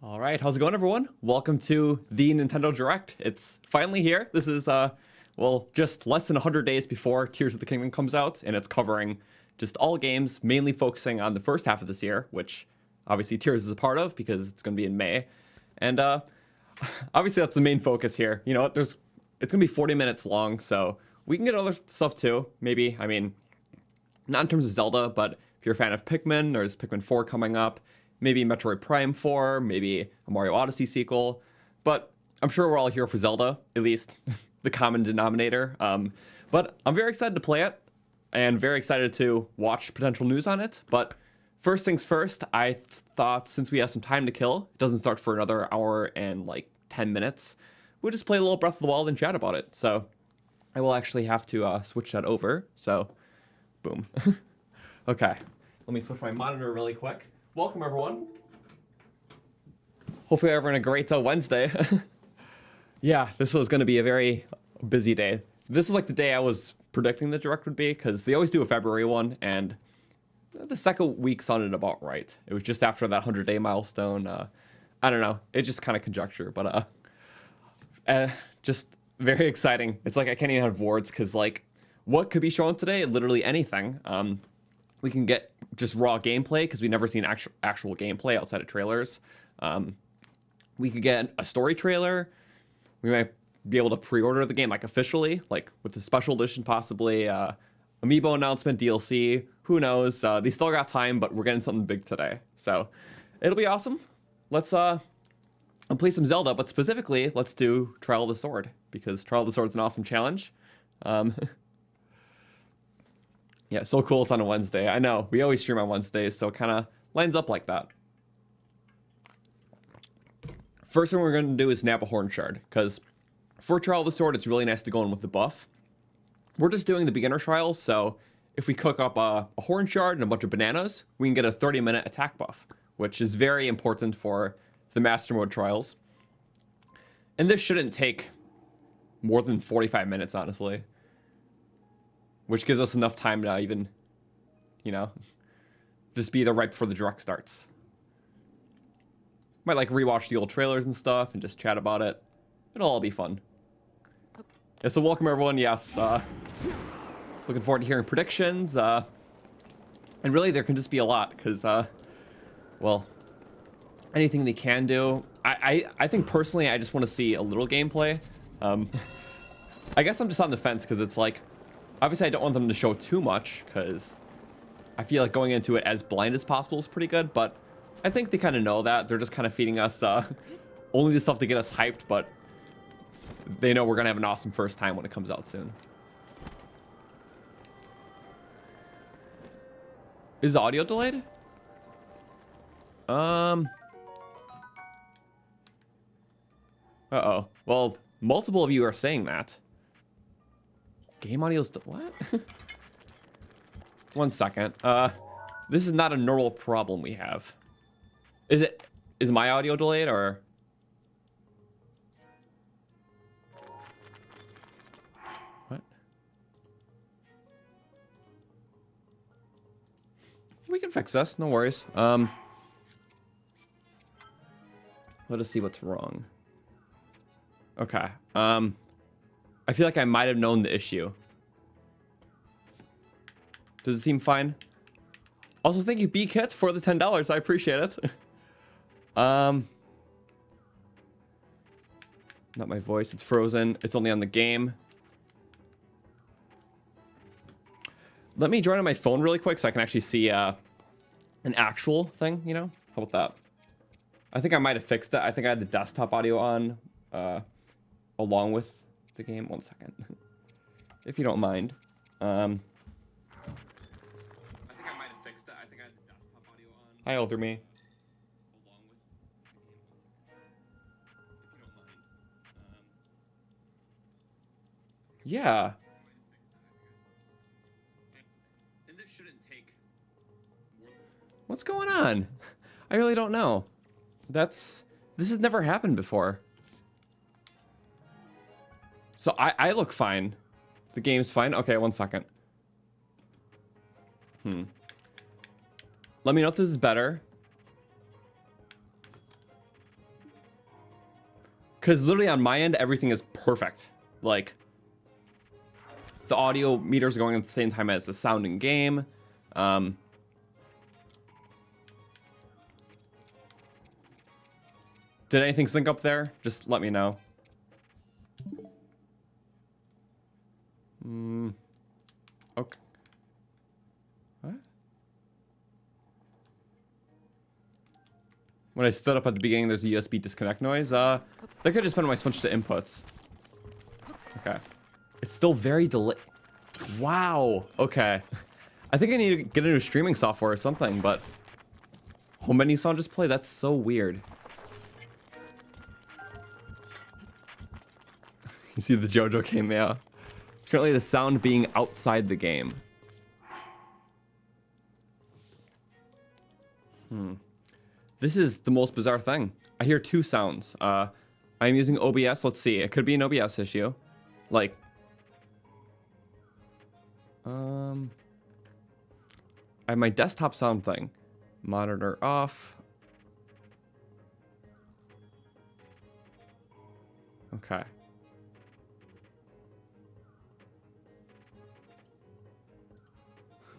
All right, how's it going, everyone? Welcome to the Nintendo Direct. It's finally here. This is, well, just less than 100 days before Tears of the Kingdom comes out, and it's covering just all games, mainly focusing on the first half of this year, which obviously Tears is a part of because it's going to be in May. And obviously that's the main focus here. You know what? It's going to be 40 minutes long, so we can get other stuff too. Maybe, I mean, not in terms of Zelda, but if you're a fan of Pikmin, there's Pikmin 4 coming up. Maybe Metroid Prime 4, maybe a Mario Odyssey sequel. But I'm sure we're all here for Zelda, at least the common denominator. But I'm very excited to play it and very excited to watch potential news on it. But first things first, I thought since we have some time to kill, it doesn't start for another hour and like 10 minutes, we'll just play a little Breath of the Wild and chat about it. So I will actually have to switch that over. So, boom. Okay, let me switch my monitor really quick. Welcome, everyone. Hopefully you're having a great Wednesday. Yeah, this was going to be a very busy day. This is like the day I was predicting the Direct would be, because they always do a February one, and the second week sounded about right. It was just after that 100-day milestone. I don't know. It's just kind of conjecture, but just very exciting. It's like I can't even have words, because like, what could be shown today? Literally anything. We can get just raw gameplay because we've never seen actual gameplay outside of trailers. We could get a story trailer. We might be able to pre-order the game like officially, like with a special edition possibly. Amiibo announcement, DLC, who knows? They still got time, but we're getting something big today. So it'll be awesome. Let's play some Zelda, but specifically, let's do Trial of the Sword, because Trial of the Sword is an awesome challenge. Yeah, so cool it's on a Wednesday. I know, we always stream on Wednesdays, so it kind of lines up like that. First thing we're going to do is nab a Horn Shard, because for Trial of the Sword, it's really nice to go in with the buff. We're just doing the beginner trials, so if we cook up a Horn Shard and a bunch of bananas, we can get a 30-minute attack buff, which is very important for the Master Mode trials. And this shouldn't take more than 45 minutes, honestly. Which gives us enough time to even, you know, just be there right before the Direct starts. Might like rewatch the old trailers and stuff and just chat about it. It'll all be fun. Yeah, so welcome everyone, yes. Looking forward to hearing predictions. And really there can just be a lot because, well, anything they can do. I think personally I just want to see a little gameplay. I guess I'm just on the fence because it's like, obviously, I don't want them to show too much, because I feel like going into it as blind as possible is pretty good, but I think they kind of know that. They're just kind of feeding us only the stuff to get us hyped, but they know we're going to have an awesome first time when it comes out soon. Is the audio delayed? Uh-oh. Well, multiple of you are saying that. Game audio's what? 1 second. This is not a normal problem we have. Is my audio delayed or? What? We can fix this, no worries. Let us see what's wrong. Okay. I feel like I might have known the issue. Does it seem fine? Also, thank you, B-Kits, for the $10. I appreciate it. Not my voice. It's frozen. It's only on the game. Let me join on my phone really quick so I can actually see an actual thing, you know? How about that? I think I might have fixed it. I think I had the desktop audio on along with the game. 1 second, if you don't mind. I think I might have fixed it. I think I had the desktop audio on. Hi, Older Me. Along with the game. 1 second, if you don't mind. Yeah. And this shouldn't take more than... What's going on? I really don't know. This has never happened before. So I look fine. The game's fine. Okay, 1 second. Let me know if this is better. Because literally on my end, everything is perfect. Like, the audio meters are going at the same time as the sound in game. Did anything sync up there? Just let me know. Okay. What? When I stood up at the beginning, there's a USB disconnect noise. That could have just been when I switched to inputs. Okay. It's still very Wow. Okay. I think I need to get into streaming software or something, but home menu sound just play? That's so weird. You see the JoJo game, yeah. Currently the sound being outside the game. This is the most bizarre thing. I hear two sounds. I'm using OBS. Let's see. It could be an OBS issue. Like, I have my desktop sound thing. Monitor off. Okay.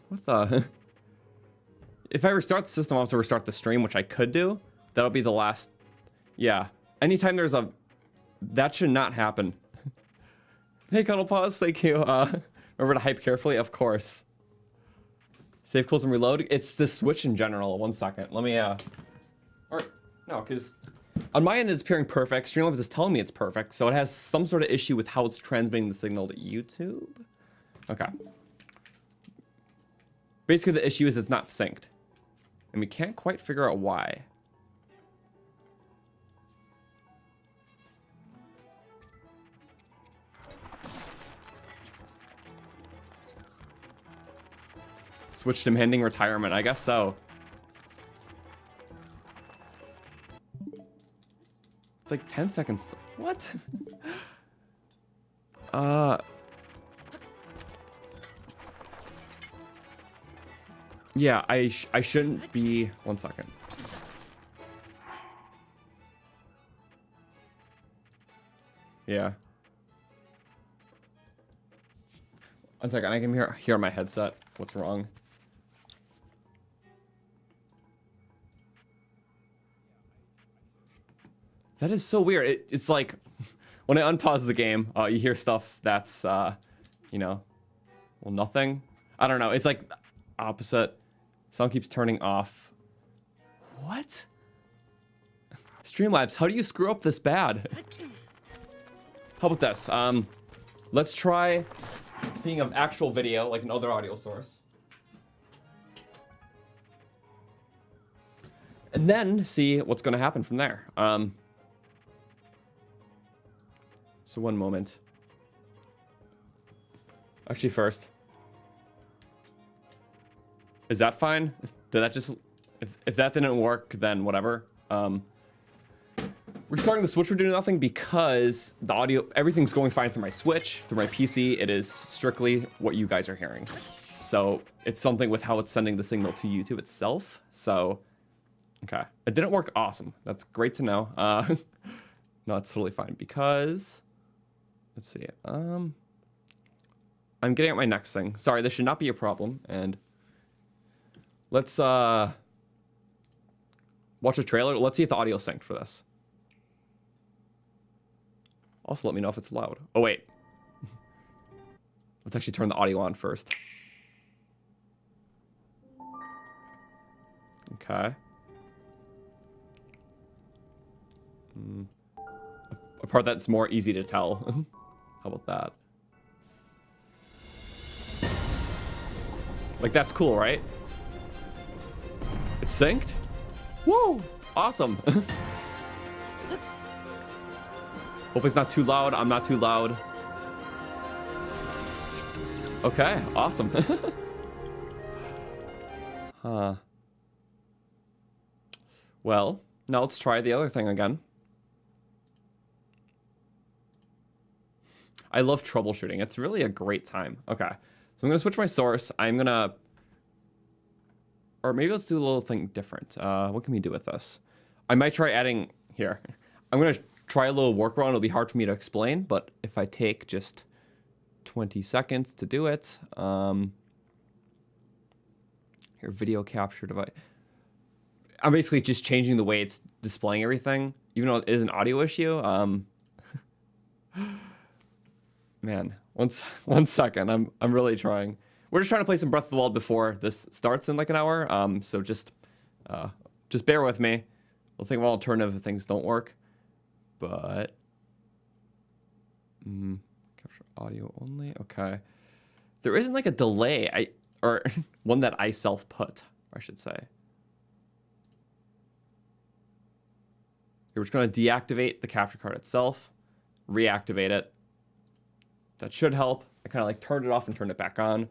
What the? If I restart the system, I'll have to restart the stream, which I could do. That'll be the last. Yeah. Anytime there's a. That should not happen. Hey, Cuddle Paws, thank you. Remember to hype carefully? Of course. Save, close, and reload. It's the Switch in general. 1 second. Let me, Or, no, because on my end it's appearing perfect. Streamlabs is telling me it's perfect, so it has some sort of issue with how it's transmitting the signal to YouTube. Okay. Basically, the issue is it's not synced. And we can't quite figure out why. Switched him pending retirement, I guess so. It's like 10 seconds. What? Yeah, I shouldn't be. 1 second. Yeah. 1 second, I can hear on my headset what's wrong. That is so weird. It's like when I unpause the game, you hear stuff that's, you know, well, nothing. I don't know. It's like opposite. Sound keeps turning off. What? Streamlabs, how do you screw up this bad? How about this? Let's try seeing an actual video, like another audio source. And then see what's going to happen from there. So 1 moment. Actually, first. Is that fine? Did that just... If that didn't work, then whatever. Restarting the Switch would do nothing because the audio... Everything's going fine through my Switch, through my PC. It is strictly what you guys are hearing. So it's something with how it's sending the signal to YouTube itself. So, okay. It didn't work awesome. That's great to know. No, it's totally fine because... Let's see. I'm getting at my next thing. Sorry, this should not be a problem. And let's watch a trailer. Let's see if the audio synced for this. Also, let me know if it's loud. Oh, wait. Let's actually turn the audio on first. Okay. A part that's more easy to tell. How about that? Like, that's cool, right? It's synced? Woo! Awesome. Hope it's not too loud. I'm not too loud. Okay, awesome. Huh. Well, now let's try the other thing again. I love troubleshooting. It's really a great time. Okay, so I'm gonna switch my source. I'm gonna, or maybe let's do a little thing different. What can we do with this? I might try adding here. I'm gonna try a little workaround. It'll be hard for me to explain, but if I take just 20 seconds to do it, your video capture device. I'm basically just changing the way it's displaying everything, even though it is an audio issue. Man, one second. I'm really trying. We're just trying to play some Breath of the Wild before this starts in like an hour. So just bear with me. We'll think of an alternative if things don't work. But capture audio only. Okay. There isn't like a delay. Or one that I self-put, I should say. We're just going to deactivate the capture card itself, reactivate it. That should help. I kind of like turned it off and turned it back on.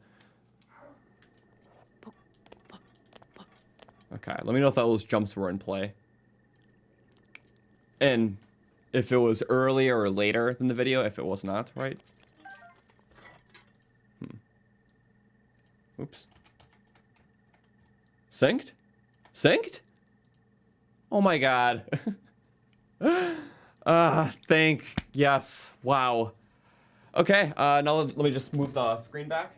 Okay, let me know if those jumps were in play. And if it was earlier or later than the video, if it was not, right? Oops. Synced? Synced? Oh my god. Yes. Wow. Okay, now let me just move the screen back.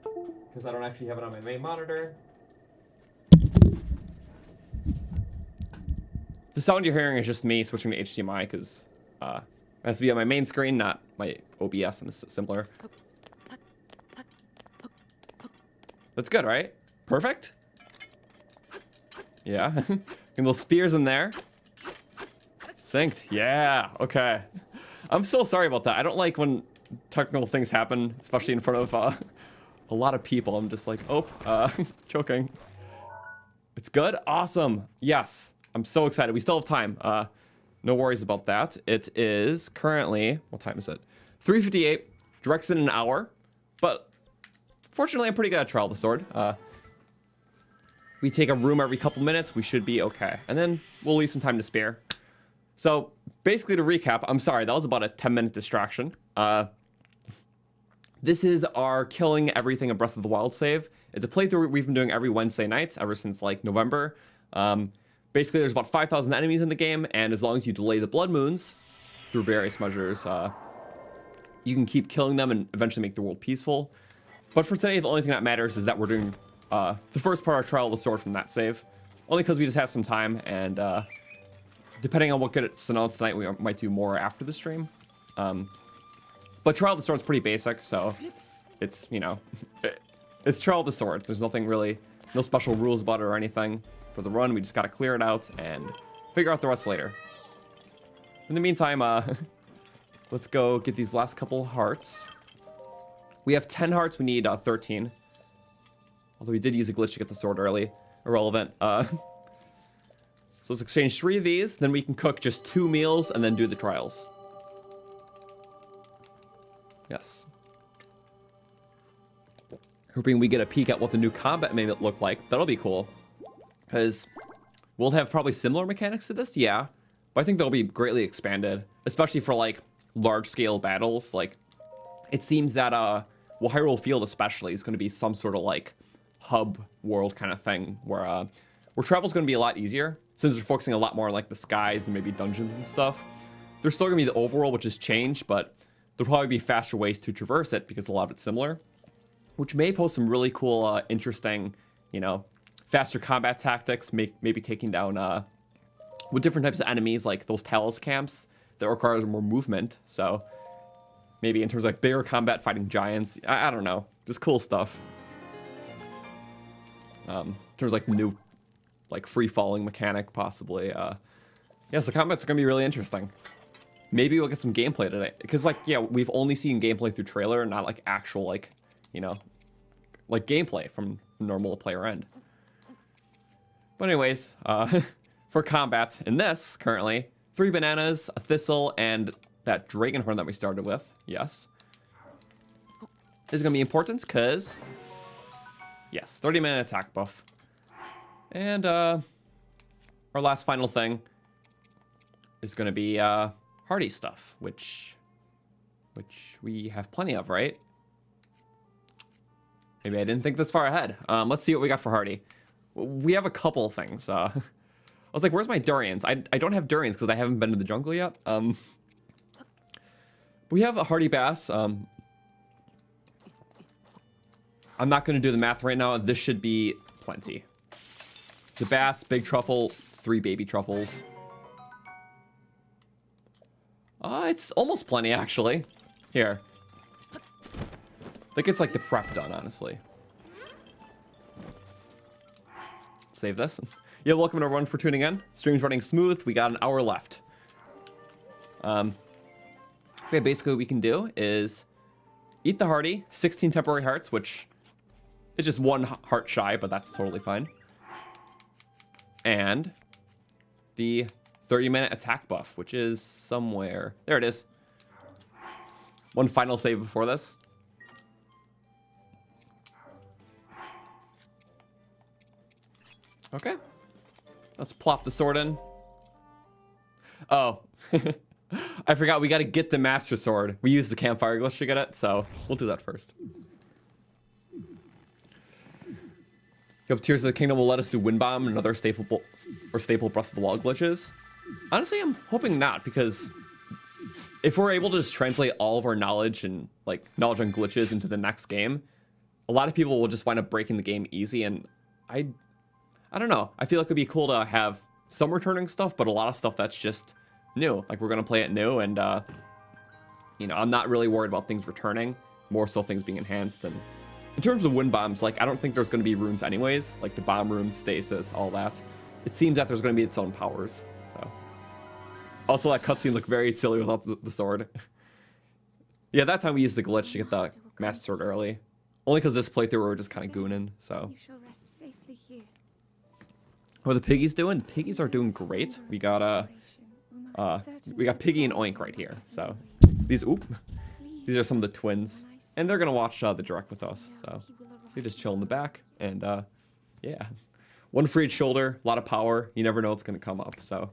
Because I don't actually have it on my main monitor. The sound you're hearing is just me switching to HDMI because it has to be on my main screen, not my OBS and similar. That's good, right? Perfect? Yeah. And little spears in there. Synced. Yeah. Okay. I'm so sorry about that. I don't like when technical things happen, especially in front of a lot of people. I'm just like, oh, choking. It's good? Awesome. Yes. I'm so excited. We still have time. No worries about that. It is currently, what time is it? 3:58. Direct's in an hour. But fortunately, I'm pretty good at Trial of the Sword. We take a room every couple minutes. We should be okay. And then we'll leave some time to spare. So basically to recap, I'm sorry, that was about a 10-minute distraction. This is our killing everything in Breath of the Wild save. It's a playthrough we've been doing every Wednesday night ever since like November. Basically, there's about 5,000 enemies in the game, and as long as you delay the blood moons through various measures, you can keep killing them and eventually make the world peaceful. But for today, the only thing that matters is that we're doing the first part of Trial of the Sword from that save. Only because we just have some time, and depending on what gets announced tonight, we might do more after the stream. But Trial of the Sword's pretty basic, so it's, you know, it's Trial of the Sword. There's nothing really, no special rules about it or anything. For the run, we just gotta clear it out and figure out the rest later. In the meantime, let's go get these last couple hearts. We have 10 hearts, we need 13. Although we did use a glitch to get the sword early. Irrelevant. So let's exchange 3 of these, then we can cook just 2 meals and then do the trials. Yes. Hoping we get a peek at what the new combat may look like. That'll be cool. Because we'll have probably similar mechanics to this, yeah. But I think they'll be greatly expanded, especially for like large-scale battles. Like, it seems that well, Hyrule Field especially is going to be some sort of like hub world kind of thing where travel's going to be a lot easier since they're focusing a lot more on like the skies and maybe dungeons and stuff. There's still going to be the overworld, which has changed, but there'll probably be faster ways to traverse it because a lot of it's similar, which may pose some really cool, interesting, you know, faster combat tactics, maybe taking down with different types of enemies, like those Talos camps that requires more movement. So maybe in terms of like bigger combat, fighting giants. I don't know, just cool stuff. In terms of like the new like free falling mechanic, possibly. Yes, the combats are gonna be really interesting. Maybe we'll get some gameplay today, because like, yeah, we've only seen gameplay through trailer, not like actual like, you know, like gameplay from normal player end. But anyways, for combat in this, currently, 3 bananas, a thistle, and that dragon horn that we started with. Yes. This is going to be important because, yes, 30-minute attack buff. And our last final thing is going to be hardy stuff, which we have plenty of, right? Maybe I didn't think this far ahead. Let's see what we got for hardy. We have a couple things. I'll was like, where's my durians? I don't have durians because I haven't been to the jungle yet. We have a hardy bass. I'm not going to do the math right now. This should be plenty. The bass, big truffle, 3 baby truffles. It's almost plenty, actually. Here. I think it's like the prep done, honestly. Save this. Yeah, welcome everyone for tuning in. Stream's running smooth. We got an hour left. Okay, basically what we can do is eat the hearty, 16 temporary hearts, which is just 1 heart shy, but that's totally fine. And the 30-minute attack buff, which is somewhere. There it is. One final save before this. Okay. Let's plop the sword in. Oh. I forgot we got to get the Master Sword. We used the campfire glitch to get it, so we'll do that first. Tears of the Kingdom will let us do Wind Bomb and another staple Breath of the Wild glitches. Honestly, I'm hoping not, because if we're able to just translate all of our knowledge and knowledge on glitches into the next game, a lot of people will just wind up breaking the game easy, and I don't know. I feel like it'd be cool to have some returning stuff, but a lot of stuff that's just new. Like, we're gonna play it new, and you know, I'm not really worried about things returning, more so things being enhanced. And in terms of wind bombs, I don't think there's gonna be runes anyways, like the bomb room, stasis, all that. It seems that there's gonna be its own powers. So also, that cutscene looked very silly without the sword. Yeah, that time we used the glitch to get the Master Sword early, only because this playthrough we were just kind of gooning. So what are the piggies doing? The piggies are doing great. We got Piggy and Oink right here. So these are some of the twins, and they're gonna watch the direct with us. So they just chill in the back, and yeah, one for each shoulder, a lot of power. You never know what's gonna come up. So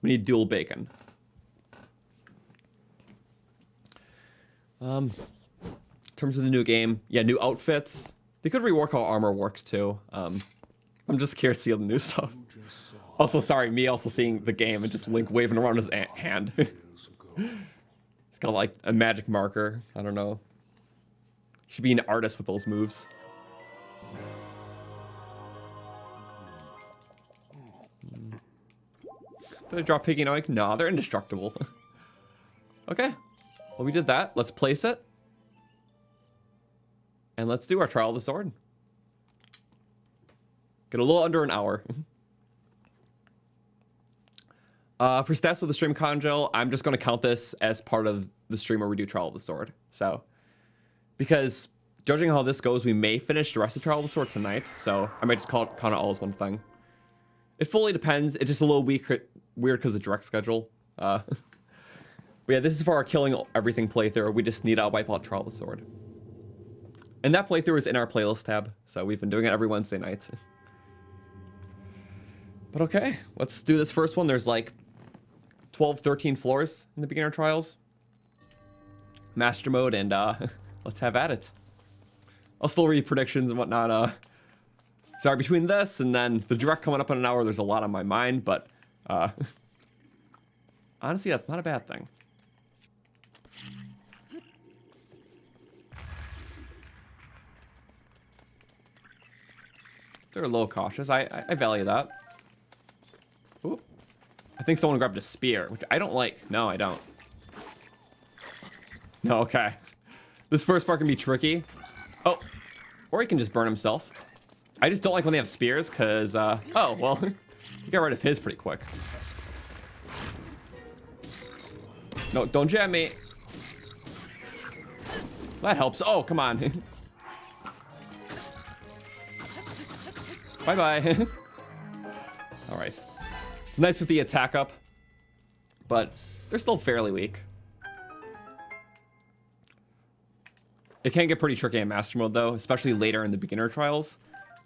we need dual bacon. In terms of the new game, yeah, new outfits. They could rework how armor works too. I'm just curious to see all the new stuff. Also, sorry, me also seeing the game and just Link waving around his hand. It's got like a magic marker. I don't know. Should be an artist with those moves. Did I drop Piggy and Oink? No, they're indestructible. Okay. Well, we did that. Let's place it. And let's do our trial of the sword. Get a little under an hour. For stats of the stream congeal, I'm just going to count this as part of the stream where we do Trial of the Sword. So, because judging how this goes, we may finish the rest of Trial of the Sword tonight. So, I might just count it all as one thing. It fully depends. It's just a little weird because of direct schedule. But yeah, this is for our killing everything playthrough. We just need to wipe out Trial of the Sword. And that playthrough is in our playlist tab. So, we've been doing it every Wednesday night. But okay, let's do this first one. There's like 12, 13 floors in the beginner trials. Master mode, and let's have at it. I'll still read predictions and whatnot. Sorry, between this and then the direct coming up in an hour, there's a lot on my mind, but honestly, that's not a bad thing. They're a little cautious. I value that. Ooh. I think someone grabbed a spear, which I don't like. No, I don't. No, okay. This first part can be tricky. Oh, or he can just burn himself. I just don't like when they have spears, because, oh, well, you got rid of his pretty quick. No, don't jam me. That helps. Oh, come on. Bye-bye. All right. It's nice with the attack up, but they're still fairly weak. It can get pretty tricky in Master Mode, though, especially later in the beginner trials.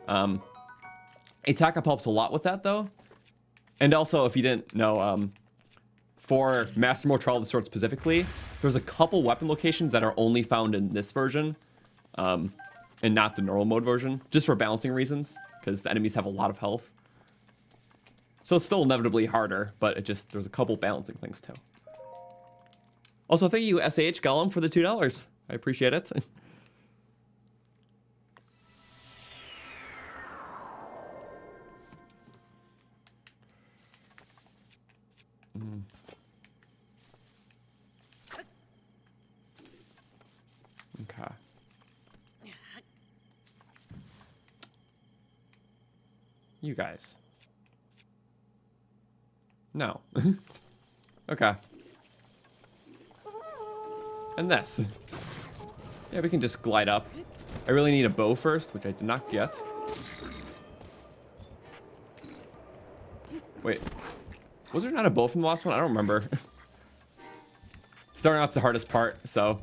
Attack up helps a lot with that, though. And also, if you didn't know, for Master Mode Trial of the Sword specifically, there's a couple weapon locations that are only found in this version, and not the normal mode version, just for balancing reasons, because the enemies have a lot of health. So it's still inevitably harder, but there's a couple balancing things too. Also, thank you, SAH Gollum, for the $2. I appreciate it. Okay. You guys. No. Okay. And this. Yeah, we can just glide up. I really need a bow first, which I did not get. Wait. Was there not a bow from the last one? I don't remember. Starting out's the hardest part, so.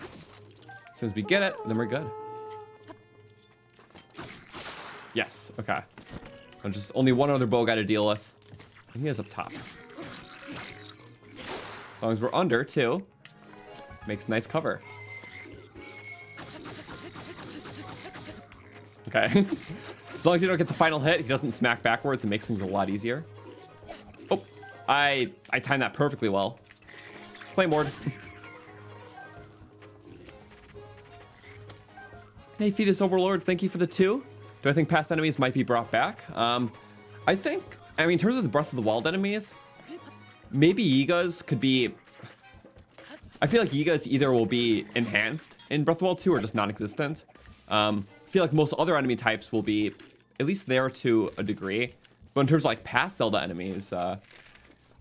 As soon as we get it, then we're good. Yes, okay. And just only one other bow guy to deal with. And he is up top. As long as we're under, too. Makes nice cover. Okay. As long as you don't get the final hit, he doesn't smack backwards. It makes things a lot easier. Oh, I timed that perfectly well. Claymore. Hey, Fetus Overlord, thank you for the 2. Do I think past enemies might be brought back? I mean, in terms of the Breath of the Wild enemies, maybe Yigas could be... I feel like Yigas either will be enhanced in Breath of the Wild 2 or just non-existent. I feel like most other enemy types will be at least there to a degree. But in terms of like past Zelda enemies, I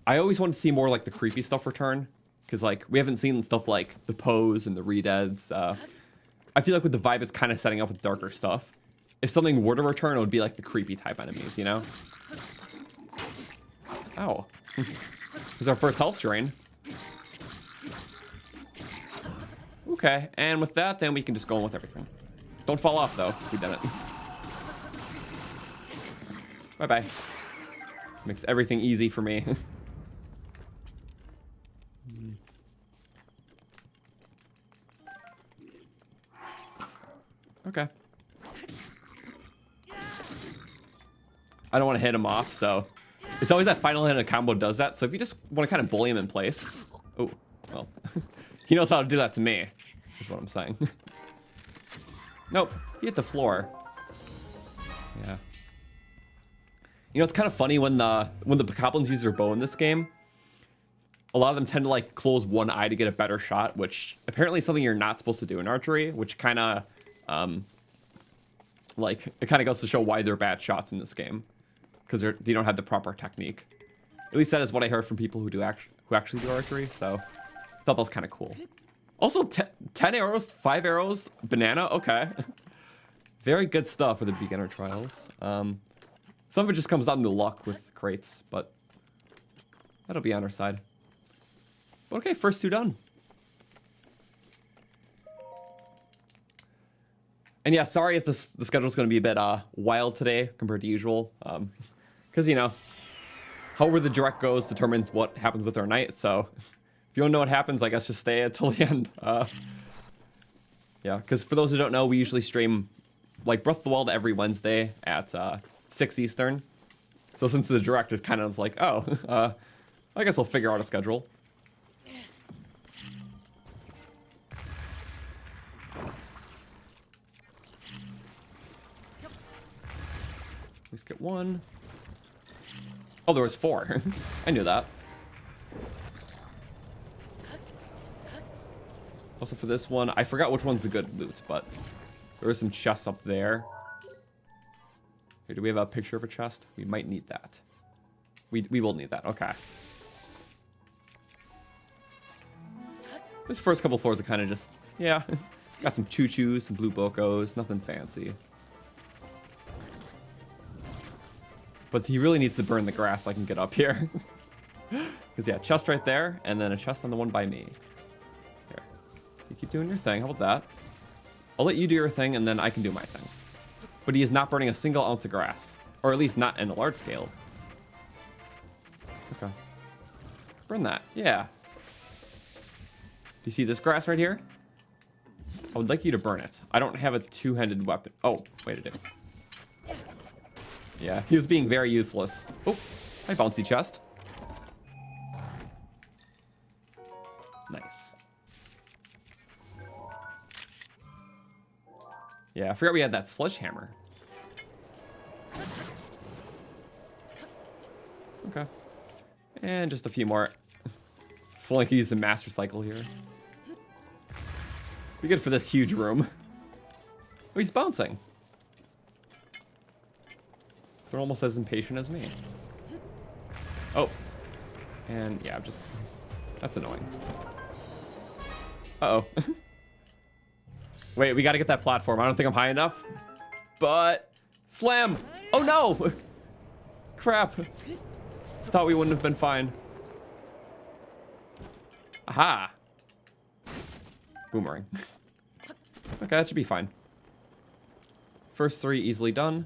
always want to see more like the creepy stuff return. Because like we haven't seen stuff like the Pose and the Redeads. I feel like with the vibe, it's kind of setting up with darker stuff. If something were to return, it would be like the creepy type enemies, you know? Ow. This is our first health drain. Okay, and with that, then we can just go on with everything. Don't fall off, though. We did it. Bye-bye. Makes everything easy for me. Okay. I don't want to hit him off, so... It's always that final hit in a combo does that, so if you just want to kind of bully him in place... Oh, well... He knows how to do that to me, is what I'm saying. Nope, he hit the floor. Yeah. You know, it's kind of funny when the Bokoblins use their bow in this game. A lot of them tend to, like, close one eye to get a better shot, which apparently is something you're not supposed to do in archery, which kind of... like, it kind of goes to show why they're bad shots in this game. Because they don't have the proper technique. At least that is what I heard from people who actually do archery, so... I thought that was kind of cool. Also, 10 arrows, 5 arrows, banana, okay. Very good stuff for the beginner trials. Some of it just comes down to luck with crates, but... That'll be on our side. But okay, first 2 done. And yeah, sorry if the schedule's going to be a bit wild today compared to usual. Because, you know, however the direct goes determines what happens with our night. So if you don't know what happens, I guess just stay until the end. Yeah, because for those who don't know, we usually stream like Breath of the Wild every Wednesday at 6 Eastern. So since the direct is kind of like, oh, I guess I'll figure out a schedule. Let's get 1. Oh, there was 4. I knew that. Also for this one, I forgot which one's the good loot, but there are some chests up there. Here, do we have a picture of a chest? We might need that. We will need that, okay. This first couple floors are kind of just, yeah. Got some choo-choos, some blue bocos, nothing fancy. But he really needs to burn the grass so I can get up here. Because, yeah, chest right there, and then a chest on the one by me. Here. You keep doing your thing. How about that? I'll let you do your thing, and then I can do my thing. But he is not burning a single ounce of grass. Or at least not in a large scale. Okay. Burn that. Yeah. Do you see this grass right here? I would like you to burn it. I don't have a two-handed weapon. Oh, wait, I do. Yeah, he was being very useless. Oh, hi, bouncy chest. Nice. Yeah, I forgot we had that sledgehammer. Okay. And just a few more. Feel like I use the master cycle here. Be good for this huge room. Oh, he's bouncing. They're almost as impatient as me. Oh. And yeah, I'm just... That's annoying. Uh-oh. Wait, we gotta get that platform. I don't think I'm high enough. But... Slam! Oh no! Crap. Thought we wouldn't have been fine. Aha! Boomerang. Okay, that should be fine. First 3 easily done.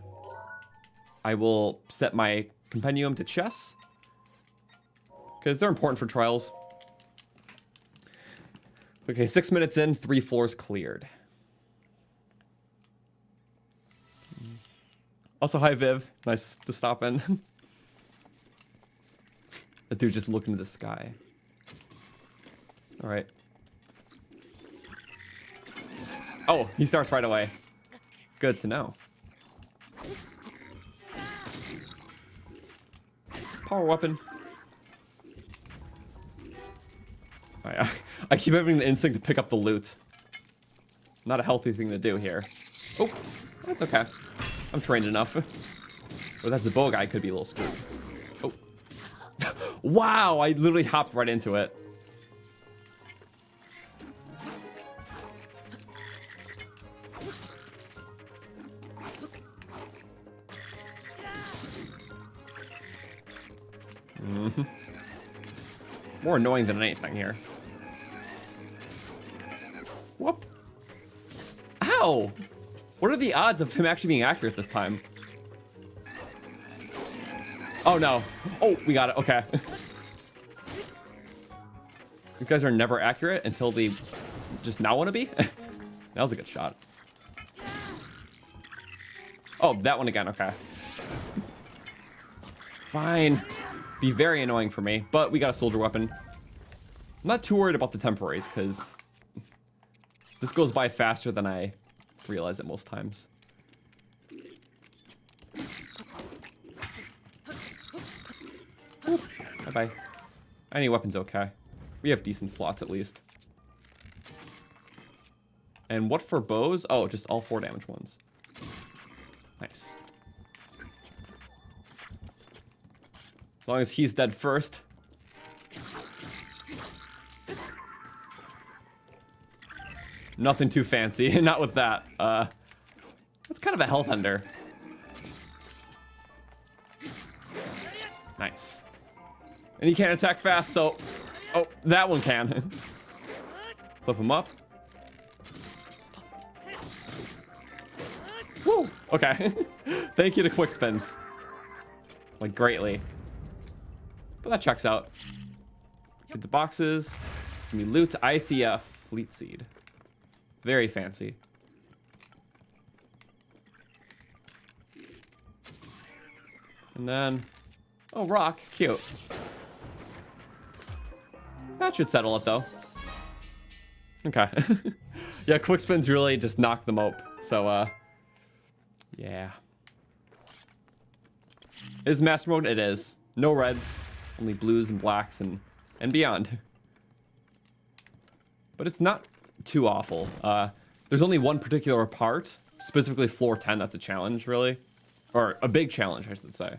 I will set my compendium to chess, because they're important for trials. Okay, 6 minutes in, 3 floors cleared. Also, hi Viv. Nice to stop in. That dude just looking into the sky. All right. Oh, he starts right away. Good to know. Power weapon. Oh, I keep having the instinct to pick up the loot. Not a healthy thing to do here. Oh, that's okay. I'm trained enough. Oh, that's the bow guy. Could be a little screwed. Oh. Wow, I literally hopped right into it. More annoying than anything here. Whoop. Ow! What are the odds of him actually being accurate this time? Oh no. Oh, we got it. Okay. You guys are never accurate until they just now want to be? That was a good shot. Oh, that one again. Okay. Fine. Be very annoying for me, but we got a soldier weapon. I'm not too worried about the temporaries, because this goes by faster than I realize it most times. Bye-bye. Any weapon's okay. We have decent slots at least. And what for bows? Oh, just all 4 damage ones. Nice. As long as he's dead first. Nothing too fancy. Not with that. That's kind of a health ender. Nice. And he can't attack fast, so... Oh, that one can. Flip him up. Woo! Okay. Thank you to quick spins. Like, greatly. But that checks out. Get the boxes. Give me loot. ICF. Fleet Seed. Very fancy. And then... Oh, rock. Cute. That should settle it, though. Okay. Yeah, quick spins really just knock them out. So, yeah. Is master mode? It is. No reds. Only blues and blacks and beyond. But it's not too awful. There's only one particular part, specifically floor 10, that's a challenge, really. Or a big challenge, I should say.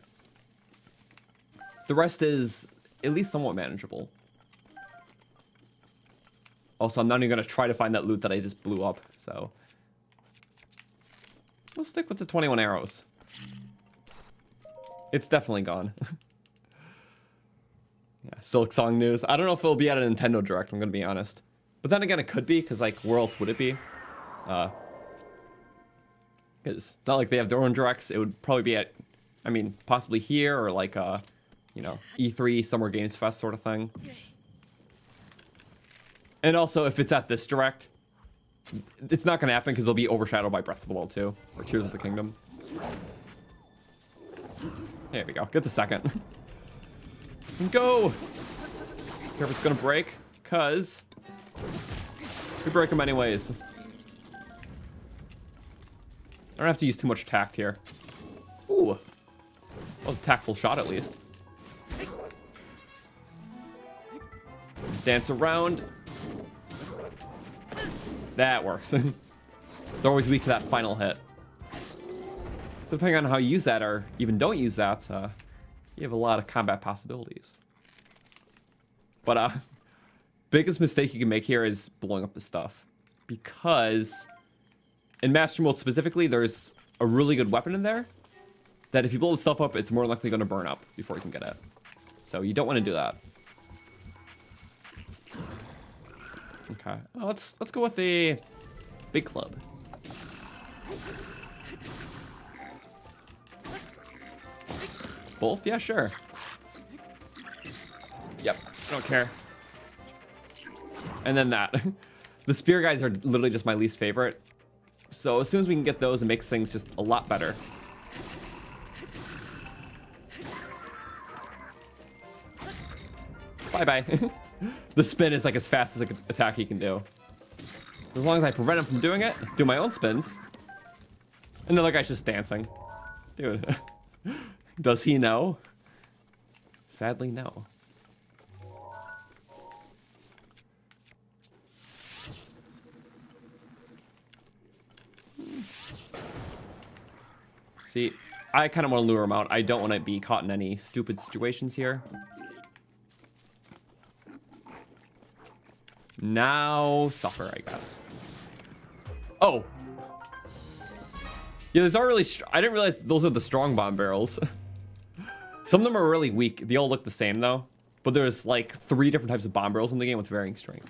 The rest is at least somewhat manageable. Also, I'm not even going to try to find that loot that I just blew up, so... We'll stick with the 21 arrows. It's definitely gone. Yeah, Silk Song news. I don't know if it'll be at a Nintendo Direct, I'm going to be honest. But then again, it could be, because, like, where else would it be? Because it's not like they have their own Directs. It would probably be at, I mean, possibly here, or like, you know, E3, Summer Games Fest sort of thing. And also, if it's at this Direct, it's not going to happen because they'll be overshadowed by Breath of the Wild 2, or Tears of the Kingdom. There we go. Get the second. And go! Care if it's gonna break, cause we break them anyways. I don't have to use too much tact here. Ooh. That was a tactful shot at least. Dance around. That works. They're always weak to that final hit. So depending on how you use that or even don't use that, you have a lot of combat possibilities. But biggest mistake you can make here is blowing up the stuff. Because in Master Mode specifically, there's a really good weapon in there that if you blow the stuff up, it's more likely going to burn up before you can get it. So you don't want to do that. Okay, let's go with the big club. Both? Yeah, sure. Yep, I don't care. And then that. The spear guys are literally just my least favorite. So as soon as we can get those, it makes things just a lot better. Bye-bye. The spin is like as fast as an attack he can do. As long as I prevent him from doing it, do my own spins. And the other guy's just dancing. Dude. Does he know? Sadly, no. See, I kind of want to lure him out. I don't want to be caught in any stupid situations here. Now, suffer, I guess. Oh. Yeah, there's not really... I didn't realize those are the strong bomb barrels. Some of them are really weak. They all look the same, though. But there's, like, 3 different types of bomb barrels in the game with varying strength.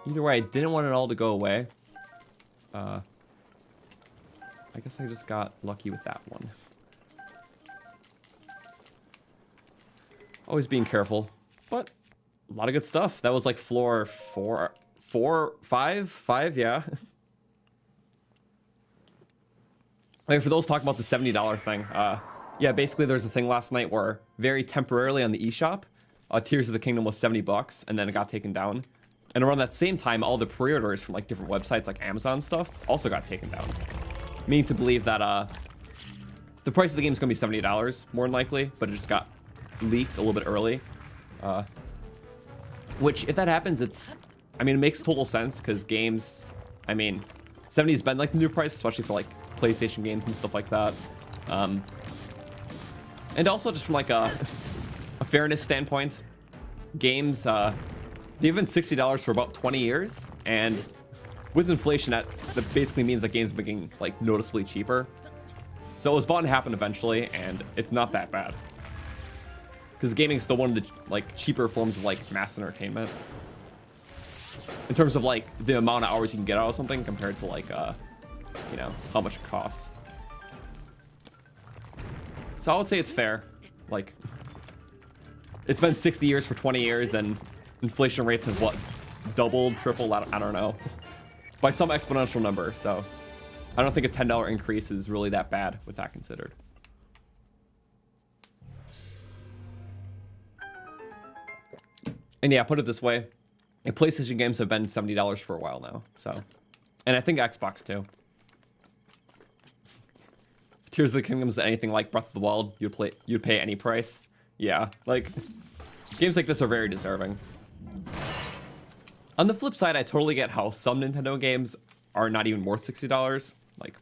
Either way, I didn't want it all to go away. I guess I just got lucky with that one. Always being careful. But... a lot of good stuff. That was like floor 5, yeah. Like for those talking about the $70 thing, yeah, basically there's a thing last night where very temporarily on the eShop, Tears of the Kingdom was $70, and then it got taken down. And around that same time, all the pre-orders from like different websites like Amazon stuff also got taken down. Meaning to believe that the price of the game is going to be $70 more than likely, but it just got leaked a little bit early. Which, if that happens, I mean, it makes total sense, because games, I mean, 70 has been, like, the new price, especially for, like, PlayStation games and stuff like that. And also, just from, like, a fairness standpoint, games, they've been $60 for about 20 years, and with inflation, that basically means that games are getting, like, noticeably cheaper. So it was bound to happen eventually, and it's not that bad. Because gaming is still one of the like cheaper forms of like mass entertainment. In terms of like the amount of hours you can get out of something compared to like you know, how much it costs. So I would say it's fair. Like it's been 60 years for 20 years and inflation rates have what, doubled, tripled, I don't know. By some exponential number, so I don't think a $10 increase is really that bad with that considered. And yeah, put it this way, PlayStation games have been $70 for a while now, so. And I think Xbox too. If Tears of the Kingdom is anything like Breath of the Wild, you'd pay any price. Yeah, like, games like this are very deserving. On the flip side, I totally get how some Nintendo games are not even worth $60. Like,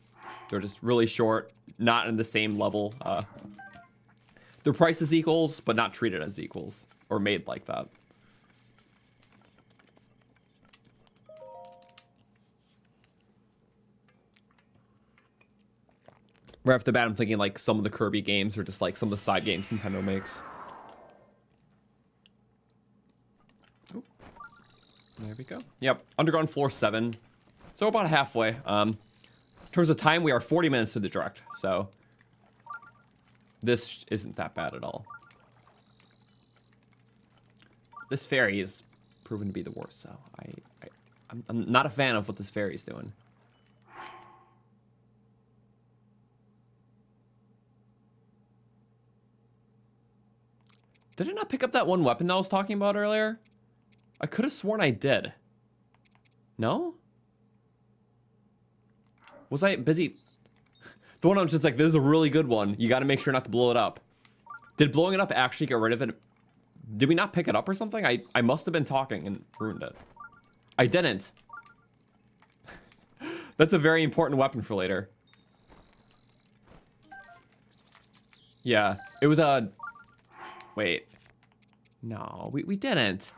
they're just really short, not in the same level. Their price is equals, but not treated as equals, or made like that. Right off the bat, I'm thinking like some of the Kirby games or just like some of the side games Nintendo makes. Ooh. There we go. Yep, Underground Floor 7. So about halfway. In terms of time, we are 40 minutes to the direct, so this isn't that bad at all. This fairy is proven to be the worst, so I'm not a fan of what this fairy is doing. Did I not pick up that one weapon that I was talking about earlier? I could have sworn I did. No? Was I busy? The one I'm just like, this is a really good one. You got to make sure not to blow it up. Did blowing it up actually get rid of it? Did we not pick it up or something? I must have been talking and ruined it. I didn't. That's a very important weapon for later. Yeah, it was a... Wait. No, we didn't.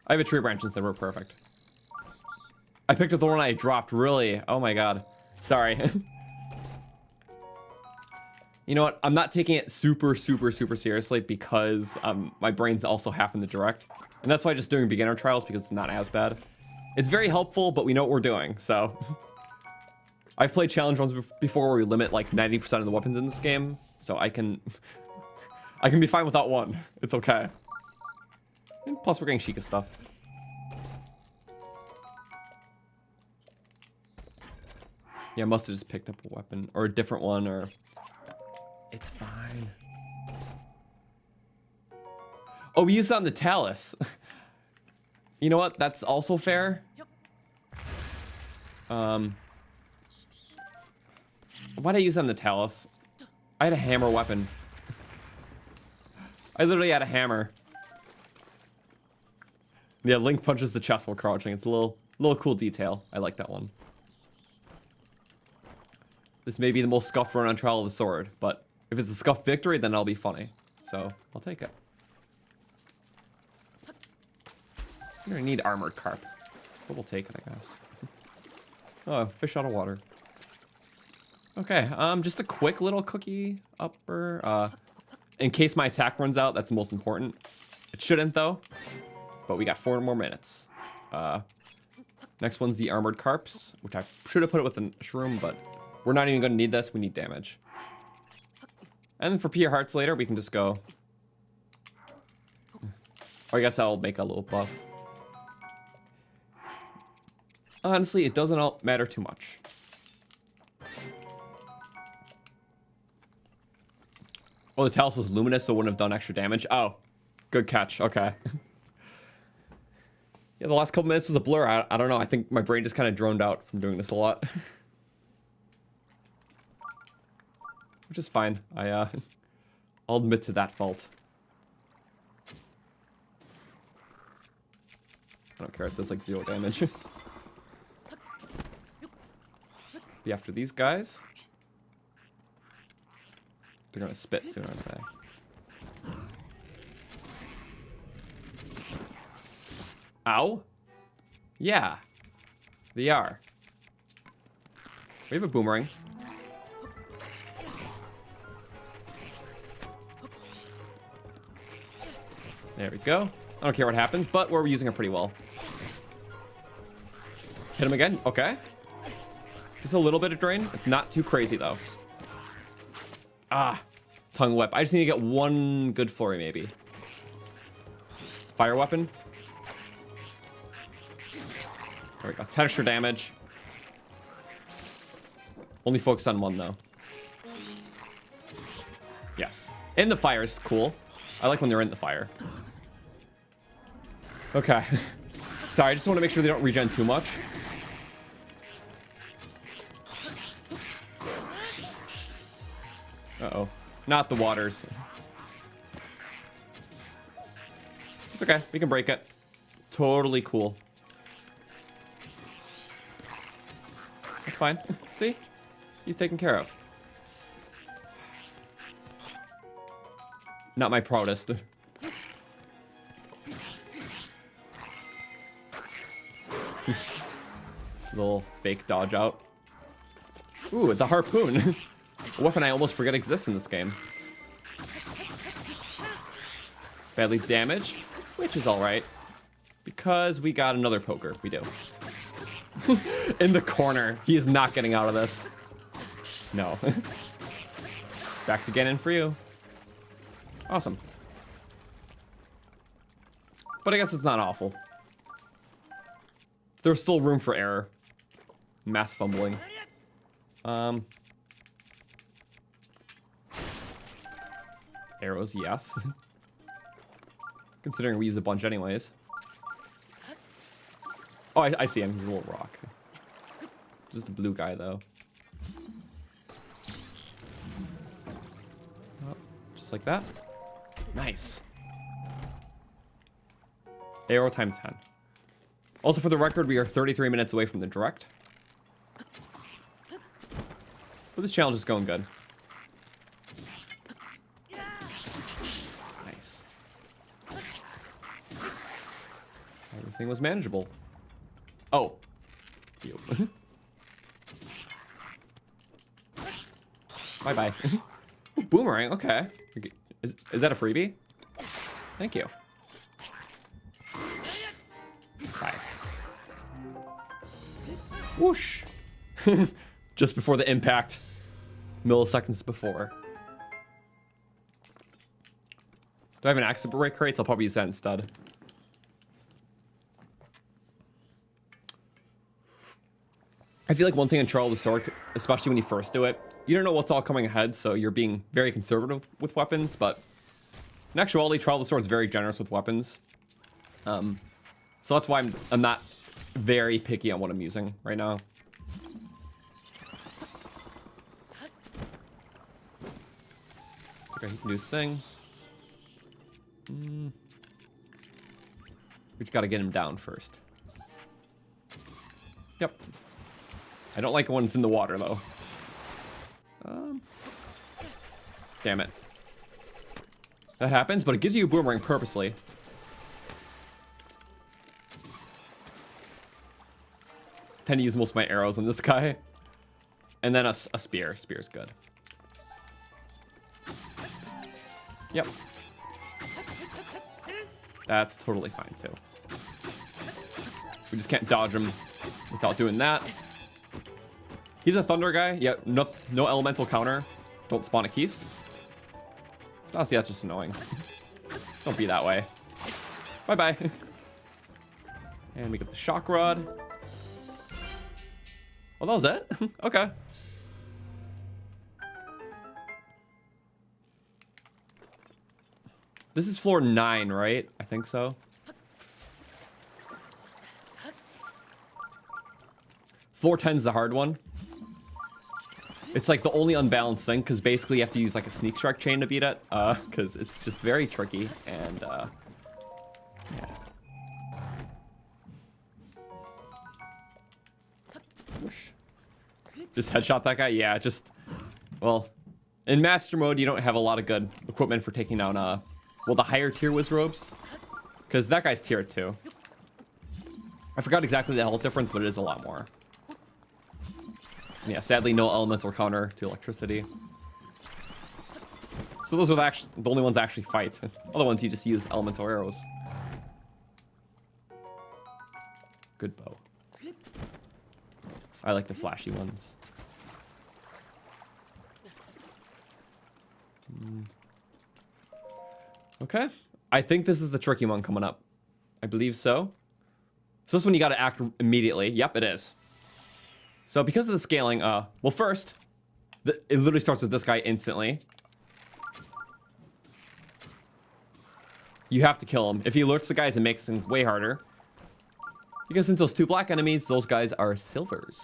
I have a tree branch instead. We're perfect. I picked up the one I dropped, really. Oh my god. Sorry. You know what? I'm not taking it super seriously because my brain's also half in the direct. And that's why just doing beginner trials, because it's not as bad. It's very helpful, but we know what we're doing, so. I've played challenge runs before where we limit like 90% of the weapons in this game. So I can be fine without one. It's okay. And plus we're getting Sheikah stuff. Yeah, I must have just picked up a weapon or a different one or... It's fine. Oh, we used it on the Talus. You know what? That's also fair. Why'd I use it on the Talus? I had a hammer weapon. I literally had a hammer. Yeah, Link punches the chest while crouching. It's a little cool detail. I like that one. This may be the most scuffed run on Trial of the Sword, but if it's a scuffed victory, then it'll be funny. So, I'll take it. I'm gonna need armored carp. But we'll take it, I guess. Oh, fish out of water. Okay, just a quick little cookie upper. In case my attack runs out, that's the most important. It shouldn't, though. But we got 4 more minutes. Next one's the armored carps, which I should have put it with the shroom, but we're not even going to need this. We need damage. And then for PR hearts later, we can just go. Or I guess I'll make a little buff. Honestly, it doesn't all matter too much. Oh, the Talus was luminous, so it wouldn't have done extra damage. Oh, good catch. Okay. Yeah, the last couple minutes was a blur. I don't know. I think my brain just kind of droned out from doing this a lot. Which is fine. I'll admit to that fault. I don't care. It does like 0 damage. Be after these guys. They're gonna spit soon, aren't they? Ow? Yeah. They are. We have a boomerang. There we go. I don't care what happens, but we're using it pretty well. Hit him again. Okay. Just a little bit of drain. It's not too crazy, though. Ah. Tongue whip. I just need to get one good flurry, maybe. Fire weapon. There we go. 10 extra damage. Only focus on one, though. Yes. In the fire is cool. I like when they're in the fire. Okay. Sorry, I just want to make sure they don't regen too much. Uh-oh. Not the waters. It's okay. We can break it. Totally cool. That's fine. See? He's taken care of. Not my proudest. Little fake dodge out. Ooh, the harpoon. A weapon I almost forget exists in this game. Badly damaged, which is alright. Because we got another poker. We do. In the corner. He is not getting out of this. No. Back to Ganon for you. Awesome. But I guess it's not awful. There's still room for error. Mass fumbling. Arrows, yes. Considering we use a bunch anyways. Oh, I see him. He's a little rock. Just a blue guy, though. Oh, just like that. Nice. Arrow time 10. Also, for the record, we are 33 minutes away from the direct. But this challenge is going good. Nice. Everything was manageable. Oh. You. Bye-bye. Boomerang, okay. Is that a freebie? Thank you. Bye. Whoosh. Just before the impact. Milliseconds before. Do I have an axe to break crates? I'll probably use that instead. I feel like one thing in Trial of the Sword, especially when you first do it, you don't know what's all coming ahead, so you're being very conservative with weapons, but in actuality, Trial of the Sword is very generous with weapons. So that's why I'm not very picky on what I'm using right now. It's okay, he can do his thing. We just gotta get him down first. Yep. I don't like it when it's in the water, though. Damn it. That happens, but it gives you a boomerang purposely. Tend to use most of my arrows on this guy. And then a spear. Spear's good. Yep. That's totally fine, too. We just can't dodge him without doing that. He's a thunder guy. Yeah, no elemental counter. Don't spawn a keys. Honestly, that's just annoying. Don't be that way. Bye-bye. And we get the shock rod. Oh, that was it? Okay. This is floor 9, right? I think so. Floor 10 is the hard one. It's like the only unbalanced thing, because basically you have to use like a sneak strike chain to beat it, because it's just very tricky, and yeah. Whoosh. Just headshot that guy? Yeah, just, well, in Master Mode, you don't have a lot of good equipment for taking down, well, the higher tier Wizrobes, because that guy's tier 2. I forgot exactly the health difference, but it is a lot more. Yeah, sadly, no elemental counter to electricity. So those are the only ones that actually fight. Other ones, you just use elemental arrows. Good bow. I like the flashy ones. Okay. I think this is the tricky one coming up. I believe so. So this one you got to act immediately. Yep, it is. So because of the scaling, well, first, it literally starts with this guy instantly. You have to kill him. If he alerts the guys, it makes things way harder. Because since those 2 black enemies, those guys are silvers.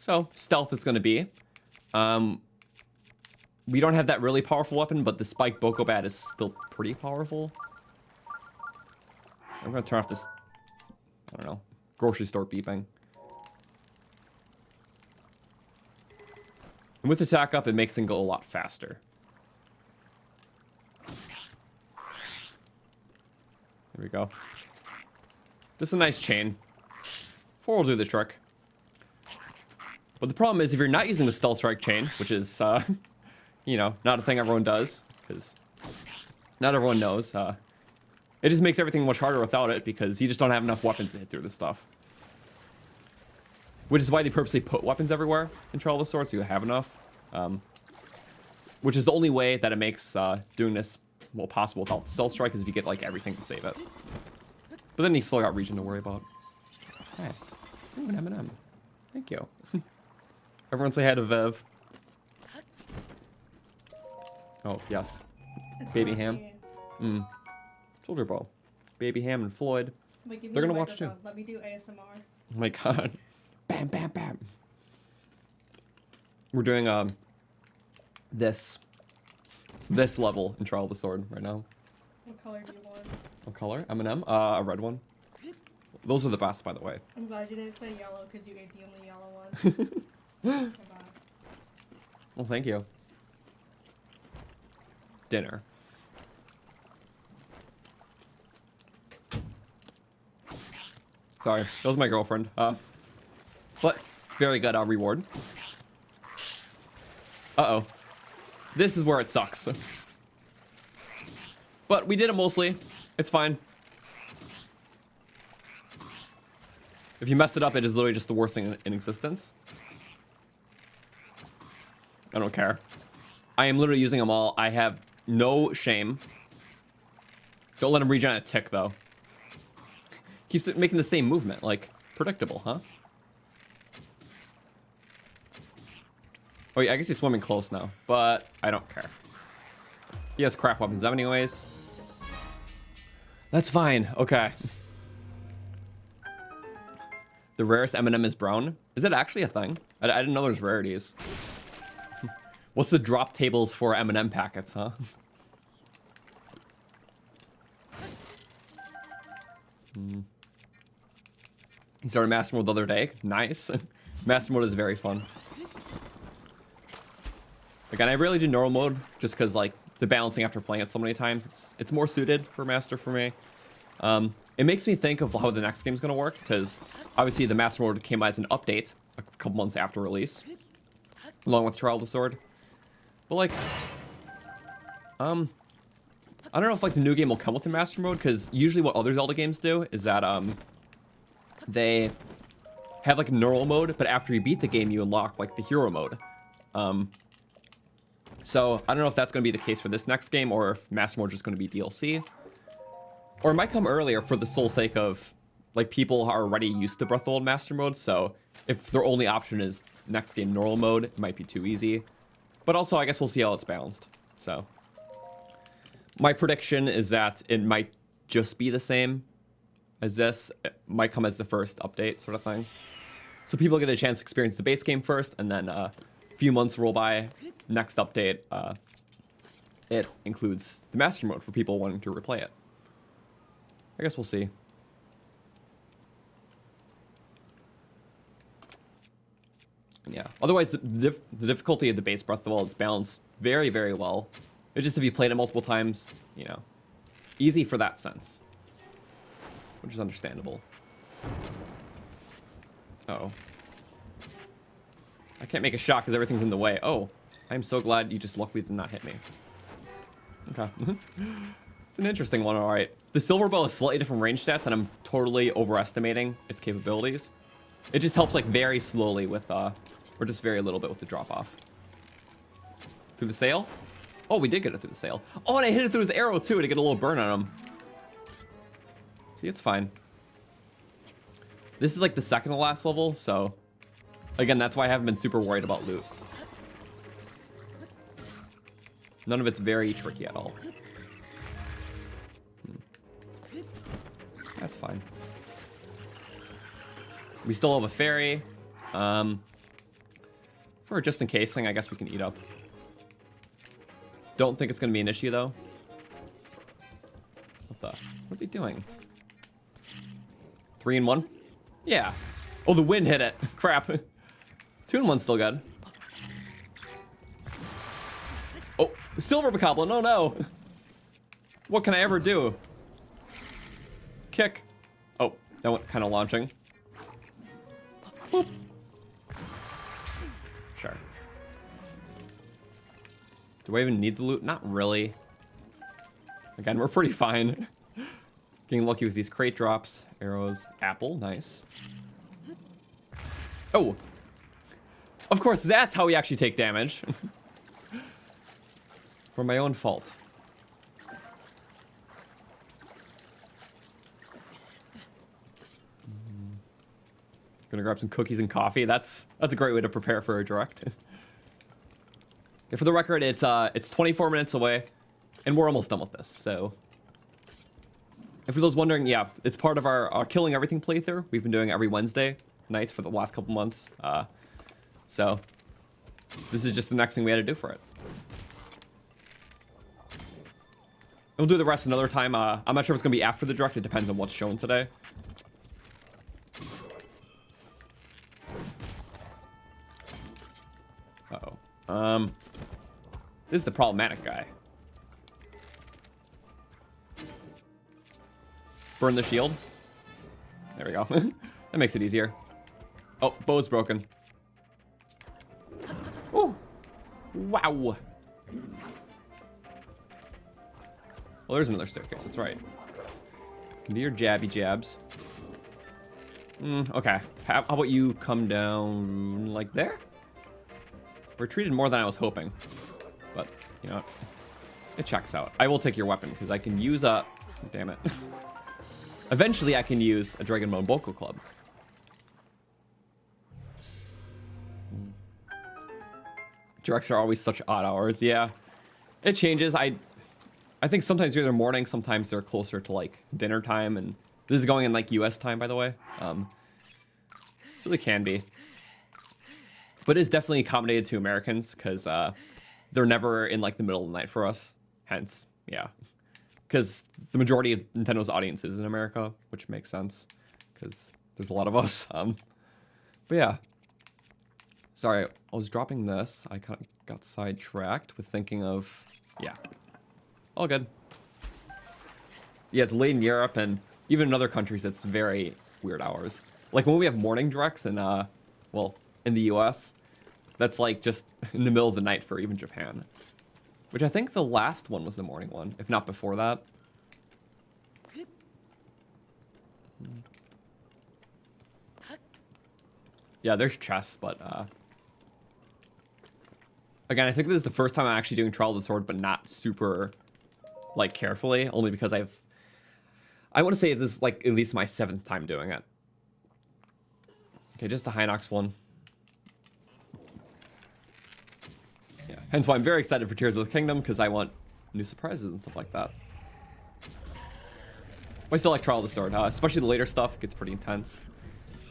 So, stealth is going to be. We don't have that really powerful weapon, but the spiked Boko Bat is still pretty powerful. I'm going to turn off this, I don't know, grocery store beeping. And with attack up, it makes things go a lot faster. There we go. Just a nice chain. 4 will do the trick. But the problem is, if you're not using the stealth strike chain, which is, you know, not a thing everyone does, because not everyone knows, it just makes everything much harder without it, because you just don't have enough weapons to hit through this stuff. Which is why they purposely put weapons everywhere in Trial of the Sword, so you have enough. Which is the only way that it makes doing this, well, possible without stealth strike, is if you get, like, everything to save it. But then you still got region to worry about. Hey, ooh, an M&M. Thank you. Everyone say hi to Vev. Oh, yes. It's Baby not Ham. me. Soldier Bow. Baby Ham and Floyd. Wait, give me They're the gonna watch too. microphone. Let me do ASMR. Oh my god. Bam, bam, bam. We're doing this level in Trial of the Sword right now. What color do you want? What color? M&M? A red one. Those are the best, by the way. I'm glad you didn't say yellow because you ate the only yellow one. Bye. Well, thank you. Dinner. Sorry, that was my girlfriend. But very good reward. Uh-oh. This is where it sucks. But we did it mostly. It's fine. If you mess it up, it is literally just the worst thing in existence. I don't care. I am literally using them all. I have no shame. Don't let him regen a tick, though. Keeps it making the same movement. Like, predictable, huh? Oh, yeah, I guess he's swimming close now. But I don't care. He has crap weapons anyways. That's fine. Okay. The rarest M&M is brown. Is it actually a thing? I didn't know there's rarities. What's the drop tables for M&M packets, huh? He started Master Mode the other day. Nice. Master Mode is very fun. Again, I really do normal mode just because, like, the balancing after playing it so many times, it's more suited for Master for me. It makes me think of how the next game's going to work because obviously the Master Mode came as an update a couple months after release, along with Trial of the Sword. But, like, I don't know if, like, the new game will come with the Master Mode, because usually what other Zelda games do is that, they have, like, a normal mode, but after you beat the game, you unlock, like, the hero mode. So, I don't know if that's going to be the case for this next game, or if Master Mode is just going to be DLC. Or it might come earlier for the sole sake of, like, people are already used to Breath of the Wild Master Mode, so if their only option is next game normal mode, it might be too easy. But also, I guess we'll see how it's balanced. So, my prediction is that it might just be the same as this. It might come as the first update sort of thing. So people get a chance to experience the base game first, and then a few months roll by. Next update, it includes the Master Mode for people wanting to replay it. I guess we'll see. Yeah. Otherwise, the difficulty of the base Breath of the Wild is balanced very, very well. It's just if you played it multiple times, you know, easy for that sense, which is understandable. Uh-oh. I can't make a shot because everything's in the way. Oh, I'm so glad you just luckily did not hit me. Okay. It's an interesting one, all right. The Silver Bow has slightly different range stats, and I'm totally overestimating its capabilities. It just helps, like, very slowly with, or just very little bit with the drop-off. Through the sail? Oh, we did get it through the sail. Oh, and I hit it through his arrow, too, to get a little burn on him. See, it's fine. This is, like, the second to last level, so... Again, that's why I haven't been super worried about loot. None of it's very tricky at all. That's fine. We still have a fairy. For a just in case thing, I guess we can eat up. Don't think it's going to be an issue, though. What are they doing? 3 in 1? Yeah. Oh, the wind hit it. Crap. 2 in 1's still good. Oh, Silver Bokoblin. Oh, no. What can I ever do? Kick. Oh, that went kind of launching. Boop. Sure. Do I even need the loot? Not really. Again, we're pretty fine. Getting lucky with these crate drops. Arrows. Apple. Nice. Oh. Of course, that's how we actually take damage. For my own fault. Gonna grab some cookies and coffee. That's a great way to prepare for a direct. Yeah, for the record, it's 24 minutes away, And we're almost done with this, so... And for those wondering, yeah, it's part of our Killing Everything playthrough. We've been doing every Wednesday nights for the last couple months. So, this is just the next thing we had to do for it. We'll do the rest another time. I'm not sure if it's going to be after the direct. It depends on what's shown today. Uh-oh. This is the problematic guy. Burn the shield. There we go. That makes it easier. Oh, bow's broken. Ooh. Wow. Well, there's another staircase. That's right. Can do your jabby jabs. Okay. How about you come down like there? Retreated more than I was hoping. But, you know, it checks out. I will take your weapon because I can use a... Damn it. Eventually, I can use a Dragon Bone Boko Club. Directs are always such odd hours. Yeah, it changes. I think sometimes they're either morning, sometimes they're closer to like dinner time, and this is going in like US time, by the way. So they can be, but it's definitely accommodated to Americans because they're never in like the middle of the night for us. Hence, yeah, because the majority of Nintendo's audience is in America, which makes sense because there's a lot of us. But yeah. Sorry, I was dropping this. I kind of got sidetracked with thinking of... Yeah. All good. Yeah, it's late in Europe, and even in other countries, it's very weird hours. Like, when we have morning directs in, well, in the US, that's, like, just in the middle of the night for even Japan. Which I think the last one was the morning one, if not before that. Yeah, there's chess, but, again, I think this is the first time I'm actually doing Trial of the Sword, but not super, like, carefully. Only because I want to say this is, like, at least my 7th time doing it. Okay, just a Hinox one. Yeah, hence why I'm very excited for Tears of the Kingdom, because I want new surprises and stuff like that. But I still like Trial of the Sword, especially the later stuff gets pretty intense.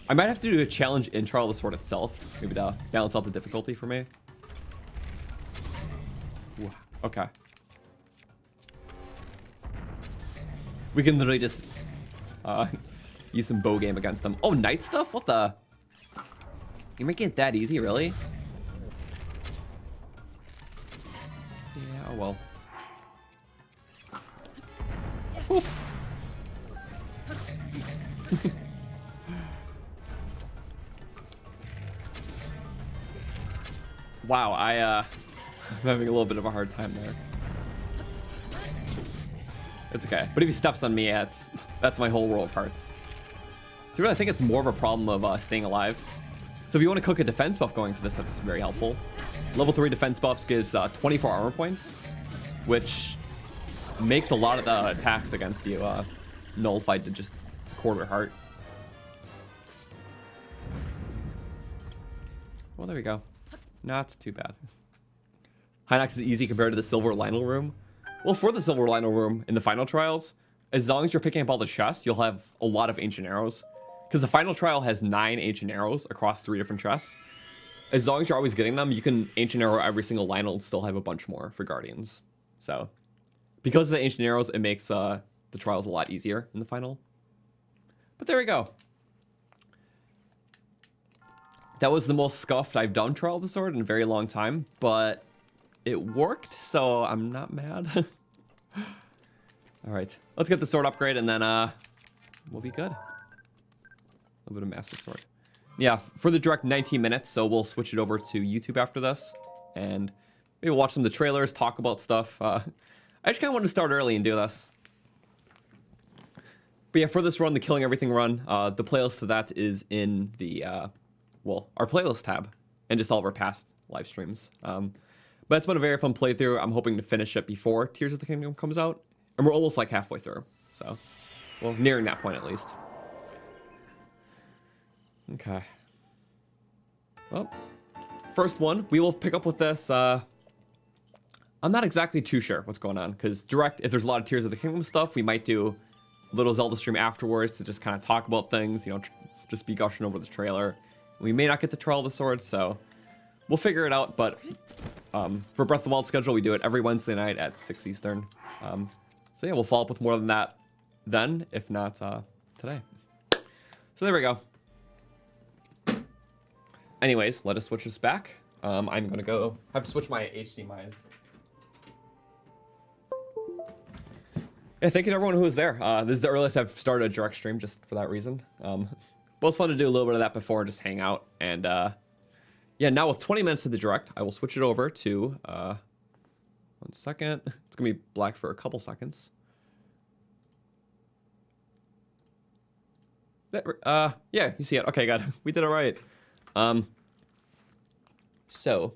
I might have to do a challenge in Trial of the Sword itself, maybe to balance out the difficulty for me. Ooh, okay. We can literally just use some bow game against them. Oh, night stuff? What the? You making it that easy, really? Yeah, oh well. Whoop. Wow, I'm having a little bit of a hard time there. It's okay. But if he steps on me, yeah, that's my whole world of hearts. So really, I think it's more of a problem of staying alive. So if you want to cook a defense buff going for this, that's very helpful. Level 3 defense buffs gives 24 armor points, which makes a lot of the attacks against you nullified to just quarter heart. Well, there we go. Not too bad. Hinox is easy compared to the Silver Lionel Room. Well, for the Silver Lionel Room in the final trials, as long as you're picking up all the chests, you'll have a lot of ancient arrows. Because the final trial has 9 ancient arrows across 3 different chests. As long as you're always getting them, you can ancient arrow every single Lionel and still have a bunch more for Guardians. So, because of the ancient arrows, it makes the trials a lot easier in the final. But there we go. That was the most scuffed I've done Trial of the Sword in a very long time, but it worked, so I'm not mad. All right, let's get the sword upgrade, and then we'll be good. A little bit of Master Sword. Yeah, for the direct 19 minutes, so we'll switch it over to YouTube after this, and maybe watch some of the trailers, talk about stuff. I just kind of wanted to start early and do this. But yeah, for this run, the Killing Everything run, the playlist to that is in the... well, our playlist tab, and just all of our past live streams. But it's been a very fun playthrough. I'm hoping to finish it before Tears of the Kingdom comes out. And we're almost like halfway through. So, well, nearing that point at least. Okay. Well, first one, we will pick up with this I'm not exactly too sure what's going on, because Direct, if there's a lot of Tears of the Kingdom stuff, we might do a little Zelda stream afterwards to just kind of talk about things, you know, just be gushing over the trailer. We may not get to Trial of the Sword, so we'll figure it out, but for Breath of the Wild schedule, we do it every Wednesday night at 6 Eastern. So yeah, we'll follow up with more than that then, if not today. So there we go. Anyways, let us switch this back. I'm going to have to switch my HDMIs. Yeah, thank you to everyone who was there. This is the earliest I've started a direct stream just for that reason. But it's fun to do a little bit of that before and just hang out. And yeah, now with 20 minutes of the direct, I will switch it over to, 1 second. It's going to be black for a couple seconds. Yeah, you see it. Okay, good. We did it right. So,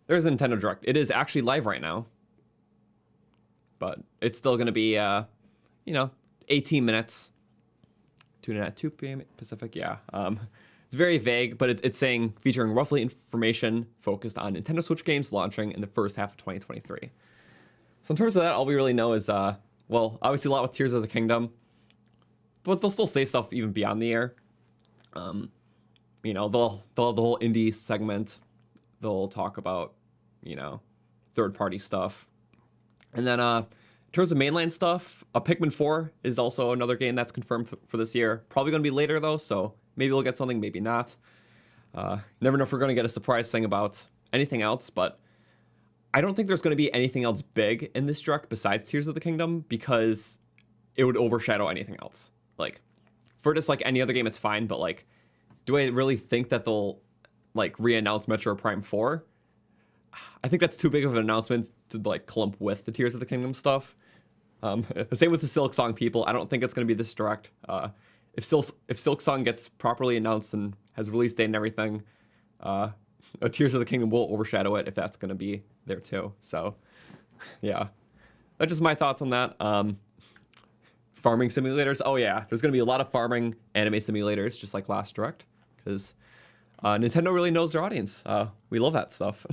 there's a Nintendo Direct. It is actually live right now. But it's still going to be, you know, 18 minutes. Tune in at 2 p.m. Pacific, yeah. It's very vague, but it's saying featuring roughly information focused on Nintendo Switch games launching in the first half of 2023. So in terms of that, all we really know is, well, obviously a lot with Tears of the Kingdom, but they'll still say stuff even beyond the year. You know, they'll have the whole indie segment. They'll talk about, you know, third-party stuff. And then in terms of mainline stuff, Pikmin 4 is also another game that's confirmed for this year. Probably going to be later, though, so maybe we'll get something, maybe not. Never know if we're going to get a surprise thing about anything else, but I don't think there's going to be anything else big in this direct besides Tears of the Kingdom, because it would overshadow anything else. Like, for just, like, any other game, it's fine, but, like, do I really think that they'll, like, re-announce Metro Prime 4? I think that's too big of an announcement to, like, clump with the Tears of the Kingdom stuff. Same with the Silk Song people. I don't think it's going to be this direct. If Silk Song gets properly announced and has release date and everything, Tears of the Kingdom will overshadow it if that's going to be there too. So, yeah. That's just my thoughts on that. Farming simulators. Oh, yeah. There's going to be a lot of farming anime simulators, just like last direct, because Nintendo really knows their audience. We love that stuff.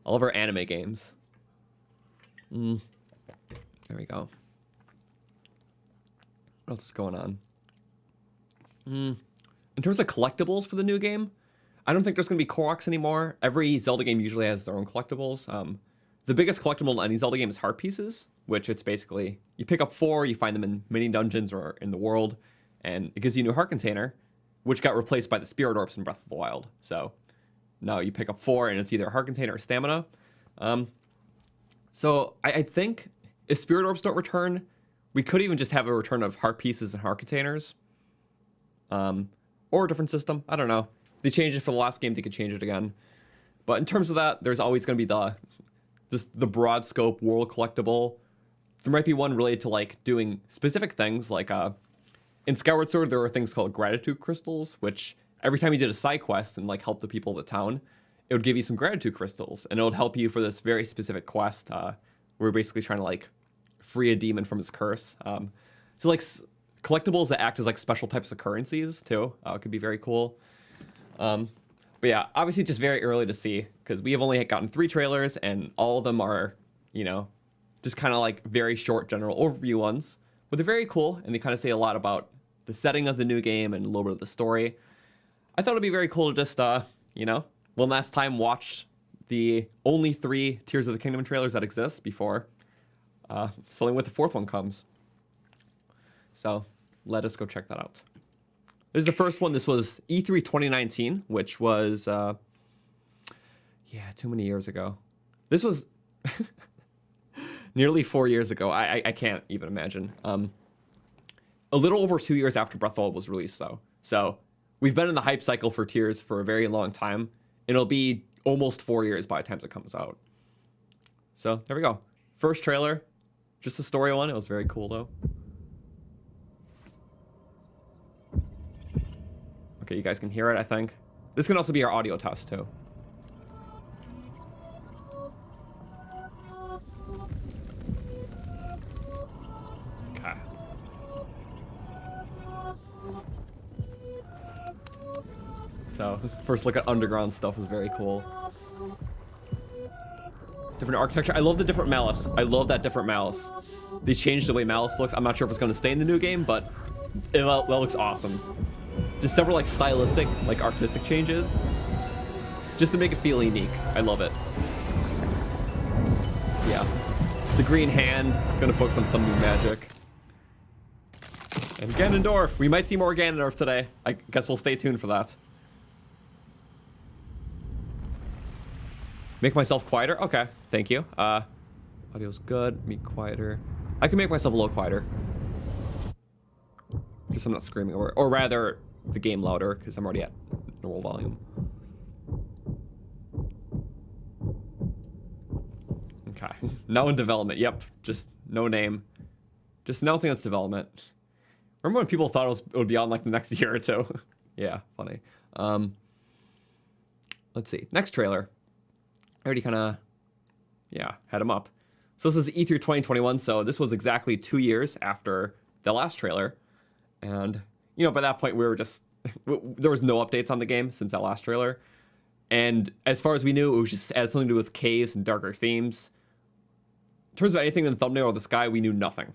All of our anime games. There we go. What else is going on? In terms of collectibles for the new game, I don't think there's going to be Koroks anymore. Every Zelda game usually has their own collectibles. The biggest collectible in any Zelda game is heart pieces, which it's basically, you pick up 4, you find them in mini dungeons or in the world, and it gives you a new heart container, which got replaced by the Spirit Orbs in Breath of the Wild. So now you pick up 4, and it's either a heart container or stamina. So I think if Spirit Orbs don't return, we could even just have a return of heart pieces and heart containers. Or a different system. I don't know. If they changed it for the last game, they could change it again. But in terms of that, there's always going to be the broad scope world collectible. There might be one related to, like, doing specific things. Like, in Skyward Sword, there were things called gratitude crystals, which every time you did a side quest and, like, help the people of the town, it would give you some gratitude crystals, and it would help you for this very specific quest, where we're basically trying to, like, free a demon from his curse. So, like, collectibles that act as, like, special types of currencies, too, could be very cool. But yeah, obviously just very early to see, because we have only gotten 3 trailers, and all of them are, you know, just kind of, like, very short general overview ones. But they're very cool, and they kind of say a lot about the setting of the new game and a little bit of the story. I thought it'd be very cool to just, you know, one last time watch the only 3 Tears of the Kingdom trailers that exist before something with the 4th one comes. So let us go check that out. This is the first one. This was E3 2019, which was, yeah, too many years ago. This was nearly 4 years ago. I can't even imagine. A little over 2 years after Breath of the Wild was released, though. So we've been in the hype cycle for Tears for a very long time. It'll be almost 4 years by the time it comes out. So there we go. First trailer, just a story one. It was very cool, though. Okay, you guys can hear it, I think. This can also be our audio test, too. Okay. So, first look at underground stuff was very cool. Different architecture. I love the different Malice. I love that different Malice. They changed the way Malice looks. I'm not sure if it's going to stay in the new game, but that looks awesome. Just several like stylistic, like artistic changes, just to make it feel unique. I love it. Yeah. The green hand is going to focus on some new magic. And Ganondorf. We might see more Ganondorf today. I guess we'll stay tuned for that. Make myself quieter? Okay, thank you. Audio's good. Make quieter. I can make myself a little quieter. Just I'm not screaming over it. Or rather, the game louder, because I'm already at normal volume. Okay. Now in development. Yep. Just no name. Just announcing it's development. Remember when people thought it would be on like the next year or two? Yeah, funny. Let's see. Next trailer. I already kind of, yeah, had them up. So this is E3 2021, so this was exactly 2 years after the last trailer. And, you know, by that point, we were just, there was no updates on the game since that last trailer. And as far as we knew, it was just had something to do with caves and darker themes. In terms of anything in the thumbnail or the sky, we knew nothing.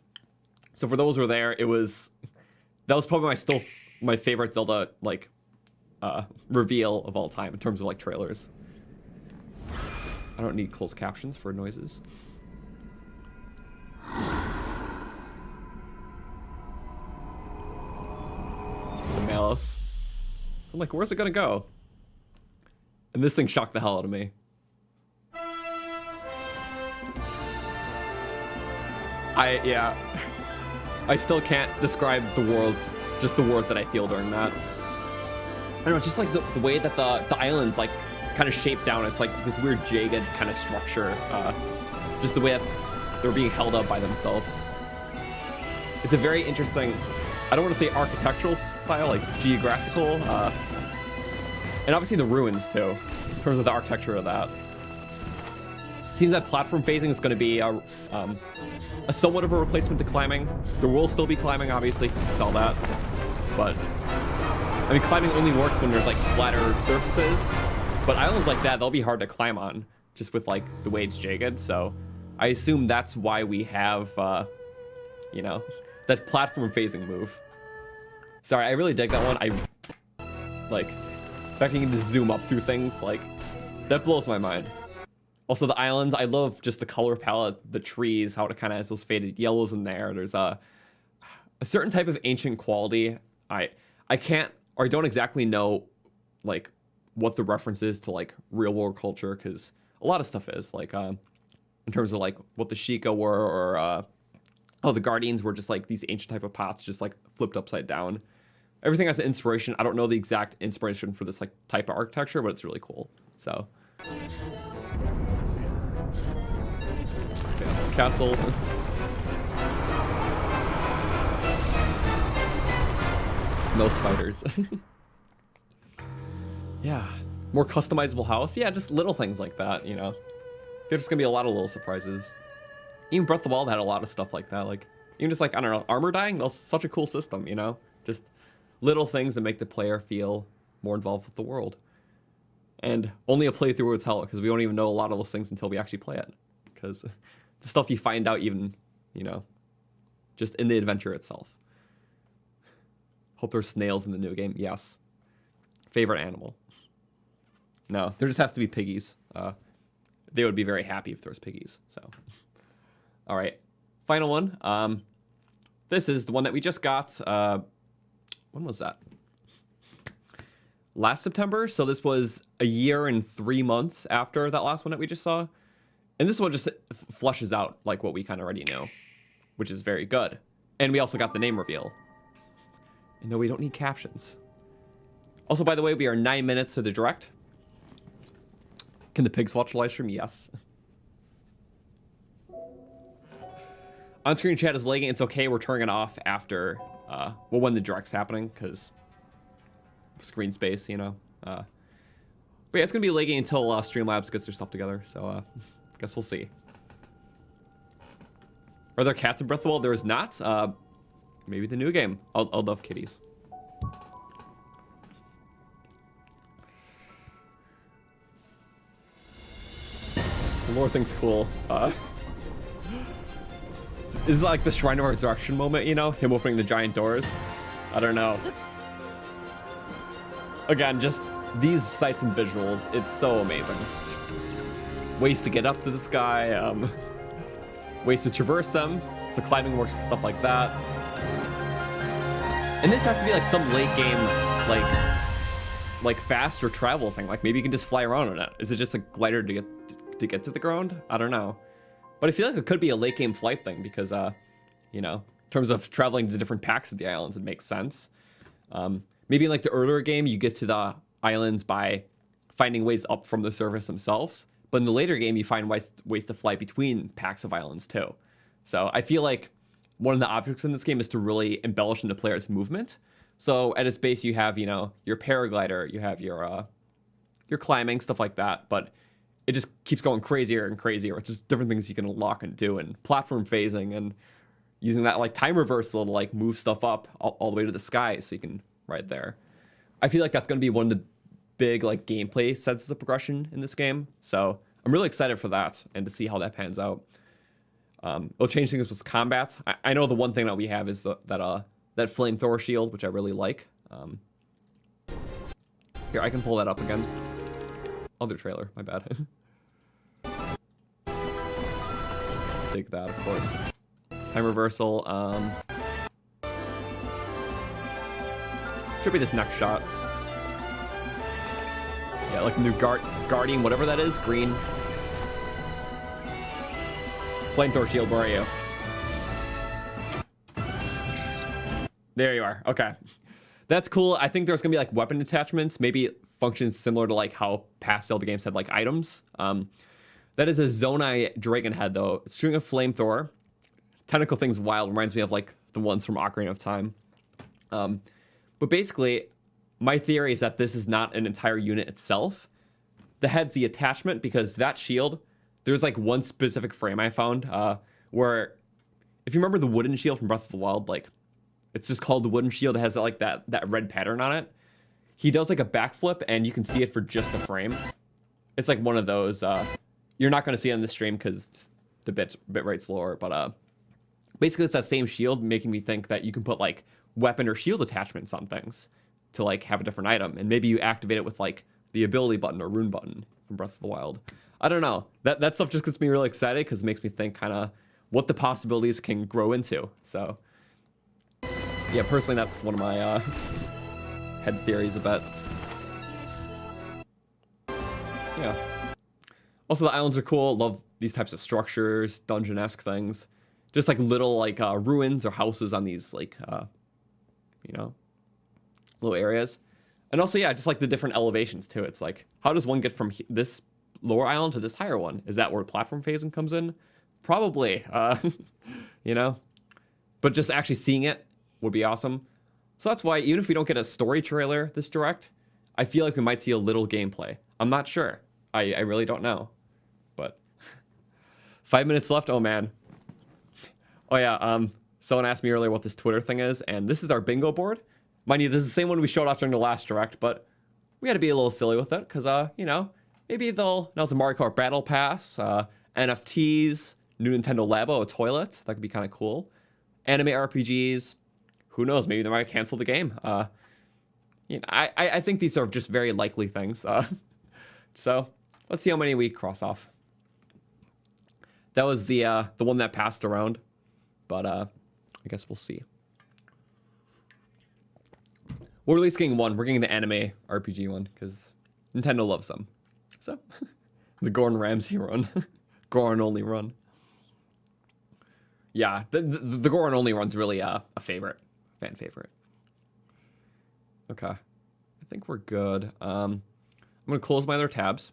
So for those who were there, that was probably my favorite Zelda, like, reveal of all time in terms of, like, trailers. I don't need closed captions for noises. The Malice. I'm like, where's it gonna go? And this thing shocked the hell out of me. Yeah. I still can't describe the worlds, just the words that I feel during that. I don't know, just like the way that the islands, like, kind of shaped down. It's like this weird jagged kind of structure. Just the way that they're being held up by themselves. It's a very interesting, I don't want to say architectural style, like geographical, and obviously the ruins too, in terms of the architecture of that. Seems that platform phasing is going to be a somewhat of a replacement to climbing. There will still be climbing, obviously, you saw that. But, I mean, climbing only works when there's like flatter surfaces. But islands like that, they'll be hard to climb on, just with like the way it's jagged. So I assume that's why we have, you know, that platform phasing move. Sorry, I really dig that one. Like, the fact you can just zoom up through things, like, that blows my mind. Also, the islands, I love just the color palette, the trees, how it kind of has those faded yellows in there. There's a certain type of ancient quality. I can't, or I don't exactly know, like, what the reference is to like real world culture, because a lot of stuff is like in terms of like what the Sheikah were, or the Guardians were just like these ancient type of pots just like flipped upside down. Everything has an inspiration. I don't know the exact inspiration for this like type of architecture, but it's really cool. So yeah, castle. No spiders. Yeah, more customizable house. Yeah, just little things like that, you know. There's just gonna be a lot of little surprises. Even Breath of the Wild had a lot of stuff like that. Like, even just like, I don't know, armor dying, that's such a cool system, you know? Just little things that make the player feel more involved with the world. And only a playthrough would tell, because we don't even know a lot of those things until we actually play it. Because the stuff you find out even, you know, just in the adventure itself. Hope there's snails in the new game. Yes. Favorite animal. No, there just has to be piggies. They would be very happy if there was piggies. So, all right, final one. This is the one that we just got. When was that? Last September. So this was a year and 3 months after that last one that we just saw. And this one just flushes out like what we kind of already know, which is very good. And we also got the name reveal. And no, we don't need captions. Also, by the way, we are 9 minutes to the direct. Can the pigs watch the live stream? Yes. On-screen chat is lagging. It's okay. We're turning it off after, well, when the direct's happening, because screen space, you know. But yeah, it's going to be lagging until Streamlabs gets their stuff together. So, I guess we'll see. Are there cats in Breath of the Wild? There is not. Maybe the new game. I'll love kitties. Lore thing's cool. This is like the Shrine of Resurrection moment, you know? Him opening the giant doors. I don't know. Again, just these sights and visuals, it's so amazing. Ways to get up to the sky, ways to traverse them. So climbing works for stuff like that. And this has to be like some late game, like fast or travel thing. Like maybe you can just fly around on it. Is it just a glider to get to the ground? I don't know. But I feel like it could be a late game flight thing because, you know, in terms of traveling to different packs of the islands, it makes sense. Maybe in like the earlier game, you get to the islands by finding ways up from the surface themselves. But in the later game, you find ways to fly between packs of islands too. So I feel like one of the objects in this game is to really embellish in the player's movement. So at its base, you have, you know, your paraglider, you have your climbing, stuff like that. But it just keeps going crazier and crazier with just different things you can unlock and do, and platform phasing and using that like time reversal to like move stuff up all the way to the sky so you can ride there. I feel like that's going to be one of the big like gameplay senses of progression in this game. So I'm really excited for that and to see how that pans out. It'll change things with combat. I know the one thing that we have is that flamethrower shield, which I really like. Here, I can pull that up again. Other trailer, my bad. Dig that, of course. Time reversal. Should be this next shot. Yeah, like the new Guardian, whatever that is, green. Flamethrower shield, where are you? There you are. Okay. That's cool. I think there's gonna be like weapon attachments, maybe functions similar to like how past Zelda games had like items. That is a Zonai Dragon Head though. It's shooting a flamethrower. Tentacle thing's wild. Reminds me of like the ones from Ocarina of Time. But basically, my theory is that this is not an entire unit itself. The head's the attachment because that shield, there's like one specific frame I found where, if you remember the wooden shield from Breath of the Wild, like it's just called the wooden shield. It has like that red pattern on it. He does like a backflip and you can see it for just a frame. It's like one of those. You're not going to see it on the stream because the bit rate's lower. But basically, it's that same shield, making me think that you can put like weapon or shield attachments on things to like have a different item, and maybe you activate it with like the ability button or rune button from Breath of the Wild. I don't know. That stuff just gets me really excited because it makes me think kind of what the possibilities can grow into. So yeah, personally, that's one of my head theories about. Yeah. Also, the islands are cool. Love these types of structures, dungeon-esque things. Just like little like ruins or houses on these like, you know, little areas. And also, yeah, just like the different elevations too. It's like, how does one get from this lower island to this higher one? Is that where platform phasing comes in? Probably, you know, but just actually seeing it would be awesome. So that's why even if we don't get a story trailer this direct, I feel like we might see a little gameplay. I'm not sure. I really don't know. But 5 minutes left. Oh man. Oh yeah. Someone asked me earlier what this Twitter thing is, and this is our bingo board. Mind you, this is the same one we showed off during the last direct, but we had to be a little silly with it because, you know, maybe they'll announce a Mario Kart Battle Pass, NFTs, new Nintendo Labo, a toilet. That could be kind of cool. Anime RPGs. Who knows? Maybe they might cancel the game. You know, I think these are just very likely things. So let's see how many we cross off. That was the one that passed around, but I guess we'll see. We're at least getting one. We're getting the anime RPG one because Nintendo loves them. So the Gordon Ramsay run, Gordon only run. Yeah, the Gordon only run's really a favorite, fan favorite. Okay, I think we're good. I'm gonna close my other tabs.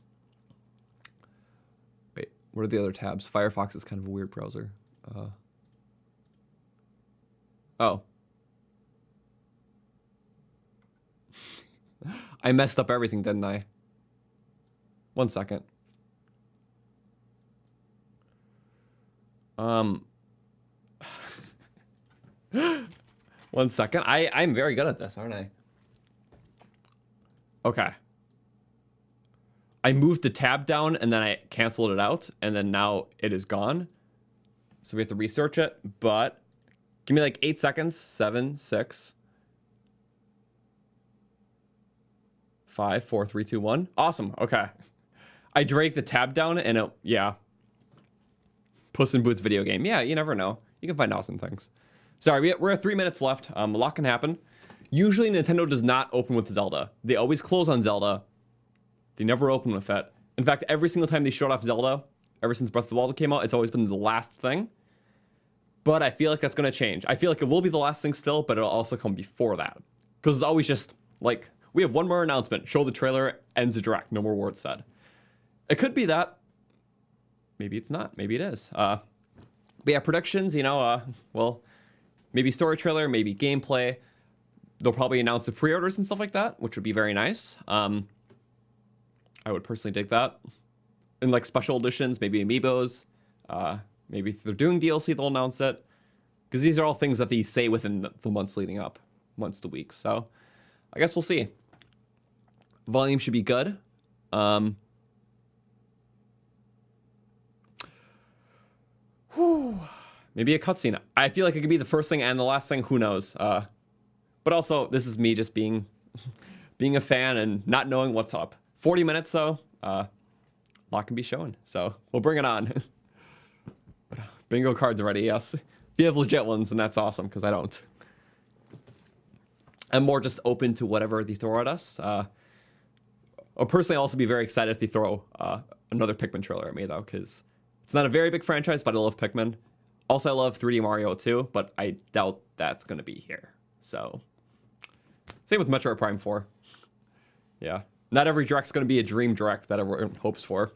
Wait, what are the other tabs? Firefox is kind of a weird browser. Oh. I messed up everything, didn't I? 1 second. One second. I'm very good at this, aren't I? Okay. I moved the tab down and then I canceled it out, and then now it is gone. So we have to research it, but give me like 8 seconds. 7, 6, 5, 4, 3, 2, 1. Awesome. Okay. I dragged the tab down and it, yeah. Puss in Boots video game. Yeah, you never know. You can find awesome things. Sorry, we're at 3 minutes left. A lot can happen. Usually Nintendo does not open with Zelda. They always close on Zelda. They never open with it. In fact, every single time they showed off Zelda, ever since Breath of the Wild came out, it's always been the last thing. But I feel like that's going to change. I feel like it will be the last thing still, but it'll also come before that. Because it's always just, like, we have one more announcement. Show the trailer, ends the direct. No more words said. It could be that. Maybe it's not. Maybe it is. But yeah, predictions, you know, well, maybe story trailer, maybe gameplay. They'll probably announce the pre-orders and stuff like that, which would be very nice. I would personally dig that. And like special editions, maybe amiibos. Maybe if they're doing DLC, they'll announce it. Because these are all things that they say within the months leading up, months to weeks. So I guess we'll see. Volume should be good. Maybe a cutscene. I feel like it could be the first thing and the last thing. Who knows? But also, this is me just being a fan and not knowing what's up. 40 minutes, though. A lot can be shown. So we'll bring it on. Bingo cards ready, yes. If you have legit ones, then that's awesome, because I don't. I'm more just open to whatever they throw at us. I'll personally also be very excited if they throw another Pikmin trailer at me, though, because it's not a very big franchise, but I love Pikmin. Also, I love 3D Mario too, but I doubt that's going to be here. So, same with Metroid Prime 4. Yeah. Not every direct's going to be a dream direct that everyone hopes for.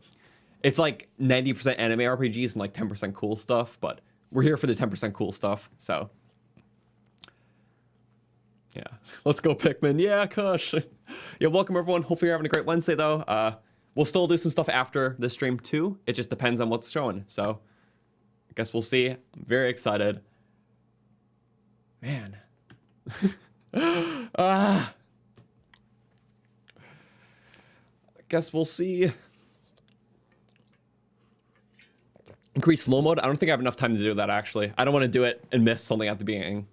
It's like 90% anime RPGs and like 10% cool stuff, but we're here for the 10% cool stuff, so. Yeah. Let's go, Pikmin. Yeah, Kush. Yeah, welcome, everyone. Hopefully you're having a great Wednesday, though. We'll still do some stuff after this stream, too. It just depends on what's showing, so. I guess we'll see. I'm very excited. Man. I guess we'll see. Increase slow mode. I don't think I have enough time to do that, actually. I don't want to do it and miss something at the beginning.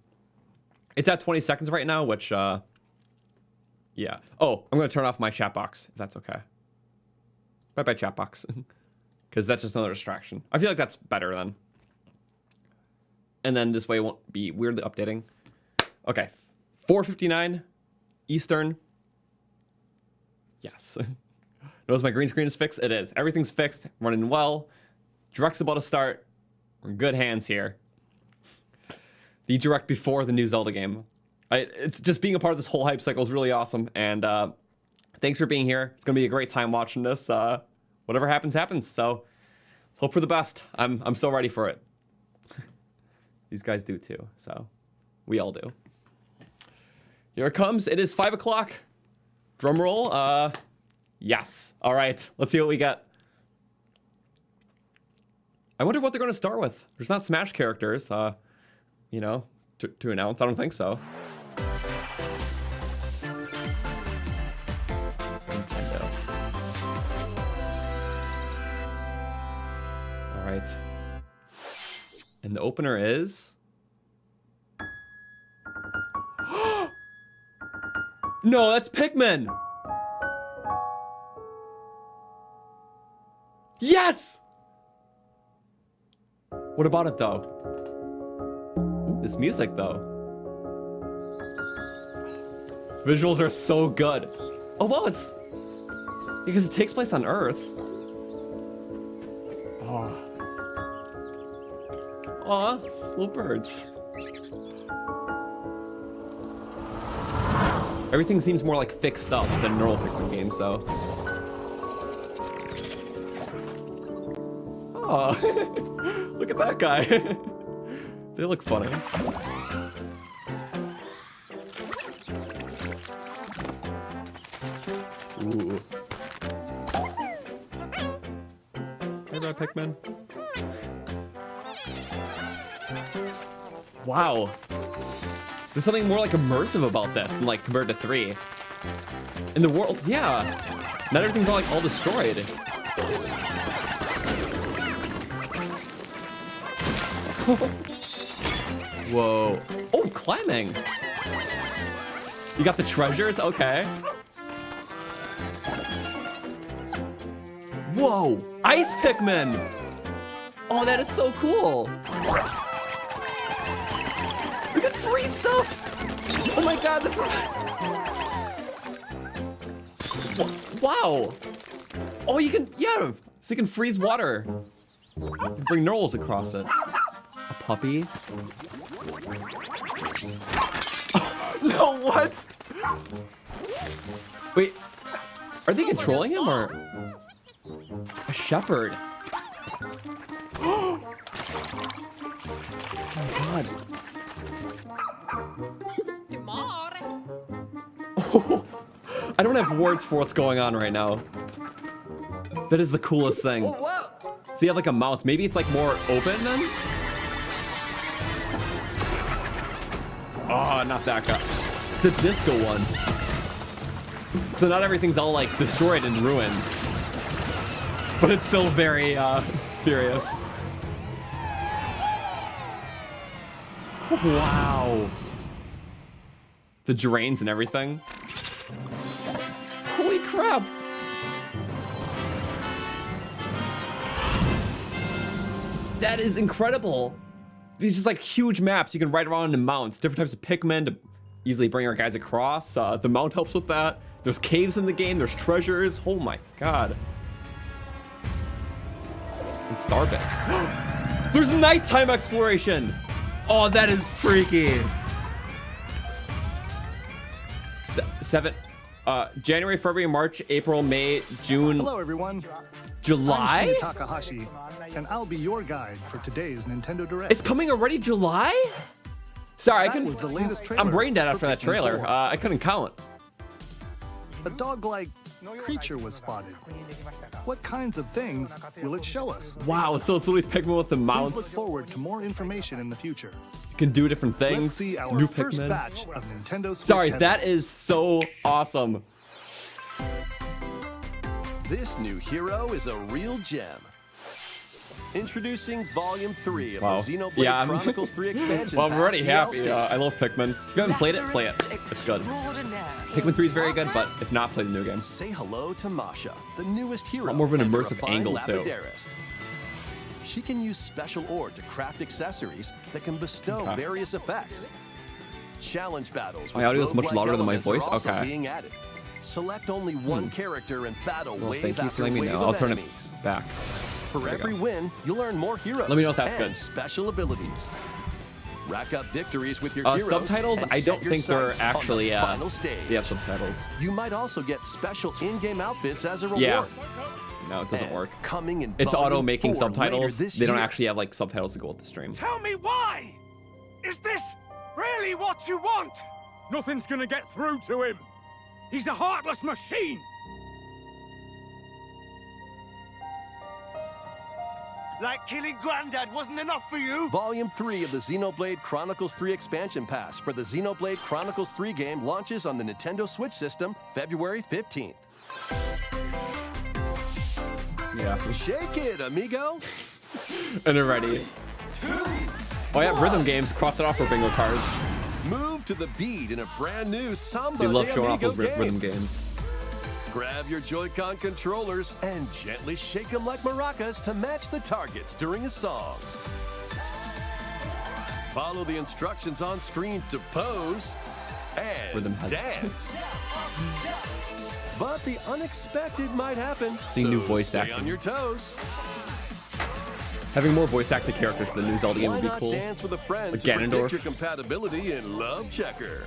It's at 20 seconds right now, which, yeah. Oh, I'm going to turn off my chat box, if that's okay. Bye-bye, chat box. Because that's just another distraction. I feel like that's better then. And then this way it won't be weirdly updating. Okay. 4:59 Eastern. Yes. Notice my green screen is fixed? It is. Everything's fixed. Running well. Direct's about to start. We're in good hands here. The direct before the new Zelda game. It's just being a part of this whole hype cycle is really awesome. And thanks for being here. It's going to be a great time watching this. Whatever happens, happens. So hope for the best. I'm so ready for it. These guys do too. So we all do. Here it comes. It is 5 o'clock. Drum roll. Yes. All right. Let's see what we get. I wonder what they're going to start with. There's not Smash characters, you know, to announce. I don't think so. Nintendo. All right. And the opener is... No, that's Pikmin! Yes! What about it, though? Ooh, this music, though. Visuals are so good. Oh, well, it's... Because it takes place on Earth. Oh. Aw, little birds. Everything seems more like fixed up than normal Pikmin games, though. Oh, look at that guy. They look funny. Ooh. Hey, Red Pikmin. Wow. There's something more like immersive about this than like compared to 3. In the world, yeah. Not everything's all, like all destroyed. Whoa. Oh, climbing. You got the treasures? Okay. Whoa. Ice Pikmin. Oh, that is so cool. We got free stuff. Oh my god, this is... Wow. Oh, you can... Yeah. So you can freeze water. You can bring knurls across it. A puppy. No, what? Wait, are they controlling him or a shepherd? Oh my god. Oh, I don't have words for what's going on right now. That is the coolest thing. So you have like a mount. Maybe it's like more open then? Oh, not that guy. The disco one. So not everything's all like destroyed in ruins. But it's still very furious. Wow. The drains and everything. Holy crap. That is incredible. These just like huge maps. You can ride around in mounts, different types of Pikmin to easily bring our guys across. The mount helps with that. There's caves in the game. There's treasures. Oh my god. And Starbit. There's nighttime exploration. Oh, that is freaky. January, February, March, April, May, June. Hello, everyone. July? I'm Shin Takahashi, and I'll be your guide for today's Nintendo Direct. It's coming already July? Sorry, That was the latest trailer I'm brain dead for after that Pikmin trailer. 4. I couldn't count. A dog-like creature was spotted. What kinds of things will it show us? Wow, so it's literally Pikmin with the Please mounts. look forward to more information in the future. You can do different things. Let's see our New first Pikmin. batch of Nintendo Switch Sorry, heaven. that is so awesome. This new hero is a real gem. Introducing Volume 3 of Wow. the Xenoblade Yeah, I'm- Chronicles 3 expansion Well, I'm pass already happy. DLC. I love Pikmin. If you haven't played it, play it. It's good. Pikmin 3 is very good, but if not, play the new game. Say hello to Masha, the newest hero. More of an and immersive refined angle, too. lapidarist. She can use special ore to craft accessories that can bestow Okay. various effects. Challenge battles. My audio is much roguelike louder than my elements are voice? also Okay. being added. Select only one character and battle Well, wave thank you for after letting me wave know. I'll of turn enemies. it back. For There we every go. win, you'll earn more heroes. Let me know if that's and good. special abilities. Rack up victories with your heroes. Subtitles, and I set don't your think they're sights on the actually, final stage. they have subtitles. You might also get special in-game outfits as a reward. Yeah. No, it doesn't And work. Coming in It's Volume auto making 4 later subtitles. this They don't year. actually have like subtitles to go with the stream. Tell me why! Is this really what you want? Nothing's gonna get through to him. He's a heartless machine. Like killing Granddad wasn't enough for you? Volume 3 of the Xenoblade Chronicles 3 expansion pass for the Xenoblade Chronicles 3 game launches on the Nintendo Switch system February 15th. Yeah. Shake it, amigo! And they're ready. Oh yeah, rhythm games. Cross it off for bingo cards. Move to the beat in a brand new Samba They love de showing off Amigo those game. rhythm games. Grab your Joy-Con controllers and gently shake them like maracas to match the targets during a song. Follow the instructions on screen to pose and Rhythm has- dance. But the unexpected might happen, Seeing so new voice stay acting. on your toes. Having more voice acted characters for the new Zelda game Why would be not cool. dance with a friend Like to predict Ganondorf. your compatibility in Love Checker?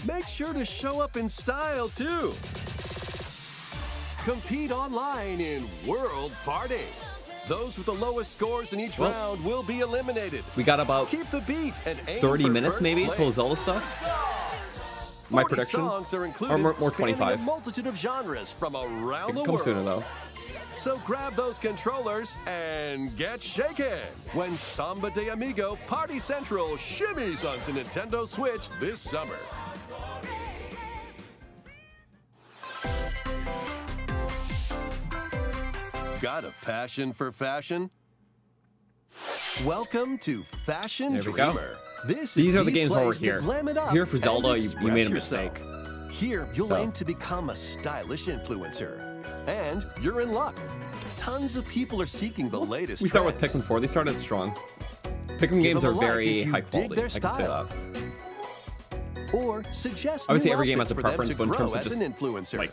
Make sure to show up in style, too. Compete online in World Party. Those with the lowest scores in each Well, round will be eliminated. We got about Keep the beat and aim 30 for minutes first maybe place. until Zelda stuff. My 40 prediction. songs are included, Or more spanning 25. a multitude of genres from around It the comes world. sooner though. So grab those controllers and get shaken when Samba de Amigo Party Central shimmies onto Nintendo Switch this summer. Got a passion for fashion? Welcome to Fashion There we go. Dreamer. These are the games where we're place to here. glam it up Here for and Zelda, you express made a yourself. mistake. Here, you'll So. aim to become a stylish influencer. And you're in luck. Tons of people are seeking the latest We start with trends. Pikmin 4. They started strong. Pikmin games them are a like very if you high dig quality. their I can say style. that. Or suggest Obviously, new every game has outfits a for them preference, to but in grow terms of as just, an influencer. Like,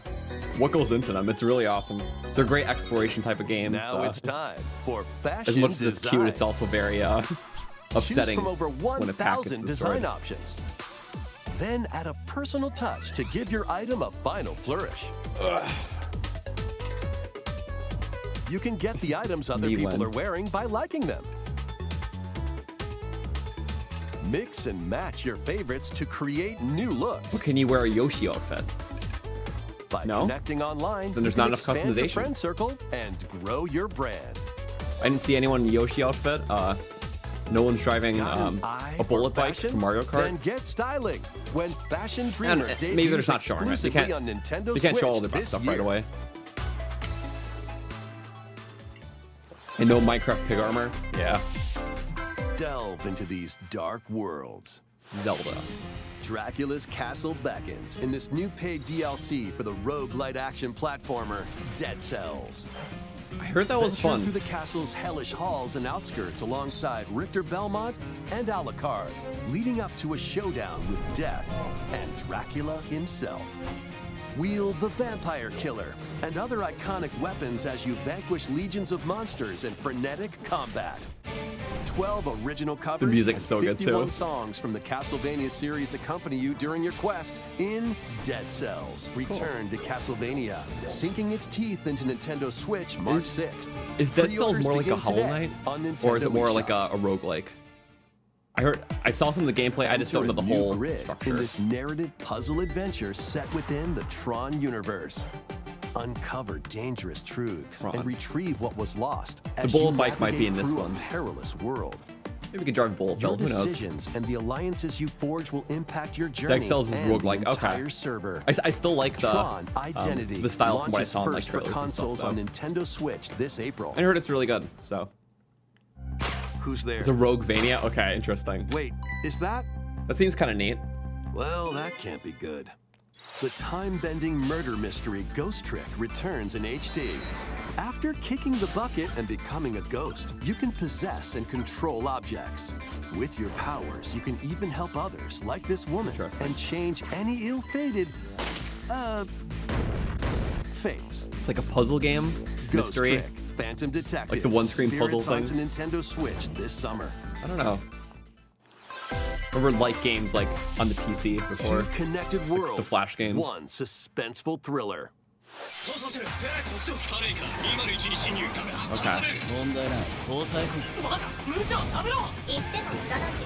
what goes into them? It's really awesome. They're great exploration type of games. Now it's time for fashion As much as it's design. cute, it's also very upsetting Choose from over when a pack gets 1,000 destroyed. design options. Then add a personal touch to give your item a final flourish. You can get the items other Me people win. are wearing by liking them. Mix and match your favorites to create new looks. Can you wear a Yoshi outfit? By No? connecting online, Then there's you not can enough expand your customization. friend circle and grow your brand. I didn't see anyone in a Yoshi outfit. No one's driving Got an eye a bullet for bike fashion? from Mario Kart. Then get styling when Fashion Dreamer And debuts maybe they're just not showing it. They exclusively can't. on Nintendo They can't show all Switch their best this stuff year. right away. And no Minecraft pig armor. Yeah, Delve into these dark worlds. Zelda. Dracula's castle beckons in this new paid DLC for the roguelite action platformer Dead Cells. I heard that was Venture fun. through the castle's hellish halls and outskirts alongside Richter Belmont and Alucard, leading up to a showdown with Death and Dracula himself. Wield the Vampire Killer and other iconic weapons as you vanquish legions of monsters in frenetic combat. 12 original covers music and is so good, 51 too. songs from the Castlevania series accompany you during your quest in Dead Cells. Return to Castlevania, sinking its teeth into Nintendo Switch March 6th. Is Dead Cells Pre-orders more like a begin Hollow today Knight, on or is it Nintendo more eShop. like a roguelike? I saw some of the gameplay. I just don't know Enter the a new whole grid structure. in this narrative puzzle adventure set within the Tron universe. Uncover dangerous truths Tron. and retrieve what was lost. The as bullet you bike might be in navigate this through one. A perilous world. Maybe we could drive Bullet Your Bill. Who knows? decisions and the alliances you forge will impact your journey Dead Cells is and roguelike. the Okay. entire server. I still like Tron Identity the style from what I launches saw in like first for trailers and stuff. consoles So. on Nintendo Switch this April. I heard it's really good. So Who's there? it's a Roguevania. Okay, interesting. Wait, is that? That seems kind of neat. Well, that can't be good. The time-bending murder mystery Ghost Trick returns in HD. After kicking the bucket and becoming a ghost, you can possess and control objects. With your powers, you can even help others, like this woman, Interesting. and change any ill-fated, fates. It's like a puzzle game, Ghost mystery. Trick, Phantom Detective, Like the one-screen puzzle Spirits onto things? Nintendo Switch this summer. I don't know. Remember like games like on the PC before? Two connected worlds, Flash games. one suspenseful thriller. Okay.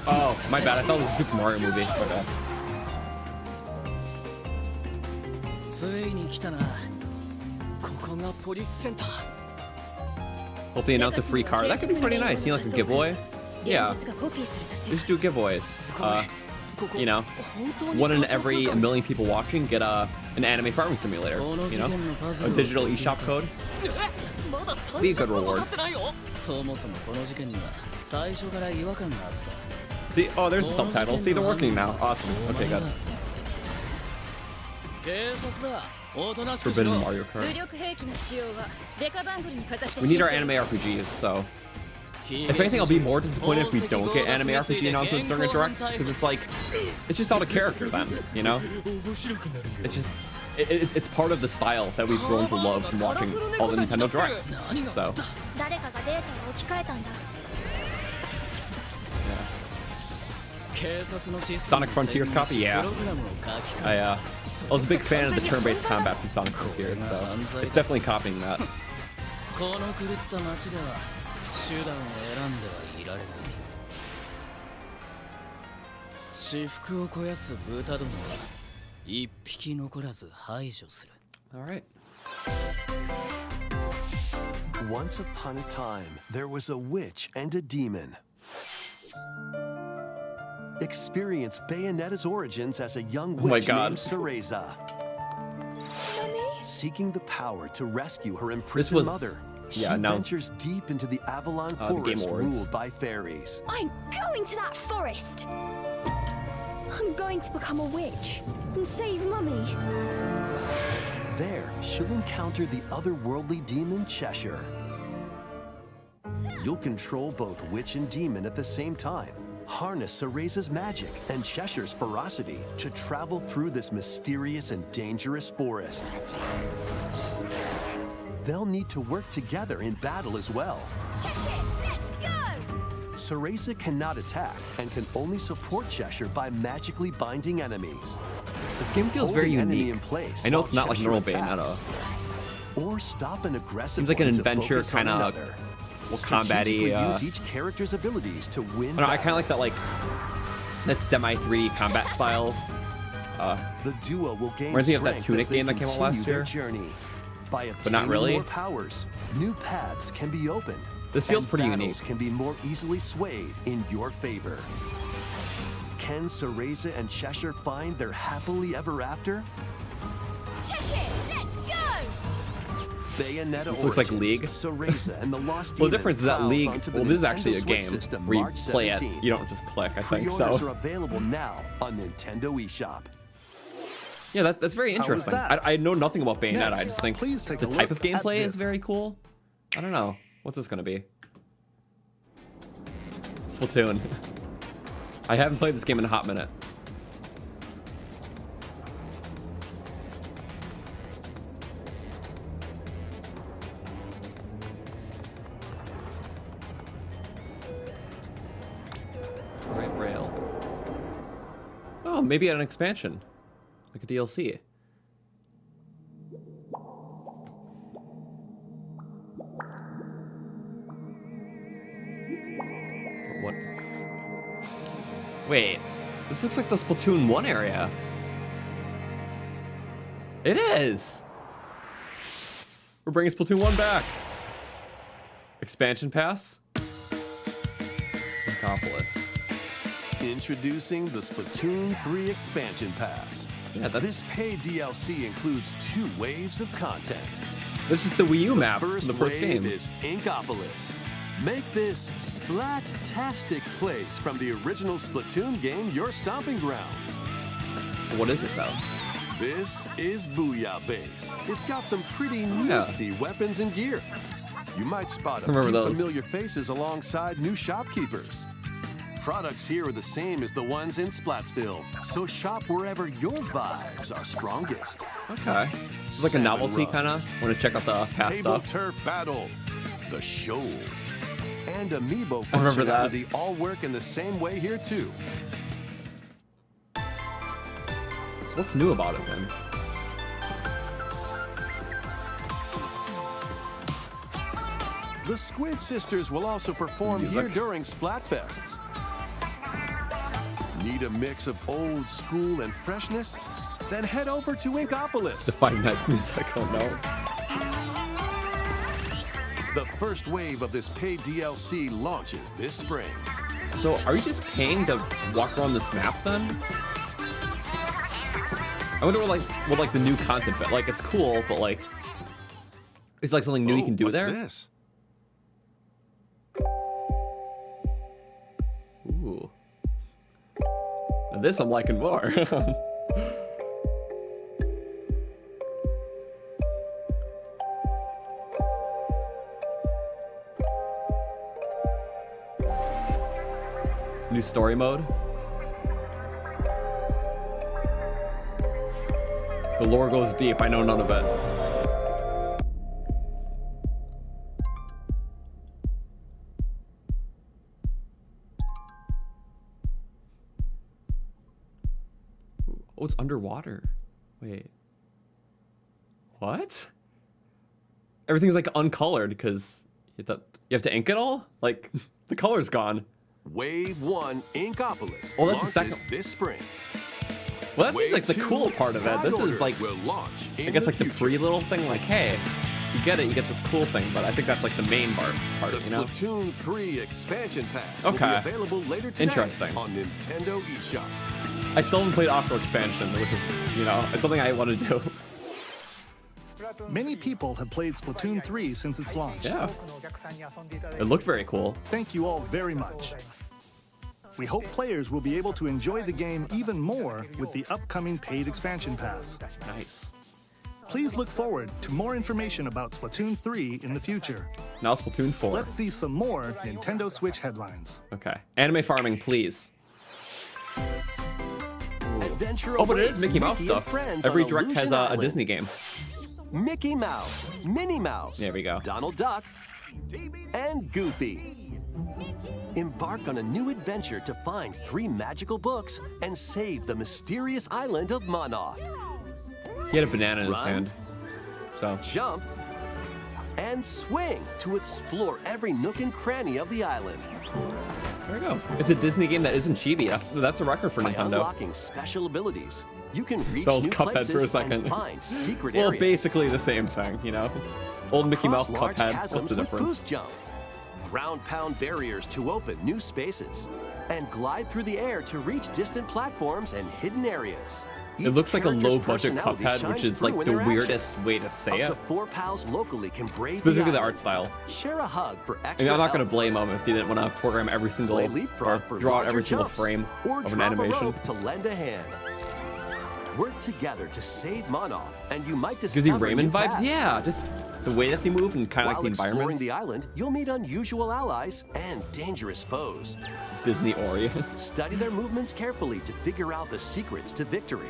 Oh, my bad. I thought it was a Super Mario movie. My bad. Hope they announce a free car. That could be pretty nice. You know, like a giveaway. Yeah, they should do giveaways. You know, one in every million people watching get an anime farming simulator. You know, a digital eShop code. Be a good reward. See, oh, there's the subtitles. See, they're working now. Awesome. Okay, good. Forbidden Mario Kart. We need our anime RPGs, so. If anything, I'll be more disappointed if we don't get anime RPG announcements during a direct, because it's like, it's just out of character then, you know? It's just, it's part of the style that we've grown to love from watching all the Nintendo directs. So, Sonic Frontiers copy, yeah. I was a big fan of the turn-based combat from Sonic Frontiers, so it's definitely copying that. All right. Once upon a time, there was a witch and a demon. Experience Bayonetta's origins as a young Oh my witch God. named Cereza. Seeking the power to rescue her imprisoned was mother She yeah, now ventures deep into the Avalon the Game Forest Awards. ruled by fairies. I'm going to that forest. I'm going to become a witch and save Mummy. There, she'll encounter the otherworldly demon Cheshire. You'll control both witch and demon at the same time. Harness Cereza's magic and Cheshire's ferocity to travel through this mysterious and dangerous forest. They'll need to work together in battle as well. Cheshire, let's go! Cereza cannot attack and can only support Cheshire by magically binding enemies. This game feels Hold very an enemy unique. in place I know while it's not like Cheshire normal attacks. Bayonetta. Or stop an aggressive Seems like an one to adventure focus on kind of another. combat-y. Strategically use each character's abilities to win. I don't know, I kind of like that that semi 3 combat style. The duo will gain Reminds me of that strength Tunic as they game that came out continue last their year. Journey. By obtaining But not really. more powers, new paths can be opened. This feels and pretty battles unique. can be more easily swayed in your favor. Can Cereza and Cheshire find their happily ever after? Cheshire, let's go! Bayonetta This looks like Origins, League. Cereza and the Lost Well, the Demon difference is that prowls League, onto the well, this is Nintendo actually a Switch game system where you March play it. 17th. You don't just click, I think. Pre-orders So are available now on Nintendo eShop. yeah, that's very How was interesting. that? I know nothing about Bayonetta. I just think Please take the a type look of gameplay at is this. very cool. I don't know. What's this gonna be? Splatoon. I haven't played this game in a hot minute. Right rail. Oh, maybe an expansion, like a DLC. What? Wait, this looks like the Splatoon 1 area. It is. We're bringing Splatoon 1 back. Expansion pass. Metropolis. Introducing the Splatoon 3 Expansion Pass. Yeah, that's This paid DLC includes 2 waves of content. this is the Wii U map from First the first wave game. is Inkopolis. Make this splat-tastic place from the original Splatoon game your stomping grounds. What is it though? This is Booyah Base. It's got some pretty Yeah. nifty weapons and gear. You might spot a Remember few those. familiar faces alongside new shopkeepers. Products here are the same as the ones in Splatsville, so shop wherever your vibes are strongest. Okay. It's like a Salmon novelty Run. kind of. Want to check out the past Table stuff. Turf Battle, the show, and amiibo I remember that. functionality all work in the same way here too. So what's new about it then? The Squid Sisters will also perform Music. here during Splatfests. Need a mix of old school and freshness? Then head over to Inkopolis. The Five Nights music. Oh no. The first wave of this paid DLC launches this spring. So are you just paying to walk around this map then? I wonder what like the new content bit. Like it's cool, but like it's like something new you can do what's there. This? Ooh. Now this I'm liking more. New story mode. The lore goes deep. I know none of it. Oh, it's underwater. Wait. What? Everything's like uncolored because you have to ink it all? Like, the color's gone. Wave 1 Inkopolis Oh, that's the launches second- this spring. Well, that Wave seems like the 2 cool part of it. Side This is Order like, will launch I in guess like the future. free little thing, like, hey, you get it, you get this cool thing, but I think that's like the main part, The you know? Splatoon 3 expansion pass will be Okay. available later today Interesting. on Nintendo eShop. I still haven't played Aqua Expansion, which is, you know, it's something I want to do. Many people have played Splatoon 3 since its launch. Yeah. It looked very cool. Thank you all very much. We hope players will be able to enjoy the game even more with the upcoming paid expansion pass. Nice. Please look forward to more information about Splatoon 3 in the future. Now Splatoon 4. Let's see some more Nintendo Switch headlines. Okay. Anime farming, please. Adventure Oh, but it is awaits Mickey Mouse Mickey and stuff. friends Every on direct has Illusion a Island. Disney game. Mickey Mouse, Minnie Mouse, There we go. Donald Duck, and Goofy. Embark on a new adventure to find 3 magical books and save the mysterious island of Monoth. He had a banana in his Run. hand. So, Jump and swing to explore every nook and cranny of the island. there we go. It's a Disney game that isn't chibi. That's a record for By Nintendo. unlocking special abilities, you can reach That was new Cuphead places for a second. and find secret Well, areas. basically the same thing, you know? Old Mickey Mouse Cross large Cuphead. chasms What's the with difference? boost jump, ground pound barriers to open new spaces, and glide through the air to reach distant platforms and hidden areas. It looks like a Each character's low-budget personality Cuphead, shines which is through like in the their actions. weirdest way to say Up it. to 4 pals locally can brave Specifically the island. art style. Share a hug for I extra mean, I'm not going to help. blame them if they didn't want to program every single Play or leapfrog for draw out larger every single jumps, frame or of an drop a animation. rope to lend a hand. Work together to save Monoth, and you might Gives discover you new Rayman vibes? paths. Yeah, just the way that they move and kind of like While the exploring environments. the island, you'll meet unusual allies and dangerous foes. Disney Ori. Study their movements carefully to figure out the secrets to victory.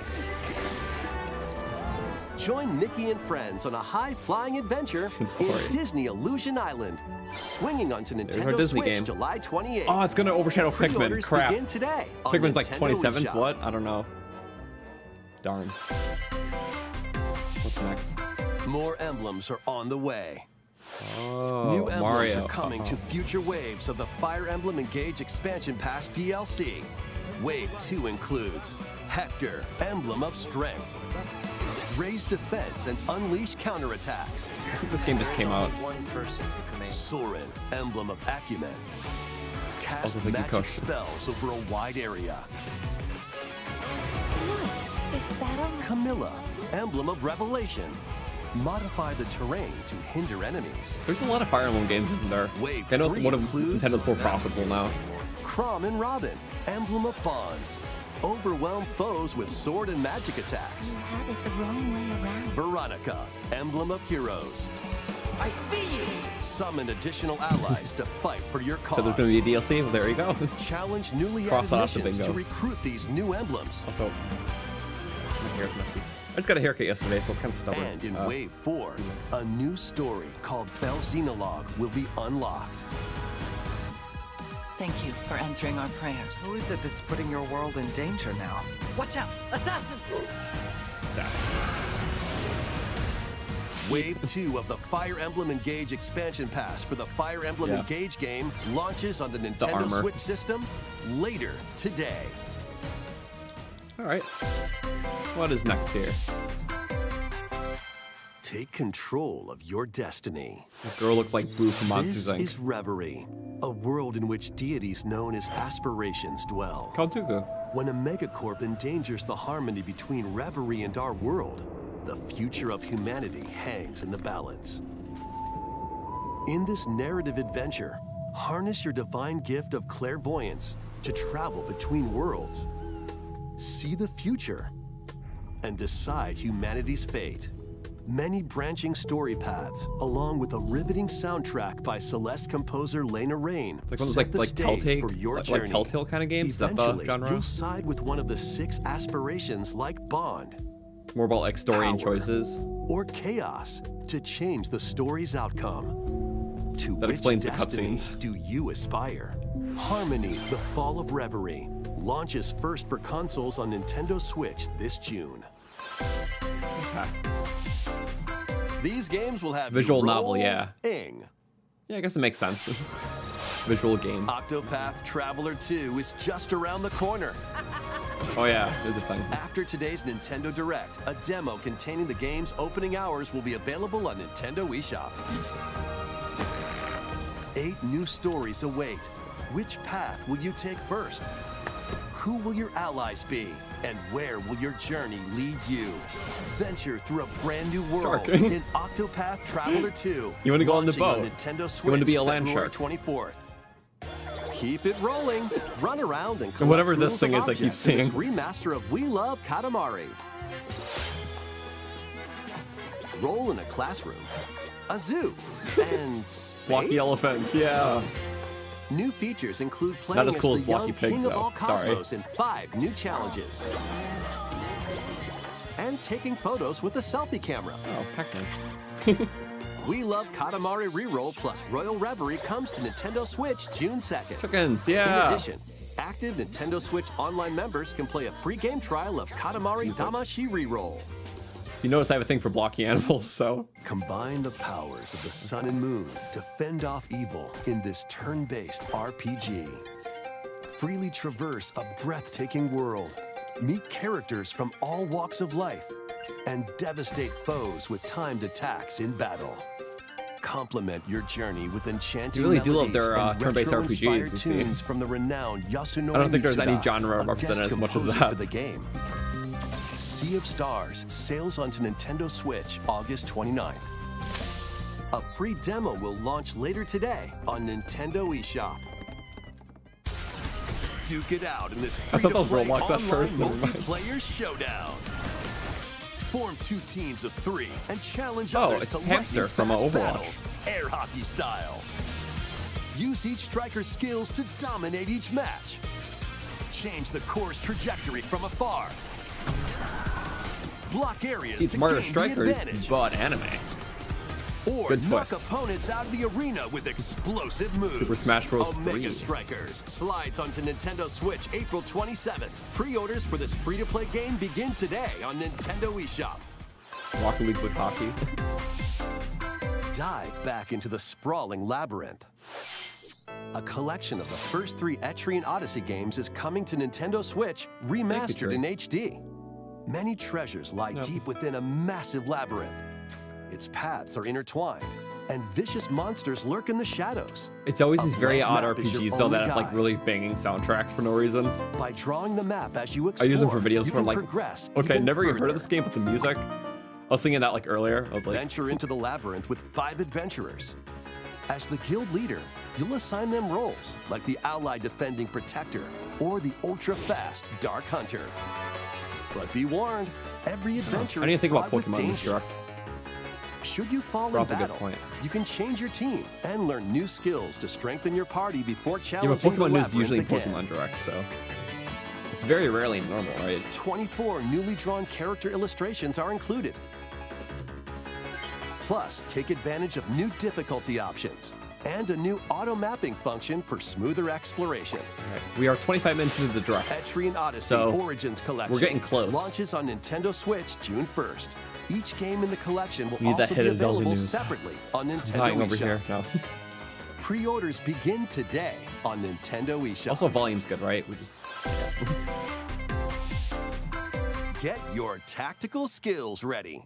Join Mickey and friends on a high-flying adventure in Ori. Disney Illusion Island, swinging onto our Nintendo Disney Switch game. July 28th. Oh, it's going to overshadow Pikmin. Pre-orders Crap. begin today on Pikmin's like Nintendo 27th? eShop. What? I don't know. Darn. What's next? More emblems are on the way. Oh, New emblems Mario. are coming to future waves of the Fire Emblem Engage Expansion Pass DLC. Wave 2 includes Hector, Emblem of Strength, Raise Defense and Unleash Counterattacks, I think this game just came out. Soren, Emblem of Acumen, Cast Also, thank you, magic Coach. spells over a wide area, What? Is that a... Camilla, Emblem of Revelation, modify the terrain to hinder enemies, There's a lot of Fire Emblem games, isn't there? Wave I know it's 3 one of includes- Nintendo's more profitable now. Crom and Robin, Emblem of Bonds, overwhelm foes with sword and magic attacks, You had it the wrong way around. Veronica, Emblem of Heroes. I see you! Summon additional allies to fight for your cause. So there's going to be a DLC? Well, there you go. Challenge newly Cross added off the missions to bingo. recruit these new emblems. Also, my hair's messy. I just got a haircut yesterday, so it's kind of stubborn. And in Wave 4, a new story called Bell Xenologue will be unlocked. Thank you for answering our prayers. Who is it that's putting your world in danger now? Watch out! Assassin! Wave 2 of the Fire Emblem Engage Expansion Pass for the Fire Emblem Yeah. Engage game launches on the Nintendo armor. Switch system later today. All right. What is next here? Take control of your destiny. The girl looked like Boo from Monsters This Inc. is Reverie, a world in which deities known as aspirations dwell. Called Tuku. When a megacorp endangers the harmony between Reverie and our world, the future of humanity hangs in the balance. In this narrative adventure, harness your divine gift of clairvoyance to travel between worlds, see the future, and decide humanity's fate. Many branching story paths, along with a riveting soundtrack by Celeste composer Lena Raine, It's like one of those set the like stage Telltale, for your like journey. Telltale kind of games. Is that the Eventually, genre? you'll side with one of the 6 aspirations like Bond, More about like story and power, choices. or chaos to change the story's outcome. To That which explains the destiny cutscenes. do you aspire? Harmony, The Fall of Reverie, launches first for consoles on Nintendo Switch this June. Okay. These games will have Visual you novel, yeah. rolling. Yeah, I guess it makes sense. Visual game. Octopath Traveler 2 is just around the corner. Oh yeah, there's a thing. After today's Nintendo Direct, a demo containing the game's opening hours will be available on Nintendo eShop. 8 new stories await. Which path will you take first? Who will your allies be? And where will your journey lead you? Venture through a brand new world Shark. in Octopath Traveler 2. You want to go on the launching boat. Nintendo Switch, You want to be a land February shark. 24th. Keep it rolling. Run around and collect whatever this pools thing of is I keep objects in this seeing. remaster of We Love Katamari. Roll in a classroom, a zoo, and space? Blocky elephants, yeah. New features include Not playing as as cool the as Blocky young Pigs, king of though. all Sorry. cosmos in 5 new challenges. And taking photos with a selfie camera. Oh, Pikmin. We Love Katamari Reroll plus Royal Reverie comes to Nintendo Switch June 2nd. Chickens, In yeah. addition, active Nintendo Switch Online members can play a free game trial of Katamari Damashi Reroll. You notice I have a thing for blocky animals, so. Combine the powers of the sun and moon to fend off evil in this turn-based RPG. Freely traverse a breathtaking world, meet characters from all walks of life, and devastate foes with timed attacks in battle. Complement your journey with enchanting You really do love melodies their, and turn-based retro-inspired RPGs, we see. tunes from the renowned Yasunori I don't think there's any Mitsuda, genre a represented guest as much as composer that. for the game. Sea of Stars sails onto Nintendo Switch August 29th. A free demo will launch later today on Nintendo eShop. Duke it out in this I thought that was free-to-play Roblox at online first, never mind. multiplayer showdown. Form 2 teams of 3 and challenge Oh, others it's to Hamster lightning-fast from Overwatch. battles, air hockey style. Use each striker's skills to dominate each match. Change the course trajectory from afar. Block areas See, it's to Mario gain the Strikers, advantage. but anime. Or Good knock twist. opponents out of the arena with explosive moves. Super Smash Bros. Omega 3. Strikers slides onto Nintendo Switch April 27th. Pre-orders for this free-to-play game begin today on Nintendo eShop. Rocket League with hockey. Dive back into the sprawling labyrinth. A collection of the first 3 Etrian Odyssey games is coming to Nintendo Switch, remastered in HD. Many treasures lie deep within a massive labyrinth. Its paths are intertwined, and vicious monsters lurk in the shadows. It's always A these very blank odd map is your RPGs, though, only that have like guide. really banging soundtracks for no reason. By drawing the map as you I explore, use them for videos you for can like. progress Okay, even never even heard further. of this game, but the music. I was thinking that like earlier. I was like, Venture into the labyrinth with 5 adventurers. As the guild leader, you'll assign them roles like the ally defending protector or the ultra-fast dark hunter. But be warned, every adventure I is didn't think about fraught with Pokemon in this danger. direct. Should you fall Brought in up a good battle, point. you can change your team and learn new skills to strengthen your party before Yeah, but challenging Pokemon the news is usually in labyrinth again. Pokemon Direct, so it's very rarely normal, right? 24 newly drawn character illustrations are included. Plus, take advantage of new difficulty options and a new auto mapping function for smoother exploration. All right. We are 25 minutes into the direct. Etrian Odyssey So, Origins Collection we're getting close. launches on Nintendo Switch June 1st. Each game in the collection will We need that also be hit of Zelda available news. separately on Nintendo Dying over eShop. here. No. Pre-orders begin today on Nintendo eShop. Also, volume's good, right? We just. Get your tactical skills ready.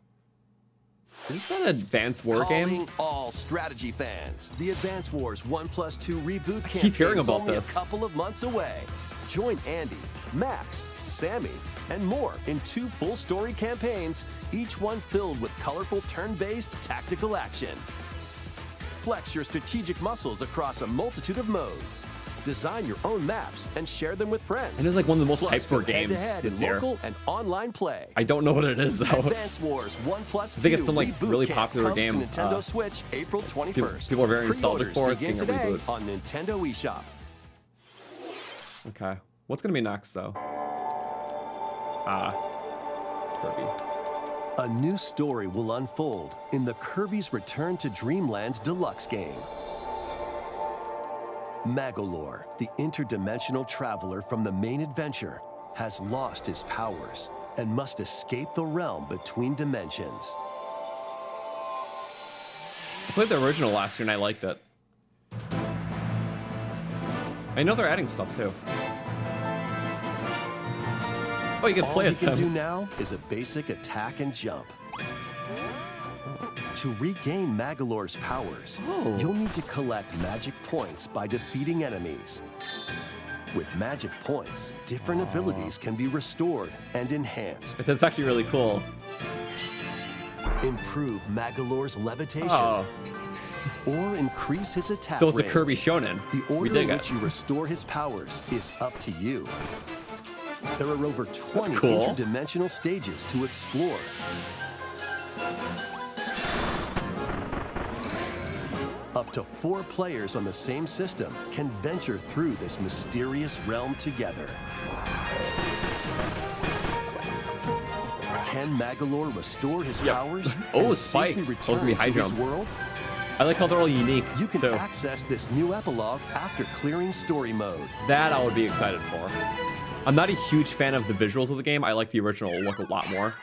Is that an Advanced War game? Calling all strategy fans. The Advance Wars 1+2 reboot campaign keep hearing is about only this. a couple of months away. Join Andy, Max, Sammy, and more in 2 full story campaigns, each one filled with colorful turn-based tactical action. Flex your strategic muscles across a multitude of modes. Design your own maps and share them with friends. And it's like one of the most Plus, hyped for go games head-to-head this in year. local and online play. I don't know what it is though. Advance Wars 1+2 I think it's some, like, Reboot really Camp popular comes game, to Nintendo uh, Switch April 21st. people are very nostalgic Pre-orders for it. It's begin getting a today reboot. on Nintendo eShop. Okay. What's gonna be next though? Kirby. A new story will unfold in the Kirby's Return to Dreamland Deluxe game. Magolor, the interdimensional traveler from the main adventure, has lost his powers and must escape the realm between dimensions. I played the original last year and I liked it. I know they're adding stuff too. Oh, you can All play he as can them. do now is a basic attack and jump. To regain Magolor's powers, Oh. you'll need to collect magic points by defeating enemies. With magic points, different abilities can be restored and enhanced. That's actually really cool. Improve Magolor's levitation. Oh. Or increase his attack So it's a range. Kirby Shonen. The We order dig in it. which you restore his powers is up to you. There are over 20 cool. interdimensional stages to explore. Up to 4 players on the same system can venture through this mysterious realm together. Can Magolor restore his powers? Oh, and safely spikes. Those can be return high to his jump. world? I like how they're all unique. You can too. access this new epilogue after clearing story mode. That I would be excited for. I'm not a huge fan of the visuals of the game. I like the original look a lot more.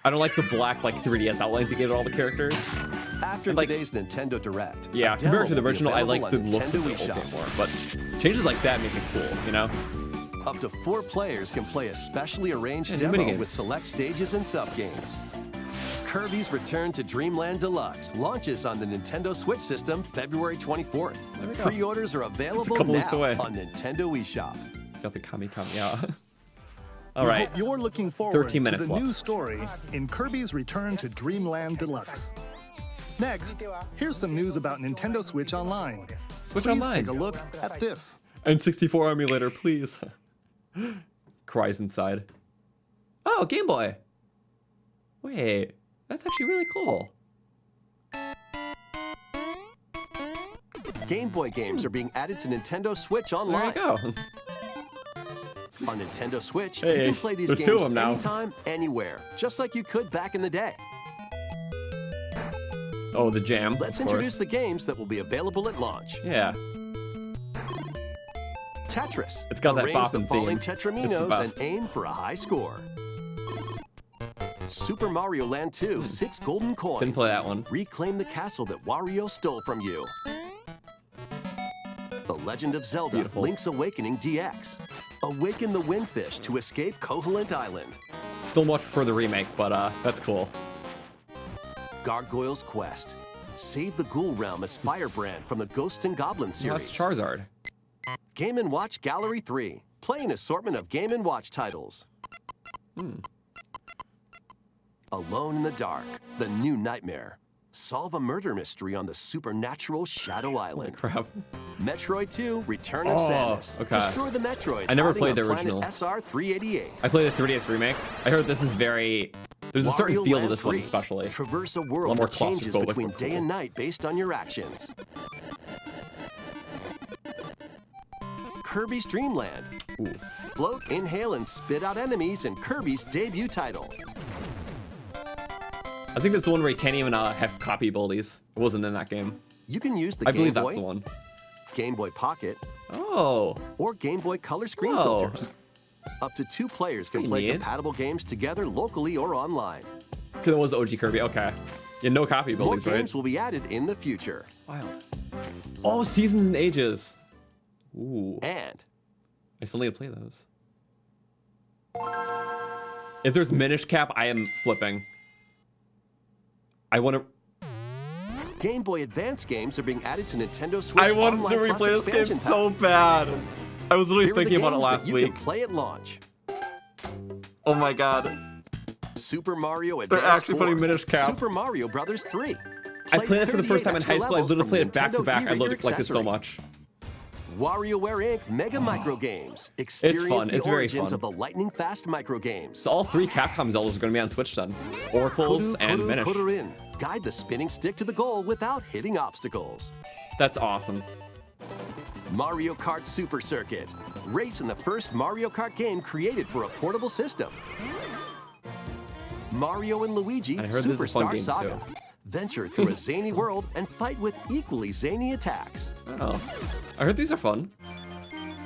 I don't like the black, like 3DS outlines they gave to all the characters. After Like- today's Nintendo Direct, Yeah, a compared to the demo will be original, I like the available on looks of Nintendo the old eShop. game more. But changes like that make it cool, you know? Up to 4 players can play a specially arranged Yeah, demo minigames. with select stages and sub-games. Kirby's Return to Dreamland Deluxe launches on the Nintendo Switch system February 24th. There we go. Pre-orders are available couple now weeks away. on Nintendo eShop. Got the Kami, yeah. All We right. hope you're looking forward 13 to minutes the left. new story in Kirby's Return to Dreamland Deluxe. Next, here's some news about Nintendo Switch Online. Switch Please Online. take a look at this. N64 emulator, please. Cries inside. Oh, Game Boy. Wait, that's actually really cool. Game Boy games are being added to Nintendo Switch There Online. you go. On Nintendo Switch, Hey, you can play these there's 2 of games them now. anytime, anywhere, just like you could back in the day. Oh, the jam. Let's of course. introduce the games that will be available at launch. Yeah. Tetris. It's got that Arrange the bopping falling theme. It's tetraminos the and best. aim for a high score. Super Mario Land 2, 6 golden coins. Didn't play that one. Reclaim the castle that Wario stole from you. The Legend of Zelda, Beautiful. Link's Awakening DX. Awaken the Windfish to escape Koholint Island. Still much prefer the remake, but that's cool. Gargoyle's Quest. Save the Ghoul Realm as Firebrand from the Ghosts and Goblins Oh, series. that's Charizard. Game & Watch Gallery 3. Play an assortment of Game & Watch titles. Alone in the Dark. The New Nightmare. Solve a murder mystery on the supernatural Shadow Island. Crap. Metroid 2, Return of Oh, Samus. okay. Destroy the Metroids. I never hiding played on the planet original. SR-388. I played the 3DS remake. I heard this is very... There's a certain Wario feel to Land this one 3. especially. Traverse a A world lot more that changes claustrophobic, between but day cool. and night based on your actions. Kirby's Dream Land. Ooh. Float, inhale, and spit out enemies in Kirby's debut title. I think that's the one where you can't even have copy abilities. It wasn't in that game. You can use the I Game believe Boy, that's the one. Game Boy Pocket, Oh. or Game Boy Color screen Whoa. filters. Up to 2 players can Pretty play neat. compatible games together locally or online. Because it was OG Kirby. Okay. Yeah, no copy More abilities, right? games will be added in the future. Wild. Oh, Seasons and Ages. Ooh. And I still need to play those. If there's Minish Cap, I am flipping. I want to... Game Boy Advance games are being added to Nintendo Switch I wanted Online to Plus replay this game expansion so pack. bad. I was literally Here are the thinking about it games that last you week. can play at launch. Oh my god. Super Mario Advance actually 4, putting Minish Cap. Super Mario Brothers 3. I Play played it for the first 38 time in high extra school. I levels literally from played it back to Nintendo back. I e-reader liked it so accessory. much. WarioWare Inc. Mega Micro Games. Experience fun. the It's very origins fun. of the lightning fast micro games. So all 3 Capcom Zeldas are going to be on Switch then. Oracles and Minish. Kodorin. Guide the spinning stick to the goal without hitting obstacles. That's awesome. Mario Kart Super Circuit. Race in the first Mario Kart game created for a portable system. Mario and Luigi I heard this is a fun Superstar game, Saga. too. Venture through a zany world and fight with equally zany attacks. Oh. I heard these are fun.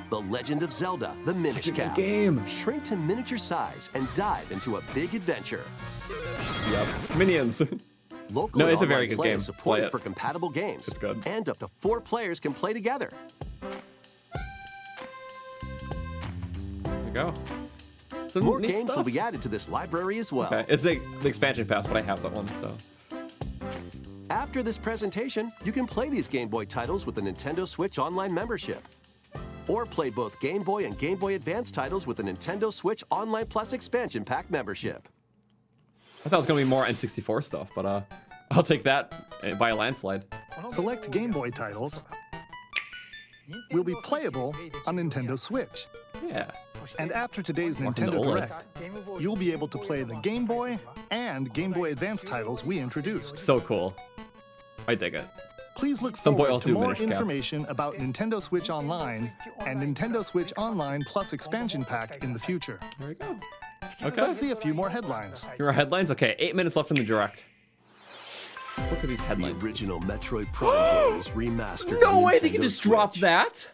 The Legend of Zelda, the Minish Such a good Cap. game. Shrink to miniature size and dive into a big adventure. Yep. Minions. Local No, and it's a very online good play game. is supported Play it. for compatible games. It's good. And up to 4 players can play together. There you go. Some More neat games stuff. will be added to this library as well. Okay. It's the expansion pass, but I have that one, so. After this presentation, you can play these Game Boy titles with the Nintendo Switch Online membership. Or play both Game Boy and Game Boy Advance titles with a Nintendo Switch Online Plus expansion pack membership. I thought it was going to be more N64 stuff, but I'll take that by a landslide. Select Game Boy titles will be playable on Nintendo Switch. Yeah. And after today's Welcome to Nintendo OLED. Direct, you'll be able to play the Game Boy and Game Boy Advance titles we introduced. So cool. I dig it. Please look Some boy forward else to do more Minish Cap. information about Nintendo Switch Online and Nintendo Switch Online Plus expansion pack in the future. There we go. Okay. Let's see a few more headlines. Here are headlines. Okay, 8 minutes left in the direct. Look at these The headlines. original Metroid Prime games remastered. No on way they can Nintendo just drop Switch. that.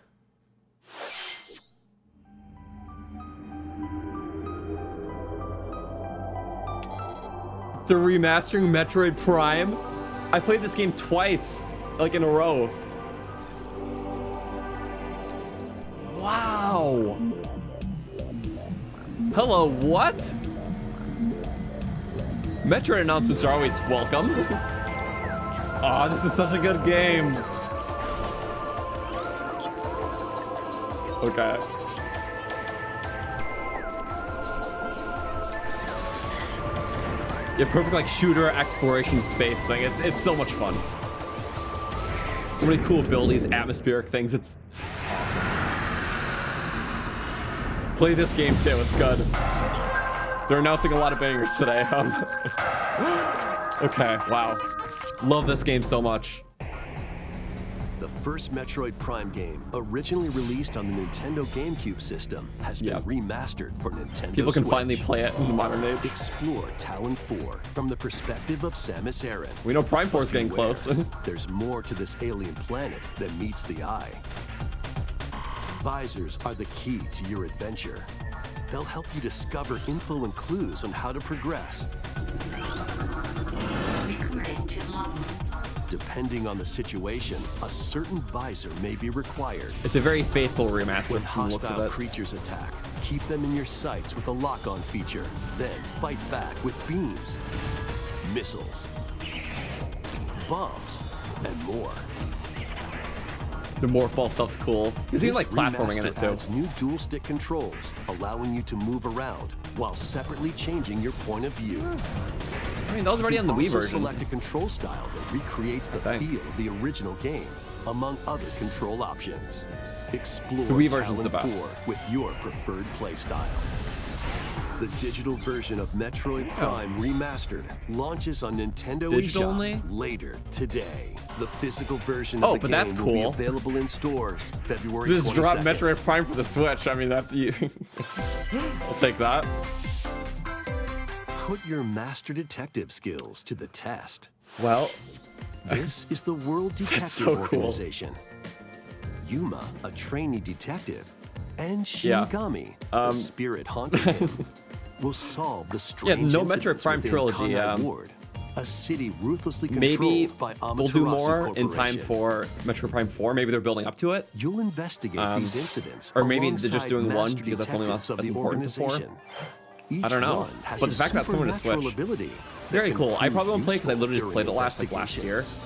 They're remastering Metroid Prime. I played this game twice, like in a row. Wow. Hello, what? Metroid announcements are always welcome. Oh, this is such a good game. Okay. Yeah, perfect like shooter exploration space thing. It's so much fun. So many cool abilities, atmospheric things. It's awesome. Play this game too. It's good. They're announcing a lot of bangers today. Okay, wow. Love this game so much. The first Metroid Prime game, originally released on the Nintendo GameCube system, has been remastered for Nintendo People can Switch. finally play it in the modern age. Explore Talon 4 from the perspective of Samus Aran. We know Prime 4 is getting Beware, close. There's more to this alien planet than meets the eye. Visors are the key to your adventure. They'll help you discover info and clues on how to progress. Depending on the situation, a certain visor may be required. It's a very faithful remaster When from the looks of hostile it. creatures attack, keep them in your sights with the lock-on feature. Then fight back with beams, missiles, bombs, and more. The morph ball stuff's cool. There's even This like platforming in it remaster too. adds new dual-stick controls, allowing you to move around while separately changing your point of view. I mean, that was already on the Wii Also version. select a control style that recreates the Dang. feel of the original game, among other control options. Explore The Wii version's the Talon best. 4 with your preferred playstyle. The digital version of Metroid Prime Remastered launches on Nintendo Digital eShop only? later today. The physical version Oh, of the but that's game will be cool. available in stores February Just 22nd. drop Metroid Prime for the Switch. I mean, that's you. I'll take that. Put your master detective skills to the test. Well, This is the World Detective so cool. Organization. Yuma, a trainee detective, and Yeah. Shinigami, the spirit haunting him, will solve the strange no Metroid incidents Prime within trilogy, Conrad Ward, a city ruthlessly controlled maybe by they'll Amaterasu do more in time Corporation. for Metroid Prime 4. Maybe they're building up to it. You'll investigate these incidents, or maybe they're just alongside doing one master because that's only detectives of as the important as 4. organization. Each I don't know. one has But a the fact that that's coming to supernatural Switch, ability It's very that can cool. I prove probably won't play because I useful literally just played it during last year. investigations.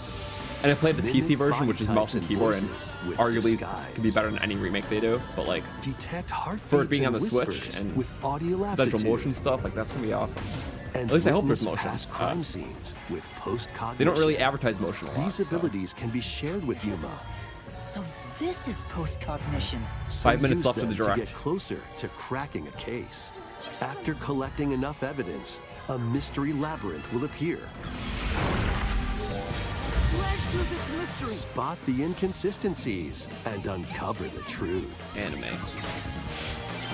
And I played the Mimic PC version, which is body mouse and types keyboard, and voices with arguably disguise. could be better than any remake they do. But like, Detect heartbeats for it being on and the Switch whispers and with audio potential aptitude. motion stuff, like that's gonna be awesome. And At least I hope there's witness motion. past crime scenes with post-cognition. They don't really advertise motion a lot. These so. abilities can be shared with Yuma. So this is post-cognition. So 5 minutes use left of the them direct. to get closer to cracking a case. After collecting enough evidence, a mystery labyrinth will appear. Spot the inconsistencies and uncover the truth. Anime.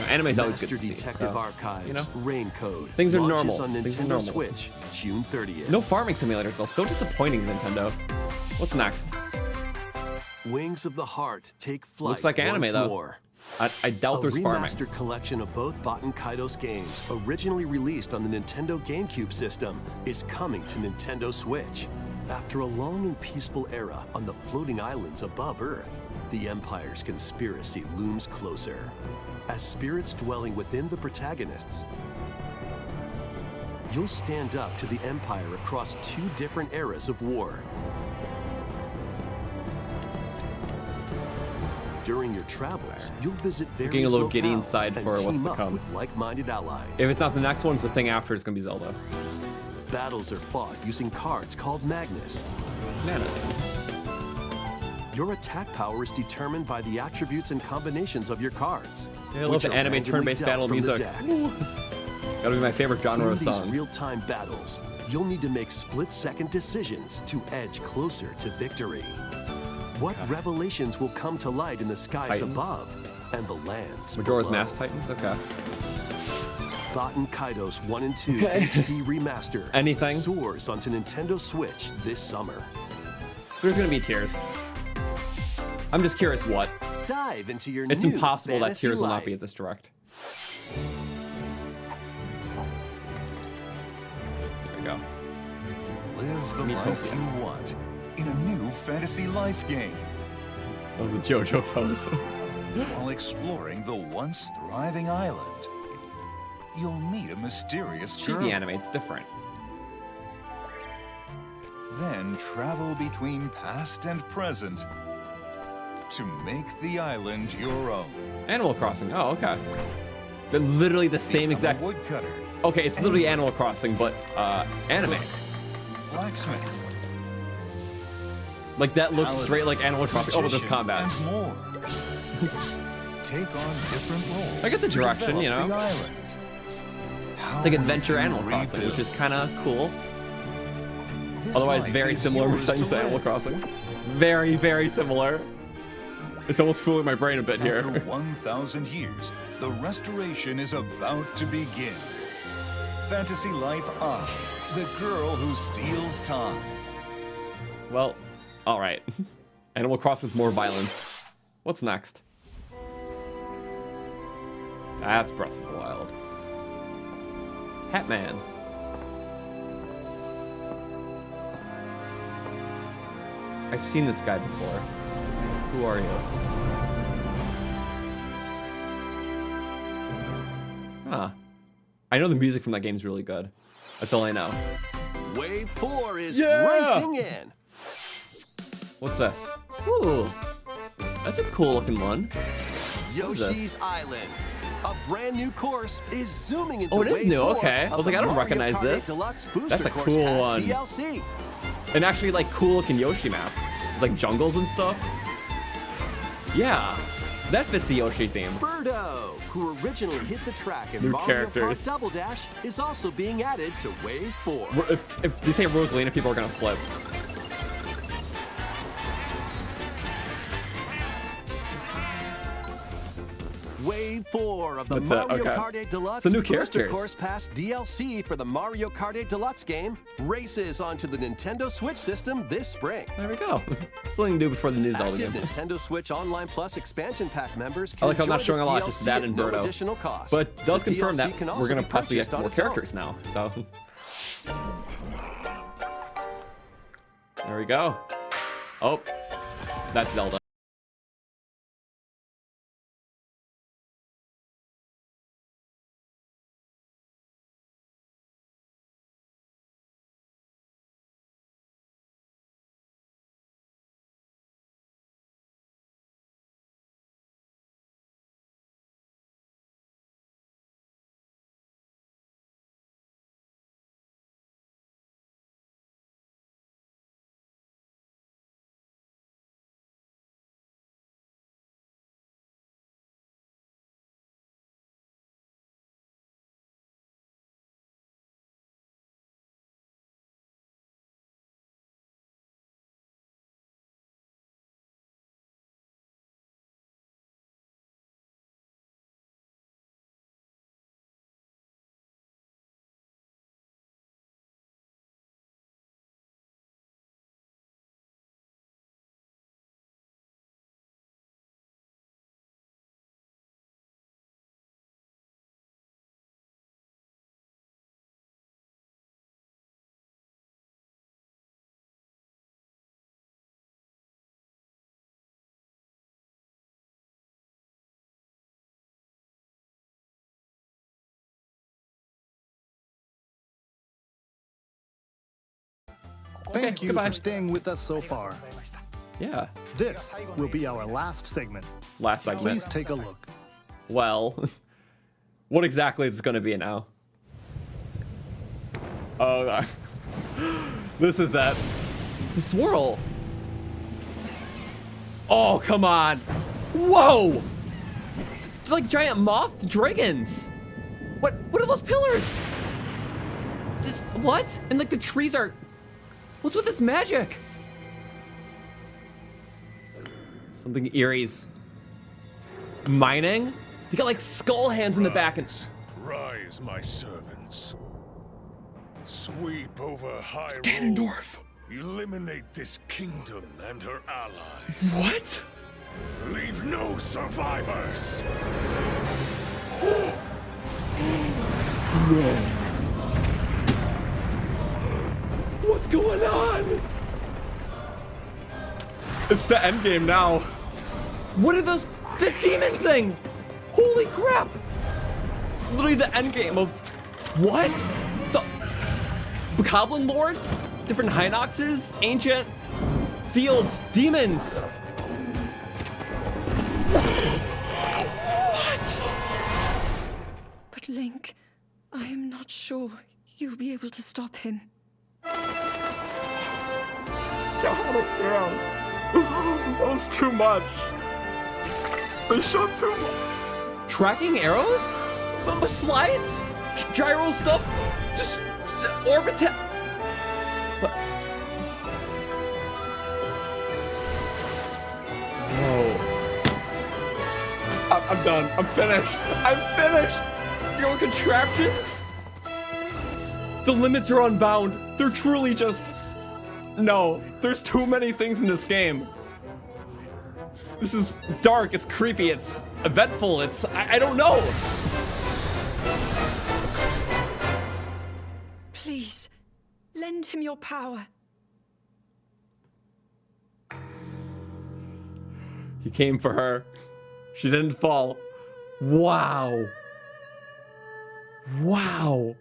Anime's always Master good to see. Detective So, Archives, you know, Rain Code. Things are launches normal. on Things are Nintendo normal. Switch, June 30th. no farming simulators though. So disappointing, Nintendo. What's next? Wings of the Heart take flight. Looks like anime once though. More. I doubt A there's farming. remastered collection of both Baten Kaitos games, originally released on the Nintendo GameCube system, is coming to Nintendo Switch. After a long and peaceful era on the floating islands above Earth, the Empire's conspiracy looms closer. As spirits dwelling within the protagonists, you'll stand up to the Empire across 2 different eras of war. During your travels, you'll visit various Getting a little giddy locales inside and for what's team to up come. with like-minded allies. If it's not the next one, it's the thing after. It's gonna be Zelda. Battles are fought using cards called Magnus. Bananas. Your attack power is determined by the attributes and combinations of your cards. I love which the are anime randomly turn-based dealt battle from the music. deck. Ooh. Gotta be my favorite genre In of these song. real-time battles, you'll need to make split-second decisions to edge closer to victory. What revelations will come to light in the skies Titans? above and the lands Majora's below? Mask Titans? Okay. Thought and Kaidos 1 and 2 Okay. HD Remaster Anything? soars onto Nintendo Switch this summer. There's gonna be tears. I'm just curious what. Dive into your It's new impossible that fantasy tears will not life. be at this direct. There we go. Live the life Miitopia. you want in a new fantasy life game That was a JoJo pose. while exploring the once thriving island. You'll meet a mysterious girl. Chibi anime, it's different. Then travel between past and present to make the island your own. Animal Crossing. Oh, okay. They're literally the same Become a exact. woodcutter, Okay, it's literally Animal Crossing, but anime. blacksmith, Like that looks paladin, straight like Animal Crossing. Oh, but there's magician, combat. and more. Take on different roles. I get the to direction, you develop know. the island. How It's like will Adventure you Animal Crossing, which is rebuild? kind of cool. This Otherwise, life very is similar yours things to to Animal live. Crossing. Very, very similar. It's almost fooling my brain a bit here. After 1,000 years, the restoration is about to begin. Fantasy Life I, the girl who steals time. Well, all right. Animal Crossing with more violence. What's next? That's Breath of the Wild. Hatman. I've seen this guy before. Who are you? Huh. I know the music from that game is really good. That's all I know. Wave 4 is Yeah! racing in. What's this? Ooh. That's a cool looking one. What is this? Yoshi's Island. A brand new course is zooming into Oh, it is Wave new, 4 okay. I of was like, the I don't Mario recognize Kart this. 8 Deluxe Booster That's a Course cool Pass one. DLC. An actually like cool looking Yoshi map. Like jungles and stuff. Yeah. That fits the Yoshi theme. Birdo, who originally hit the track in New Mario characters. Kart Double Dash, is also being added to Wave 4. If you say Rosalina, people are gonna flip. Wave 4 of the That's it, Mario okay. Kart 8 Deluxe So new Booster characters. Course Pass DLC for the Mario Kart 8 Deluxe game races onto the Nintendo Switch system this spring. There we go. Something new before the new Zelda Active game. Nintendo Switch Online Plus expansion pack members I can like how I'm not enjoy showing a this lot, just DLC that at and no Birdo. additional cost. But it does The confirm DLC that can we're also gonna be possibly purchased get on more its own. characters now. So there we go. Oh, that's Zelda. Thank you goodbye. for staying with us so far. Yeah. This will be our last segment. Last segment. Please take a look. Well, what exactly is it going to be now? Oh, this is that. The swirl. Oh, come on. Whoa. It's like giant moth dragons. What are those pillars? Just, what? And like the trees are... What's with this magic? Something eerie's mining? They got like skull hands in the back and... Rise, my servants. Sweep over Hyrule. Ganondorf. Eliminate this kingdom and her allies. What? Leave no survivors. No. What's going on? It's the end game now. What are those? The demon thing! Holy crap! It's literally the end game of what? The Goblin Lords? Different Hinoxes? Ancient fields? Demons? What? But Link, I am not sure you'll be able to stop him. That was too much. They showed too much. Tracking arrows? Slides? Gyro stuff? Just orbit. I'm done. I'm finished. I'm finished. You know, contraptions? The limits are unbound. They're truly just... No, there's too many things in this game. This is dark, it's creepy, it's eventful, it's... I don't know. Please, lend him your power. He came for her. She didn't fall. Wow. Wow.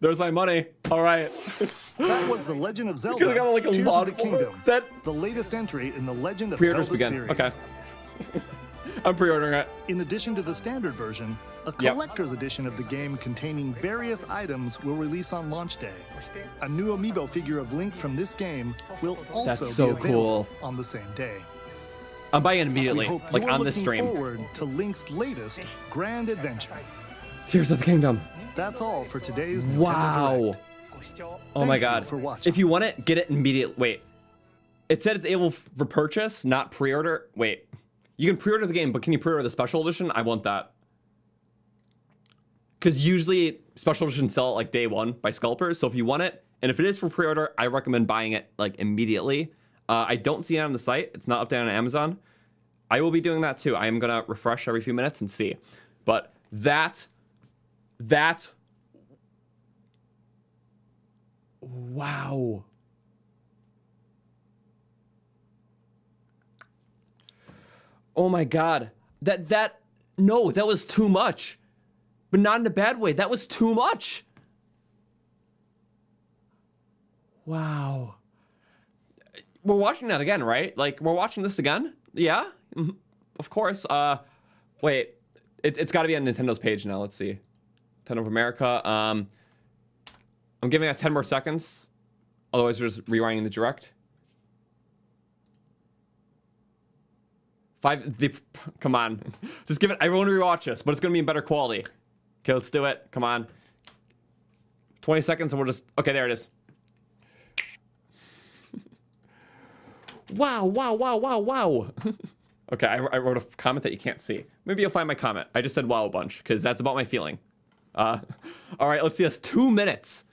There's my money. All right. That was The Legend of Zelda, Because I got like a Tears lot of the Kingdom. That The latest entry in the Legend of pre-orders Zelda begin. series. Okay. I'm pre-ordering it. In addition to the standard version, a collector's edition of the game containing various items will release on launch day. A new amiibo figure of Link from this game will also That's so be available cool. on the same day. I'm buying it immediately, We hope like you're on this looking stream. forward to Link's latest grand adventure. Tears of the Kingdom. That's all for today's Nintendo Wow. Direct. Oh my Thank you God. for watching. If you want it, get it immediately. Wait. It said it's able for purchase, not pre-order. Wait. You can pre-order the game, but can you pre-order the special edition? I want that. Because usually special editions sell it like day one by scalpers. So if you want it, and if it is for pre-order, I recommend buying it like immediately. I don't see it on the site. It's not updated on Amazon. I will be doing that too. I am gonna refresh every few minutes and see. But that, wow. Oh my God. No, that was too much. But not in a bad way. That was too much. Wow. We're watching that again, right? Like, we're watching this again? Yeah? Mm-hmm. Of course. Wait. It's got to be on Nintendo's page now. Let's see. Nintendo of America. I'm giving that 10 more seconds. Otherwise, we're just rewinding the direct. Come on. Just give it. I want to rewatch this, but it's going to be in better quality. Okay, let's do it. Come on. 20 seconds and we'll just... Okay, there it is. Wow, wow, wow, wow, wow. Okay, I wrote a comment that you can't see. Maybe you'll find my comment. I just said wow a bunch, because that's about my feeling. All right, let's see this. 2 minutes.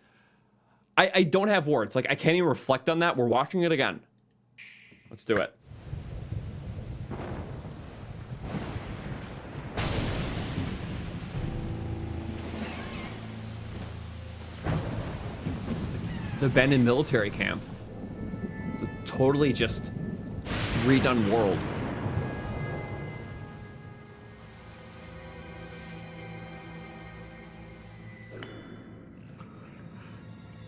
I don't have words. Like, I can't even reflect on that. We're watching it again. Let's do it. The abandoned military camp. It's a totally just redone world.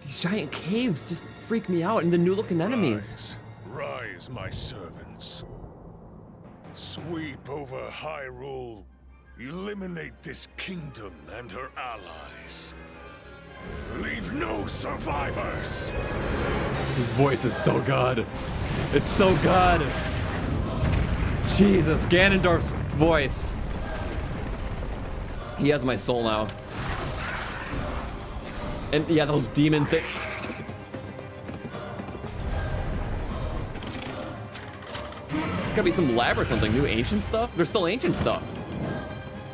These giant caves just freak me out, and the new looking enemies. Rise, Arise, my servants. Sweep over Hyrule. Eliminate this kingdom and her allies. Leave no survivors! His voice is so good. It's so good. Jesus, Ganondorf's voice. He has my soul now. And yeah, those demon things. It's gotta be some lab or something. New ancient stuff? There's still ancient stuff.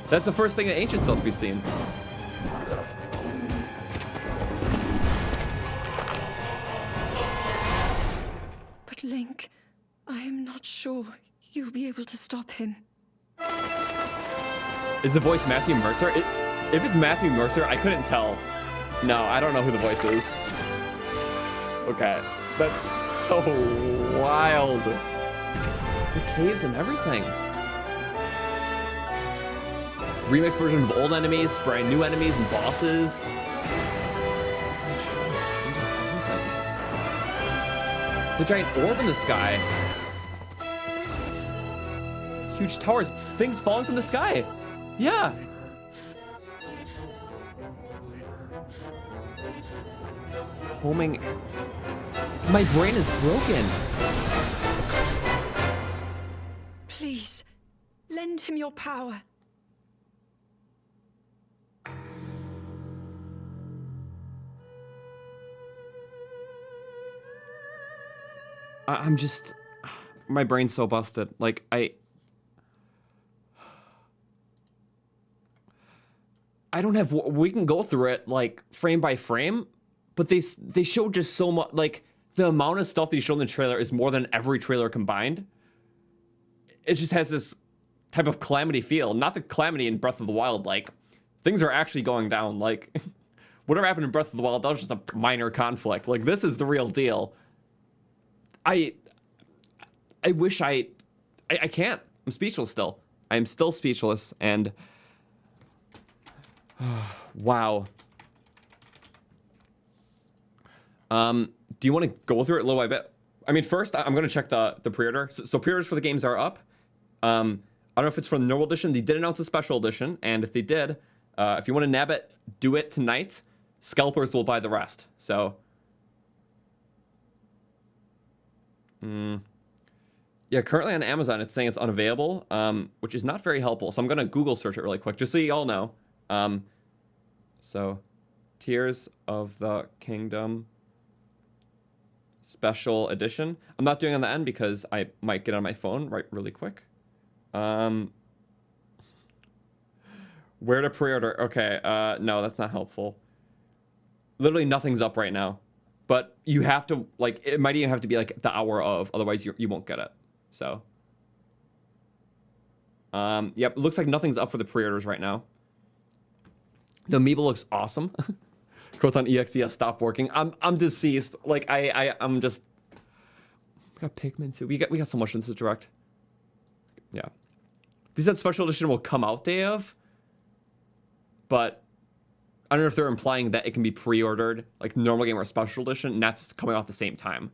That's the first thing that ancient stuff's we've seen. But Link, I am not sure you'll be able to stop him. Is the voice Matthew Mercer? If it's Matthew Mercer, I couldn't tell. No, I don't know who the voice is. Okay, that's so wild. The caves and everything. Remix version of old enemies, brand new enemies and bosses. The giant orb in the sky. Huge towers, things falling from the sky. Yeah. Homing. My brain is broken. Please, lend him your power. I'm just, my brain's so busted. Like I don't have, we can go through it like frame by frame, but they show just so much, like the amount of stuff they show in the trailer is more than every trailer combined. It just has this type of calamity feel, not the calamity in Breath of the Wild. Like things are actually going down. Like whatever happened in Breath of the Wild, that was just a minor conflict. Like this is the real deal. I wish I can't. I'm speechless still. I'm still speechless and wow. Do you want to go through it little by bit? I mean, first I'm going to check the pre-order. So pre-orders for the games are up. I don't know if it's for the normal edition. They did announce a special edition, and if they did, if you want to nab it, do it tonight. Scalpers will buy the rest. So yeah, currently on Amazon, it's saying it's unavailable, which is not very helpful. So I'm going to Google search it really quick, just so you all know. So, Tears of the Kingdom Special Edition. I'm not doing it on the end because I might get on my phone really quick. Where to pre-order? Okay, no, that's not helpful. Literally nothing's up right now. But you have to, like, it might even have to be, like, the hour of, otherwise you won't get it. So. Yep, it looks like nothing's up for the pre-orders right now. The amiibo looks awesome. Croton EXE has stopped working. I'm deceased. Like, I'm just... We got Pikmin, too. We got so much in this direct. Yeah. They said special edition will come out day of. But... I don't know if they're implying that it can be pre-ordered, like normal game or special edition, and that's coming out at the same time.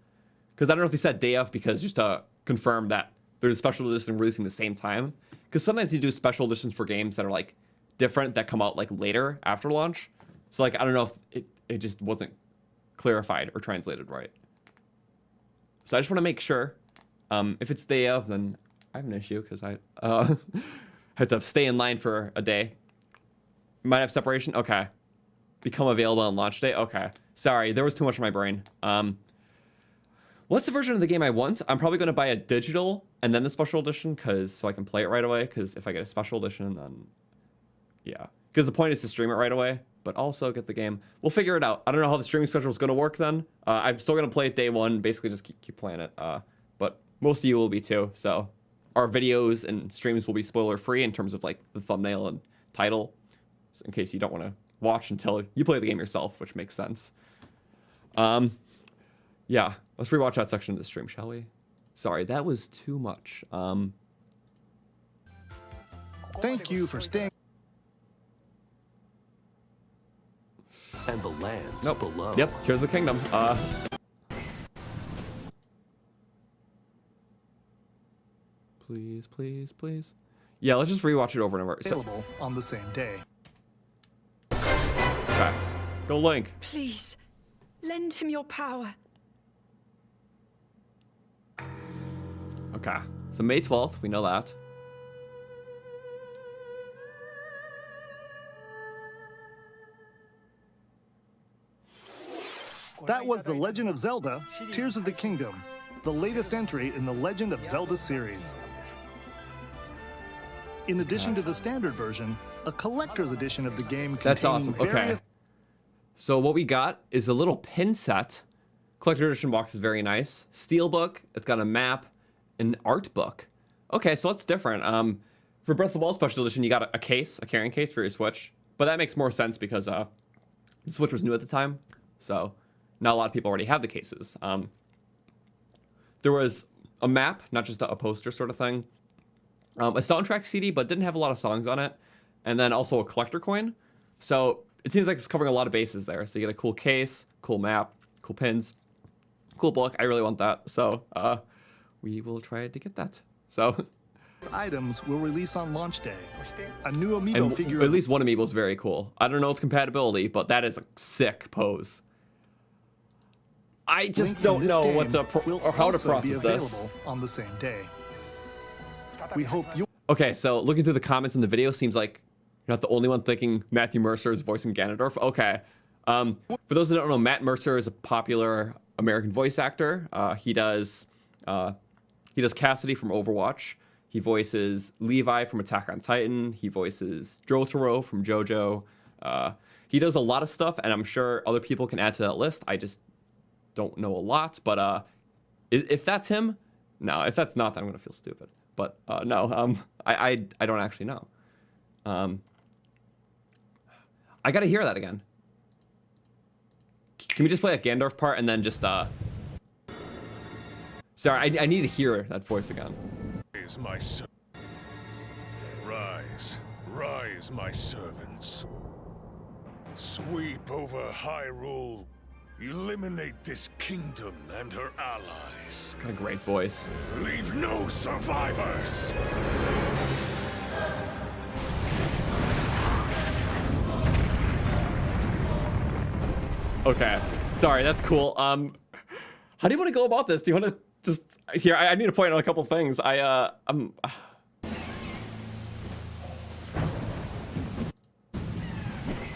Because I don't know if they said day of, because just to confirm that there's a special edition releasing the same time. Because sometimes you do special editions for games that are like different, that come out like later after launch. So like, I don't know if it just wasn't clarified or translated right. So I just want to make sure. If it's day of, then I have an issue because I had to stay in line for a day. Might have separation? Okay. Become available on launch day? Okay. Sorry, there was too much in my brain. What's the version of the game I want? I'm probably going to buy a digital and then the special edition so I can play it right away. Because if I get a special edition, then yeah. Because the point is to stream it right away, but also get the game. We'll figure it out. I don't know how the streaming schedule is going to work then. I'm still going to play it day one. Basically, just keep playing it. But most of you will be too. So our videos and streams will be spoiler free in terms of like the thumbnail and title, so in case you don't want to watch until you play the game yourself, which makes sense. Yeah, let's rewatch that section of the stream, shall we? Sorry, that was too much. Thank you for staying. And the lands below. Yep, Tears of the Kingdom. Please, please, please. Yeah, let's just rewatch it over and over. Available on the same day. Okay. Go Link. Please, lend him your power. Okay. So May 12th, we know that. That was The Legend of Zelda, Tears of the Kingdom, the latest entry in the Legend of Zelda series. In addition to the standard version, a collector's edition of the game containing That's awesome. Okay. various... So what we got is a little pin set. Collector edition box is very nice. Steelbook. It's got a map, an art book. Okay, so that's different. For Breath of the Wild Special Edition, you got a case, a carrying case for your Switch. But that makes more sense because the Switch was new at the time. So not a lot of people already have the cases. There was a map, not just a poster sort of thing. A soundtrack CD, but didn't have a lot of songs on it. And then also a collector coin. So it seems like it's covering a lot of bases there. So you get a cool case, cool map, cool pins, cool book. I really want that. So we will try to get that. So items will release on launch day. A new amiibo figure. At least one amiibo is very cool. I don't know its compatibility, but that is a sick pose. I just don't know what to or how to process this. On the same day. We hope you. Okay, so looking through the comments in the video, seems like you're not the only one thinking Matthew Mercer is voicing Ganondorf. Okay. For those who don't know, Matt Mercer is a popular American voice actor. He does Cassidy from Overwatch. He voices Levi from Attack on Titan. He voices Jotaro from JoJo. He does a lot of stuff, and I'm sure other people can add to that list. I just don't know a lot, but if that's him, no. If that's not, then I'm gonna feel stupid. But no, I don't actually know. I gotta hear that again. Can we just play that Gandalf part and then just Sorry, I need to hear that voice again. Rise, rise, my servants. Sweep over Hyrule. Eliminate this kingdom and her allies. Got a great voice. Leave no survivors. Okay, sorry, that's cool. How do you want to go about this? Do you want to just here? I need to point out a couple things.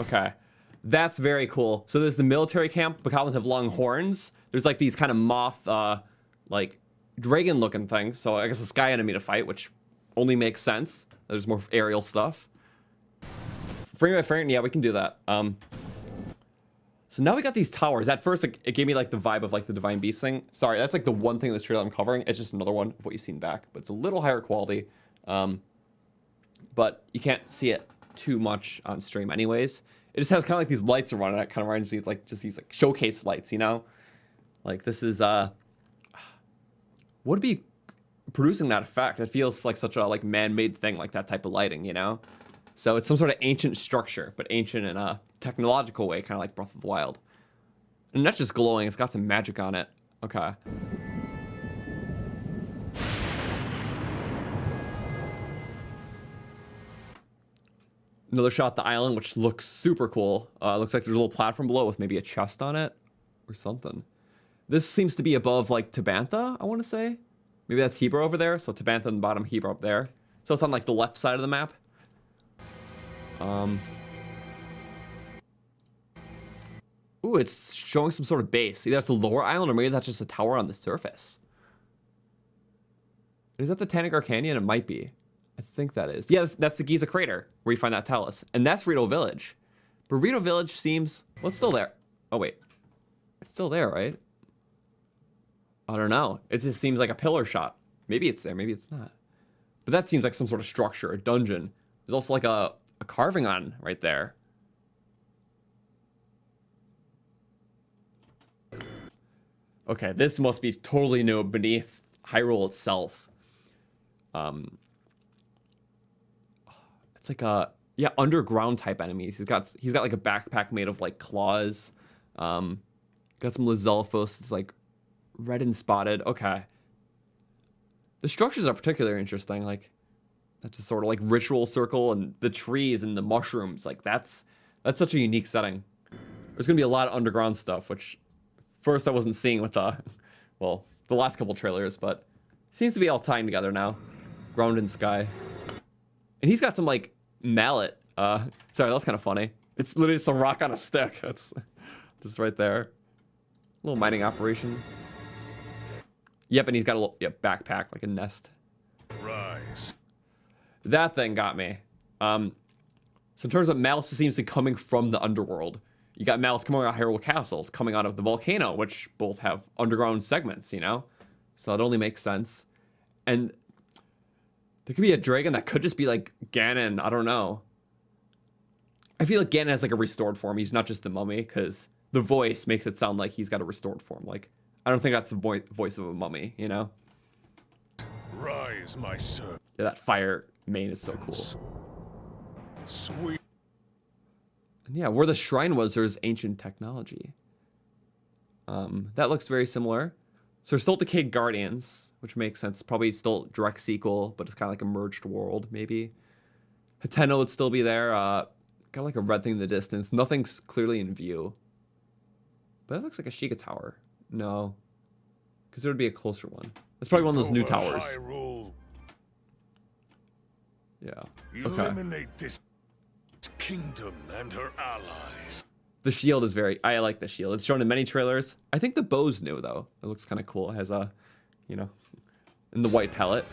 Okay. That's very cool. So there's the military camp. Goblins have long horns. There's like these kind of moth, like dragon-looking things. So I guess a sky enemy to fight, which only makes sense. There's more aerial stuff. Frame by frame, yeah, we can do that. So now we got these towers. At first, it gave me like the vibe of like the Divine Beast thing. Sorry, that's like the one thing in this trailer I'm covering. It's just another one of what you've seen back, but it's a little higher quality. But you can't see it too much on stream, anyways. It just has kind of like these lights around it. It kind of reminds me of like just these like showcase lights, you know? Like this is would be producing that effect. It feels like such a like man-made thing, like that type of lighting, you know? So it's some sort of ancient structure, but ancient in a technological way, kind of like Breath of the Wild. And not just glowing, it's got some magic on it. Okay. Another shot at the island, which looks super cool. Looks like there's a little platform below with maybe a chest on it or something. This seems to be above like Tabantha, I want to say. Maybe that's Hebra over there. So Tabantha on the bottom, Hebra up there. So it's on like the left side of the map. Ooh, it's showing some sort of base. Either that's the lower island or maybe that's just a tower on the surface. Is that the Tanagar Canyon? It might be. I think that is. Yeah, that's the Giza crater where you find that talus. And that's Rito Village. But Rito Village seems... Well, it's still there. Oh, wait. It's still there, right? I don't know. It just seems like a pillar shot. Maybe it's there. Maybe it's not. But that seems like some sort of structure, a dungeon. There's also like a carving on right there. Okay, this must be totally new beneath Hyrule itself. It's like a underground type enemies. He's got like a backpack made of like claws. Got some Lizalfos. It's like red and spotted. Okay. The structures are particularly interesting. Like, that's a sort of like ritual circle and the trees and the mushrooms. Like, that's such a unique setting. There's gonna be a lot of underground stuff, which first I wasn't seeing with well, the last couple trailers, but seems to be all tying together now. Ground and sky. And he's got some like mallet. Sorry, that's kind of funny. It's literally just a rock on a stick. That's just right there. Little mining operation. Yep, and he's got a little backpack, like a nest. Rise. That thing got me. So in terms of Malice seems to be coming from the underworld. You got Malice coming out of Hyrule Castle. It's coming out of the volcano, which both have underground segments, you know? So it only makes sense. And there could be a dragon that could just be like Ganon. I don't know. I feel like Ganon has like a restored form. He's not just the mummy, because the voice makes it sound like he's got a restored form. Like, I don't think that's the voice of a mummy, you know? Rise, my son. Yeah, that fire mane is so cool. Sweet. And yeah, where the shrine was, there's ancient technology. That looks very similar. So there's still Decayed Guardians, which makes sense. Probably still direct sequel, but it's kind of like a merged world, maybe. Hateno would still be there. Got like a red thing in the distance. Nothing's clearly in view. But it looks like a Sheikah Tower. No. Because there would be a closer one. It's probably one of those new towers. Yeah. Okay. Eliminate this kingdom and her allies. The shield is I like the shield. It's shown in many trailers. I think the bow's new, though. It looks kind of cool. It has a, you know, in the white palette.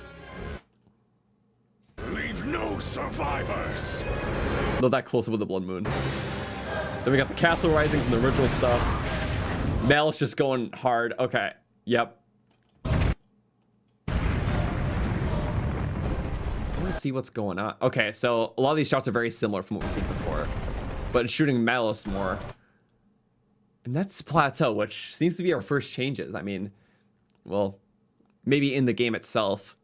Leave no survivors. Not that close with the Blood Moon. Then we got the castle rising from the original stuff. Malice just going hard. Okay. Yep. I want to see what's going on. Okay, so a lot of these shots are very similar from what we've seen before, but it's shooting Malice more. And that's Plateau, which seems to be our first changes. I mean, well, maybe in the game itself,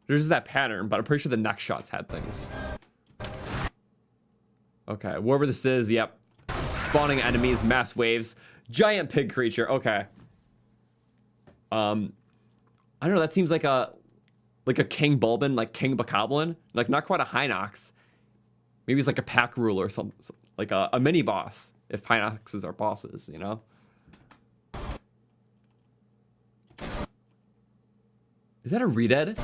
there's just that pattern, but I'm pretty sure the next shots had things. Okay, wherever this is, yep. Spawning enemies, mass waves, giant pig creature. Okay. I don't know. That seems like a King Bulbin, like King Bokoblin, like not quite a Hinox. Maybe it's like a pack ruler or something, like a mini boss. If Hinoxes are bosses, you know. Is that a Redead?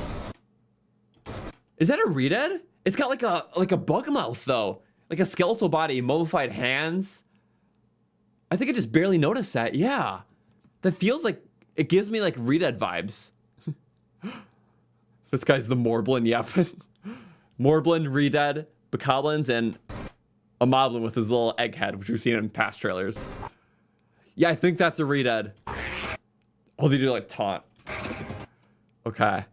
Is that a Redead? It's got like a bug mouth though. Like a skeletal body, mummified hands. I think I just barely noticed that. Yeah. That feels like, it gives me like Redead vibes. This guy's the Morblin, yep. Morblin, Redead, Bokoblins, and a Moblin with his little egg head, which we've seen in past trailers. Yeah, I think that's a Redead. Oh, they do like taunt. Okay.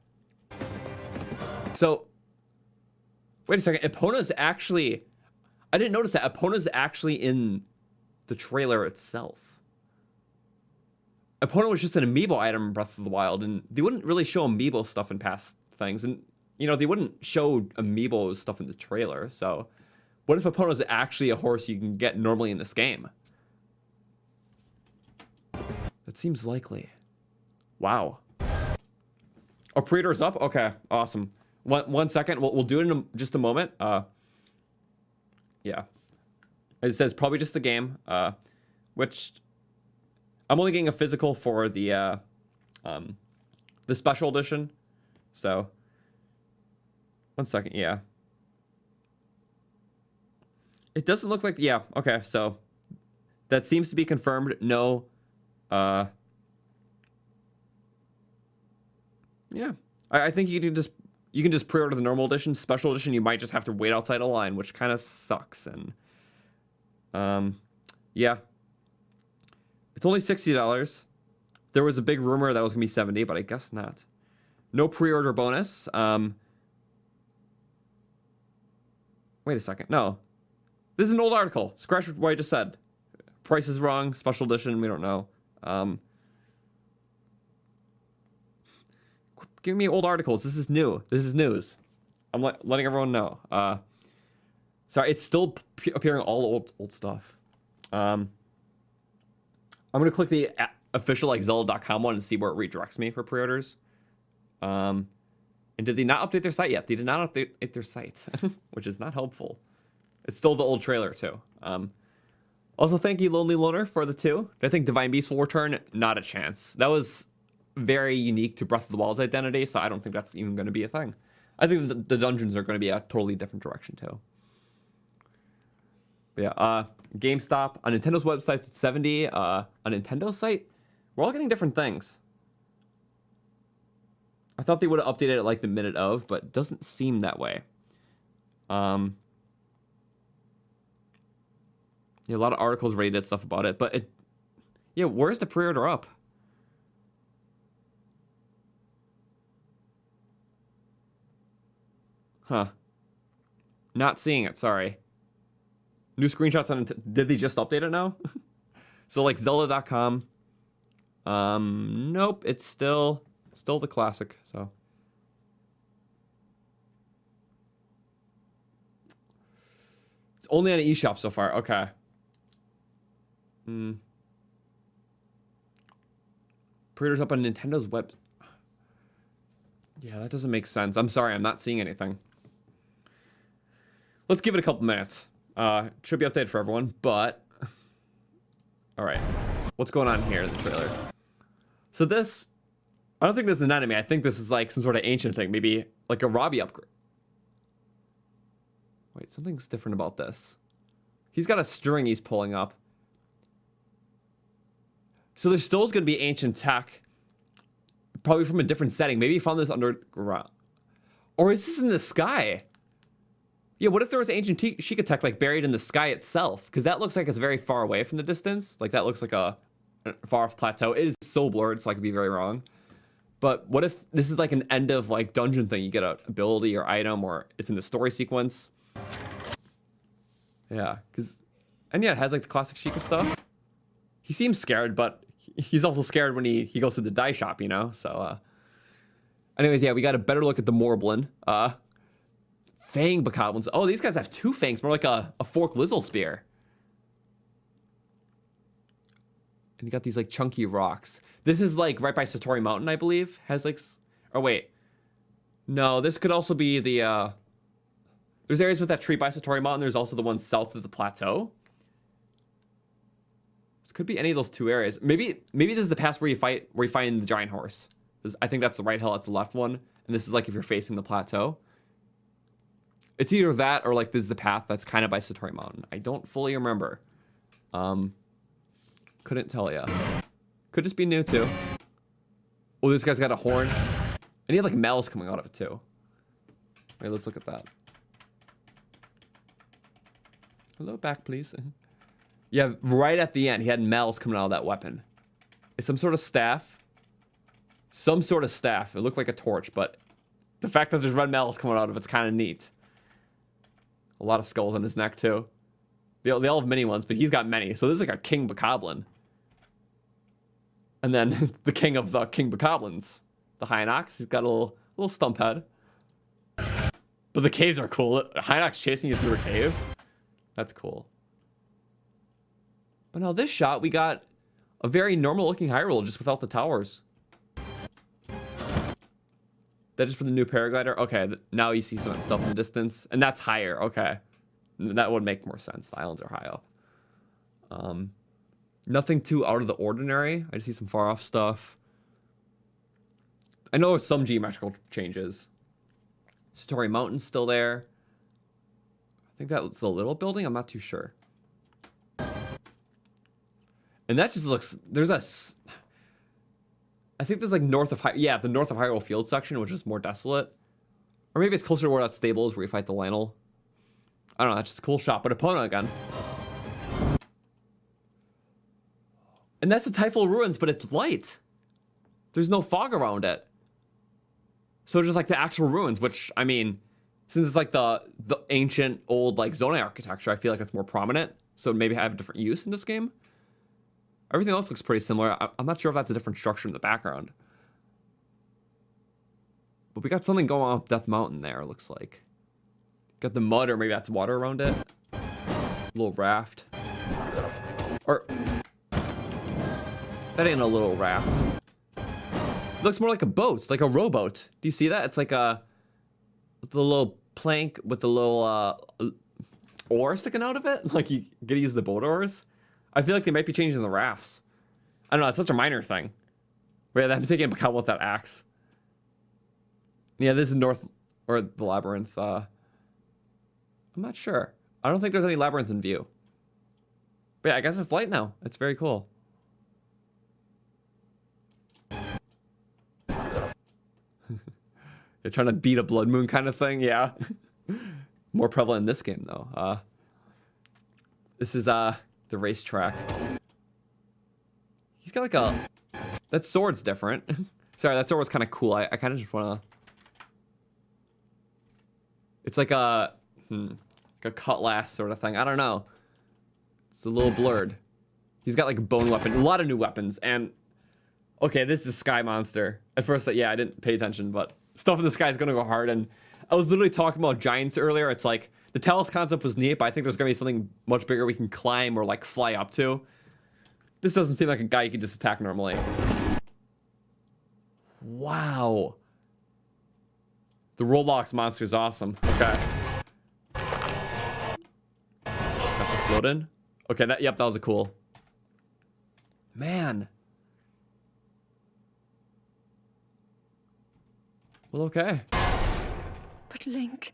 So, wait a second. Epona's actually... I didn't notice that. Epona's actually in the trailer itself. Epona was just an amiibo item in Breath of the Wild, and they wouldn't really show amiibo stuff in past things. And, you know, they wouldn't show amiibo stuff in the trailer. So, what if Epona's actually a horse you can get normally in this game? That seems likely. Wow. Oh, pre-order's up? Okay, awesome. One second. We'll do it in just a moment. Yeah. It says probably just the game, which I'm only getting a physical for the special edition. So, one second. Yeah. It doesn't look like, yeah. Okay, so that seems to be confirmed. No, yeah. I think you can just pre-order the normal edition. Special edition, you might just have to wait outside a line, which kind of sucks. And yeah, it's only $60. There was a big rumor that it was gonna be $70, but I guess not. No pre-order bonus. Wait a second. No, this is an old article. Scratch what I just said. Price is wrong. Special edition. We don't know. Give me old articles. This is new. This is news. I'm letting everyone know. Sorry, it's still appearing all old stuff. I'm gonna click the official like Zelda.com one and see where it redirects me for pre-orders. And did they not update their site yet? They did not update their site, which is not helpful. It's still the old trailer, too. Also, thank you, Lonely Loner, for the 2. I think Divine Beast will return. Not a chance. That was very unique to Breath of the Wild's identity, so I don't think that's even going to be a thing. I think the dungeons are going to be a totally different direction, too. But yeah, GameStop. On Nintendo's website, it's 70. On Nintendo's site, we're all getting different things. I thought they would have updated it like the minute of, but it doesn't seem that way. Yeah, a lot of articles rated stuff about it, but yeah, where's the pre-order up? Huh. Not seeing it, sorry. New screenshots on did they just update it now? So like Zelda.com. Nope, it's still the classic, so. It's only on an eShop so far, okay. Pre-orders up on Nintendo's web. Yeah, that doesn't make sense. I'm sorry, I'm not seeing anything. Let's give it a couple minutes. Should be updated for everyone, but... Alright. What's going on here in the trailer? So this... I don't think this is an enemy. I think this is like some sort of ancient thing. Maybe like a Robbie upgrade. Wait, something's different about this. He's got a string he's pulling up. So there still is going to be ancient tech. Probably from a different setting. Maybe he found this underground. Or is this in the sky? Yeah, what if there was ancient Sheikah tech like buried in the sky itself? Because that looks like it's very far away from the distance. Like that looks like a far off plateau. It is so blurred, so I could be very wrong. But what if this is like an end of like dungeon thing? You get an ability or item, or it's in the story sequence. Yeah, and yeah, it has like the classic Sheikah stuff. He seems scared, but he's also scared when he goes to the dye shop, you know? So, anyways, yeah, we got a better look at the Morblen. Fang Bokoblins. Oh, these guys have 2 fangs, more like a forked Lizzle spear. And you got these like chunky rocks. This is like right by Satori Mountain, I believe. Has like, oh wait. No, this could also be the, there's areas with that tree by Satori Mountain. There's also the one south of the plateau. This could be any of those 2 areas. Maybe this is the pass where you find the giant horse. I think that's the right hill, that's the left one. And this is like if you're facing the plateau. It's either that or like this is the path that's kind of by Satori Mountain. I don't fully remember. Couldn't tell ya. Could just be new too. Oh, this guy's got a horn. And he had like mouths coming out of it too. Wait, let's look at that. Hello, back please. Yeah, right at the end, he had mouths coming out of that weapon. It's some sort of staff. Some sort of staff. It looked like a torch, but the fact that there's red mouths coming out of it's kind of neat. A lot of skulls on his neck too. They all have mini ones, but he's got many. So this is like a King Bokoblin. And then the king of the King Bokoblins, the Hinox. He's got a little stump head. But the caves are cool. Hinox chasing you through a cave. That's cool. But now this shot, we got a very normal looking Hyrule just without the towers. That is for the new paraglider? Okay, now you see some of that stuff in the distance. And that's higher, okay. That would make more sense. The islands are high up. Nothing too out of the ordinary. I just see some far off stuff. I know there's some geometrical changes. Satori Mountain's still there. I think that's a little building. I'm not too sure. And that just looks... There's a... I think there's like north of... Yeah, the north of Hyrule Field section, which is more desolate. Or maybe it's closer to where that stable is, where you fight the Lionel. I don't know, that's just a cool shot. But Epona again. And that's the Typhal Ruins, but it's light. There's no fog around it. So just like the actual ruins, which, I mean, since it's like the ancient old like Zonai architecture, I feel like it's more prominent. So maybe have a different use in this game. Everything else looks pretty similar. I'm not sure if that's a different structure in the background. But we got something going on with Death Mountain there, it looks like. Got the mud, or maybe that's water around it. A little raft. Or... That ain't a little raft. looks more like a boat, like a rowboat. Do you see that? It's like a little plank with a little oar sticking out of it. Like you gotta use the boat oars. I feel like they might be changing the rafts. I don't know. It's such a minor thing. But yeah, I'm taking account with that axe. Yeah, this is north or the labyrinth. I'm not sure. I don't think there's any labyrinth in view. But yeah, I guess it's light now. It's very cool. You're trying to beat a blood moon kind of thing, yeah. More prevalent in this game though. This is the racetrack. He's got like a... That sword's different. Sorry, that sword was kind of cool. I kind of just want to... It's like a... like a cutlass sort of thing. I don't know. It's a little blurred. He's got like a bone weapon. A lot of new weapons. And... Okay, this is Sky Monster. At first, yeah, I didn't pay attention, but... Stuff in the sky is going to go hard. And I was literally talking about giants earlier. It's like... The Talos concept was neat, but I think there's going to be something much bigger we can climb or like fly up to. This doesn't seem like a guy you can just attack normally. Wow. The Roblox monster is awesome. Okay. That's a float in? Okay, that was a cool. Man. Well, okay. But Link,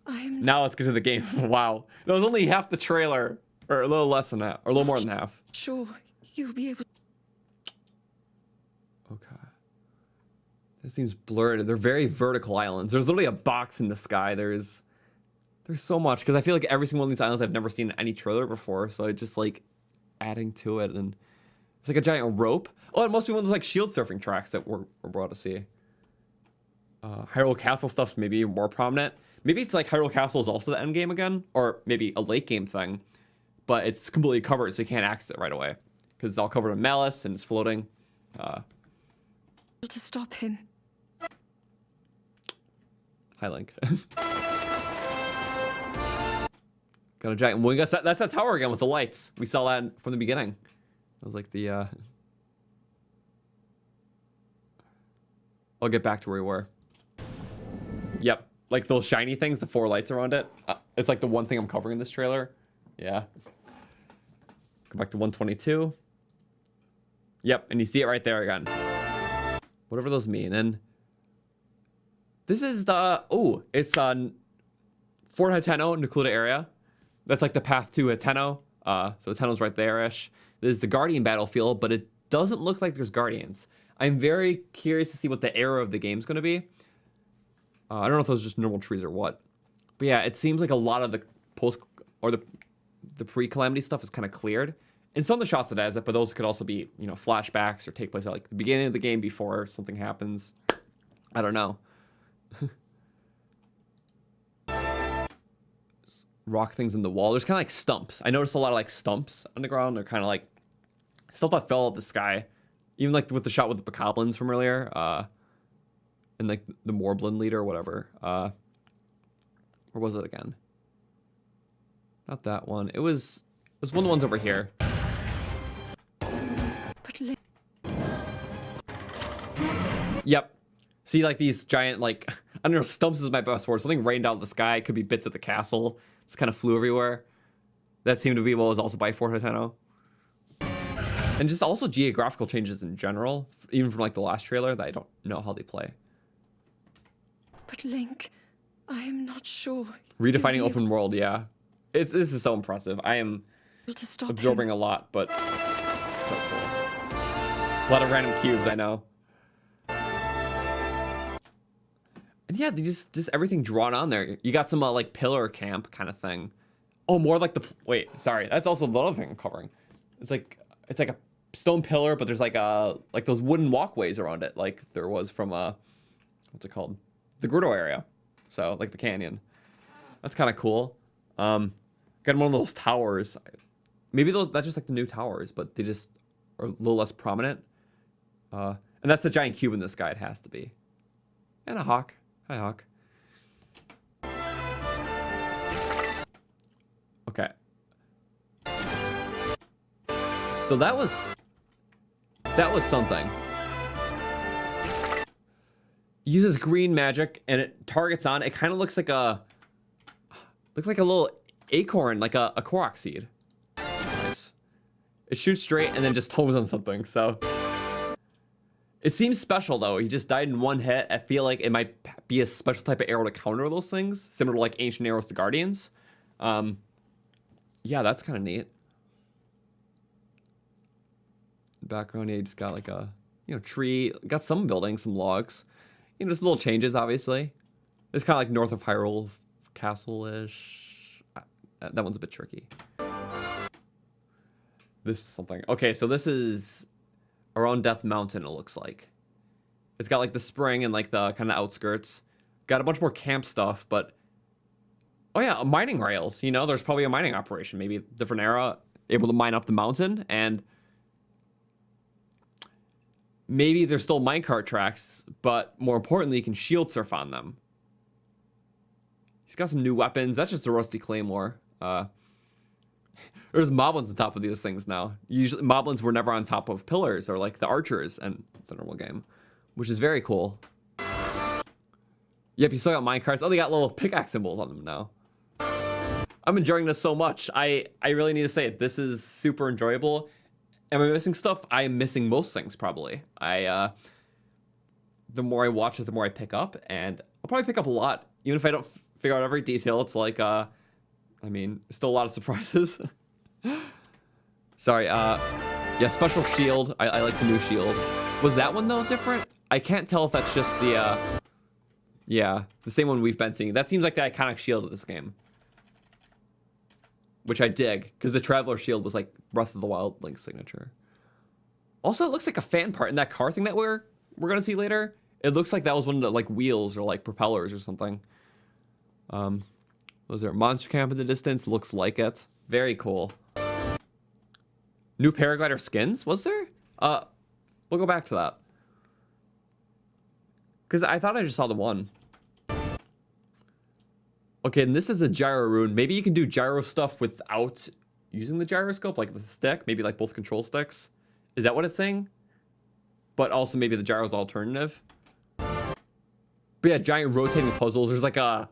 Now let's get to the game. Wow. That was only half the trailer. Or a little less than that. Or a little more than half. Sure, you'll be able... Okay. This seems blurred. They're very vertical islands. There's literally a box in the sky. There's so much. Because I feel like every single one of these islands I've never seen any trailer before. So it's just like adding to it. And it's like a giant rope. Oh, it must be one of those like shield surfing tracks that we're brought to see. Hyrule Castle stuff's maybe more prominent. Maybe it's like Hyrule Castle is also the end game again. Or maybe a late game thing. But it's completely covered so you can't access it right away. Because it's all covered in malice and it's floating. To stop him. Hi, Link. Got a giant wing. That's that tower again with the lights. We saw that from the beginning. That was like the... I'll get back to where we were. Yep. Like those shiny things, the 4 lights around it. It's like the one thing I'm covering in this trailer. Yeah. Go back to 122. Yep, and you see it right there again. Whatever those mean. And this is the... Oh, it's Fort Hateno, Nucluda area. That's like the path to Hateno. So Hateno's right there-ish. This is the Guardian battlefield, but it doesn't look like there's Guardians. I'm very curious to see what the era of the game's going to be. I don't know if those are just normal trees or what. But yeah, it seems like a lot of the post... Or the pre-calamity stuff is kind of cleared. In some of the shots it has it, but those could also be, you know, flashbacks or take place at like the beginning of the game before something happens. I don't know. Rock things in the wall. There's kind of like stumps. I noticed a lot of like stumps on the ground. They're kind of like stuff that fell out of the sky. Even like with the shot with the bokoblins from earlier. And like the Morblin leader or whatever. Where was it again? Not that one. It was one of the ones over here. Yep. See like these giant like I don't know, stumps is my best word. Something rained out of the sky. It could be bits of the castle. Just kind of flew everywhere. That seemed to be what was also by Fort Hateno. And just also geographical changes in general, even from like the last trailer that I don't know how they play. But Link, I am not sure. Redefining open world, yeah. This is so impressive. I am absorbing a lot, but so cool. A lot of random cubes, I know. And yeah, they just everything drawn on there. You got some like pillar camp kind of thing. Oh, more like the wait, sorry. That's also the other thing I'm covering. It's like a stone pillar, but there's like those wooden walkways around it, like there was from what's it called? The Gerudo area. So like the canyon. That's kind of cool. Got one of those towers. Maybe that's just like the new towers, but they just are a little less prominent. And that's the giant cube in the sky. It has to be. And a hawk. Hi, hawk. Okay. So that was something. uses green magic and it targets on. It kind of looks like a little acorn, like a Korok seed. Nice. It shoots straight and then just homes on something. So it seems special though. He just died in one hit. I feel like it might be a special type of arrow to counter those things, similar to like ancient arrows to guardians. Yeah, that's kind of neat. Background, yeah, you just got like a tree. Got some buildings, some logs. Just little changes, obviously. It's kind of like north of Hyrule Castle-ish. That one's a bit tricky. This is something. Okay, so this is around Death Mountain, it looks like. It's got like the spring and like the kind of outskirts. Got a bunch more camp stuff, but... Oh yeah, mining rails. There's probably a mining operation. Maybe a different era, able to mine up the mountain, and... Maybe there's still minecart tracks, but more importantly, you can shield surf on them. He's got some new weapons. That's just a rusty claymore. There's moblins on top of these things now. Usually, moblins were never on top of pillars or like the archers in the normal game, which is very cool. Yep, you still got minecarts. Oh, they got little pickaxe symbols on them now. I'm enjoying this so much. I really need to say it. This is super enjoyable. Am I missing stuff? I am missing most things, probably. The more I watch it, the more I pick up, and I'll probably pick up a lot. Even if I don't figure out every detail, it's like, I mean, there's still a lot of surprises. Sorry, yeah, special shield. I like the new shield. Was that one, though, different? I can't tell if that's just the, yeah, the same one we've been seeing. That seems like the iconic shield of this game. Which I dig, because the Traveler Shield was like Breath of the Wild Link's signature. Also, it looks like a fan part in that car thing that we're gonna see later. It looks like that was one of the like wheels or like propellers or something. Was there a monster camp in the distance? Looks like it. Very cool. New paraglider skins? Was there? We'll go back to that. Because I thought I just saw the one. Okay, and this is a gyro rune. Maybe you can do gyro stuff without using the gyroscope, like the stick. Maybe like both control sticks. Is that what it's saying? But also maybe the gyro's alternative. But yeah, giant rotating puzzles. There's like a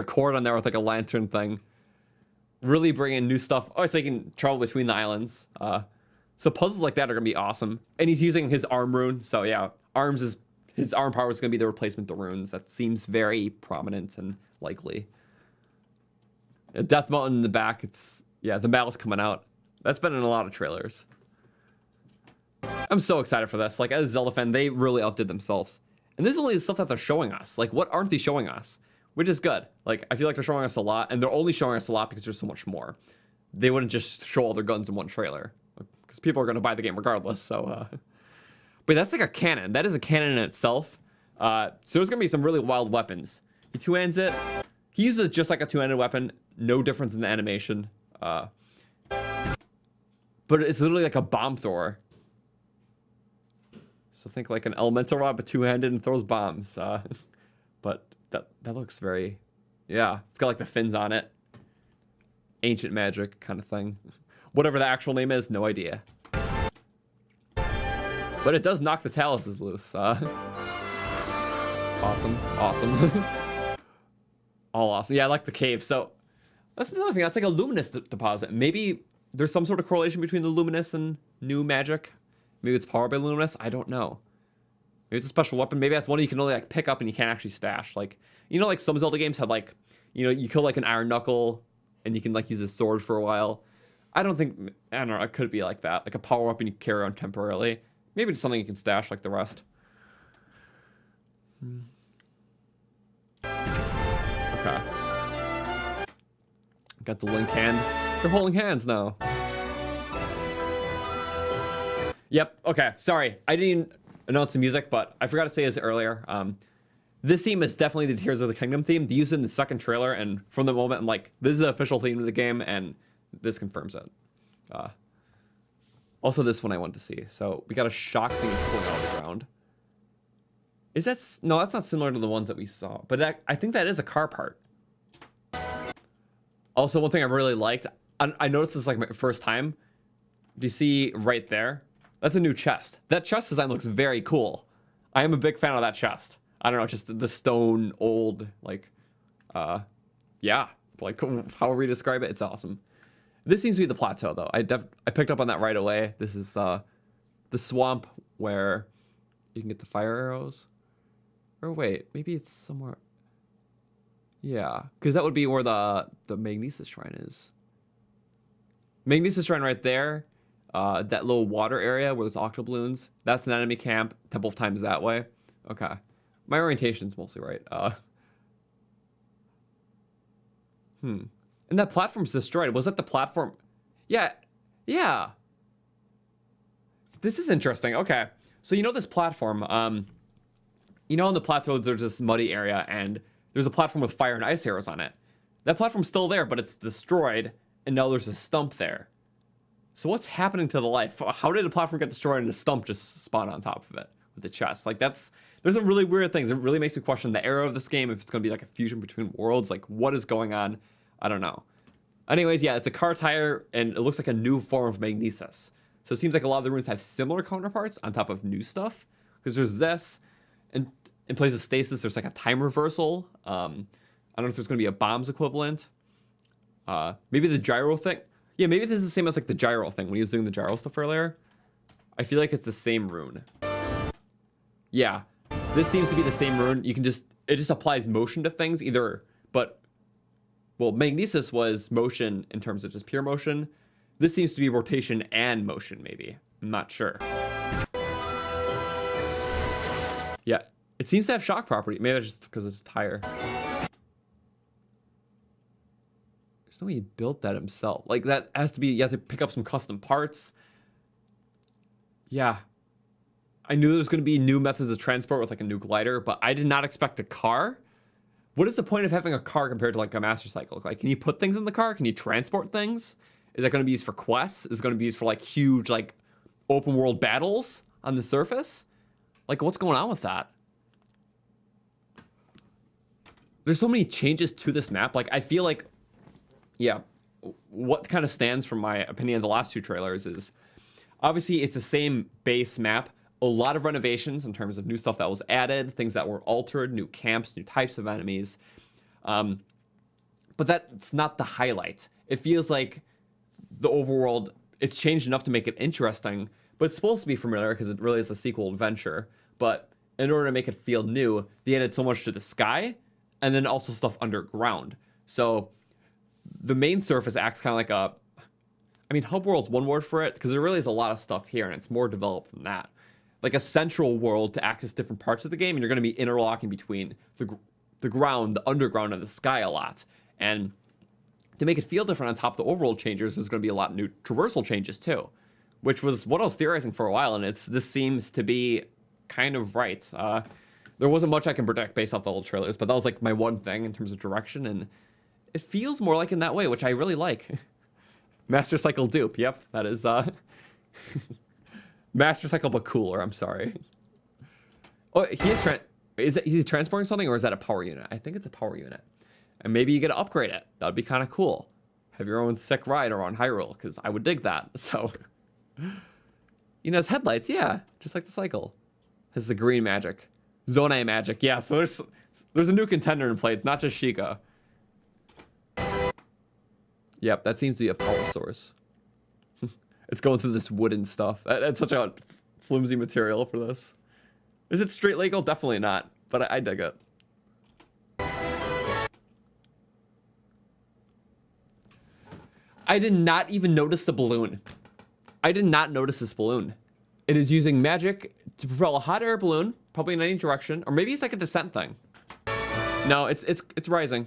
cord on there with like a lantern thing. Really bringing new stuff. Oh, so you can travel between the islands. So puzzles like that are gonna be awesome. And he's using his arm rune. So yeah, his arm power is gonna be the replacement to runes. That seems very prominent and likely. Death Mountain in the back, the battle's coming out. That's been in a lot of trailers. I'm so excited for this. Like, as a Zelda fan, they really outdid themselves. And this is only the stuff that they're showing us. Like, what aren't they showing us? Which is good. Like, I feel like they're showing us a lot, and they're only showing us a lot because there's so much more. They wouldn't just show all their guns in one trailer. Because people are going to buy the game regardless, so... But that's like a cannon. That is a cannon in itself. So there's going to be some really wild weapons. He two-hands it. He uses it just like a two-handed weapon. No difference in the animation. But it's literally like a bomb thrower. So think like an elemental rod, but two-handed and throws bombs. But that looks very... Yeah, it's got like the fins on it. Ancient magic kind of thing. Whatever the actual name is, no idea. But it does knock the taluses loose. Awesome. All awesome. Yeah, I like the cave. So that's another thing. That's like a luminous deposit. Maybe there's some sort of correlation between the luminous and new magic. Maybe it's powered by luminous. I don't know. Maybe it's a special weapon. Maybe that's one you can only like pick up and you can't actually stash. Like, like some Zelda games had like, you kill like an iron knuckle and you can like use a sword for a while. I don't know. It could be like that. Like a power weapon you carry on temporarily. Maybe it's something you can stash like the rest. Okay. Got the Link hand. They're holding hands now. Yep. Okay. Sorry. I didn't announce the music, but I forgot to say this earlier. This theme is definitely the Tears of the Kingdom theme. They used it in the second trailer, and from the moment I'm like, this is the official theme of the game, and this confirms it. Also, this one I want to see. So we got a shock thing pulling out of the ground. Is that... No, that's not similar to the ones that we saw. But I think that is a car part. Also, one thing I really liked... I noticed this like my first time. Do you see right there? That's a new chest. That chest design looks very cool. I am a big fan of that chest. I don't know, just the stone old, like, yeah, like however we describe it, it's awesome. This seems to be the plateau, though. I picked up on that right away. This is the swamp where you can get the fire arrows. Or wait, maybe it's somewhere. Yeah, because that would be where the Magnesis Shrine is. Magnesis Shrine right there. That little water area where there's octobloons. That's an enemy camp. Temple of Time is that way. Okay. My orientation's mostly right. And that platform's destroyed. Was that the platform? Yeah. Yeah. This is interesting. Okay. So you know this platform. You know on the plateau there's this muddy area and there's a platform with fire and ice arrows on it. That platform's still there, but it's destroyed, and now there's a stump there. So what's happening to the life? How did a platform get destroyed and a stump just spawn on top of it with the chest? Like there's some really weird things. It really makes me question the era of this game, if it's going to be like a fusion between worlds. Like what is going on? I don't know. Anyways, yeah, it's a car tire, and it looks like a new form of magnesis. So it seems like a lot of the runes have similar counterparts on top of new stuff. Because there's this, and in place of stasis, there's like a time reversal. I don't know if there's going to be a bombs equivalent. Maybe the gyro thing. Yeah, maybe this is the same as like the gyro thing when he was doing the gyro stuff earlier. I feel like it's the same rune. Yeah, this seems to be the same rune. You can it just applies motion to things either, but, well, magnesis was motion in terms of just pure motion. This seems to be rotation and motion, maybe. I'm not sure. Yeah, it seems to have shock property. Maybe that's just because it's a tire. There's no way he built that himself. Like, that has to be, you have to pick up some custom parts. Yeah. I knew there was going to be new methods of transport with, like, a new glider, but I did not expect a car. What is the point of having a car compared to, like, a master cycle? Like, can you put things in the car? Can you transport things? Is that going to be used for quests? Is it going to be used for, like, huge, like, open world battles on the surface? Like, what's going on with that? There's so many changes to this map. Like, I feel like, yeah, what kind of stands from my opinion of the last two trailers is, obviously, it's the same base map. A lot of renovations in terms of new stuff that was added, things that were altered, new camps, new types of enemies. But that's not the highlight. It feels like the overworld, it's changed enough to make it interesting, but it's supposed to be familiar because it really is a sequel adventure. But in order to make it feel new, they added so much to the sky and then also stuff underground. So the main surface acts kind of like a, I mean, hub world's one word for it because there really is a lot of stuff here and it's more developed than that. Like a central world to access different parts of the game, and you're going to be interlocking between the ground, the underground, and the sky a lot. And to make it feel different on top of the overworld changes, there's going to be a lot of new traversal changes too, which was what I was theorizing for a while, and this seems to be kind of right. There wasn't much I can predict based off the old trailers, but that was like my one thing in terms of direction, and it feels more like in that way, which I really like. Master Cycle dupe, yep, that is Master Cycle, but cooler. I'm sorry. Oh, is he transporting something, or is that a power unit? I think it's a power unit, and maybe you get to upgrade it. That'd be kind of cool. Have your own sick ride around Hyrule, because I would dig that. So, you know, his headlights, yeah, just like the cycle. Has the green magic, Zonai magic, yeah. So there's a new contender in play. It's not just Sheikah. Yep, that seems to be a power source. It's going through this wooden stuff. That's such a flimsy material for this. Is it straight legal? Definitely not, but I dig it. I did not even notice the balloon. I did not notice this balloon. It is using magic to propel a hot air balloon, probably in any direction, or maybe it's like a descent thing. No, it's rising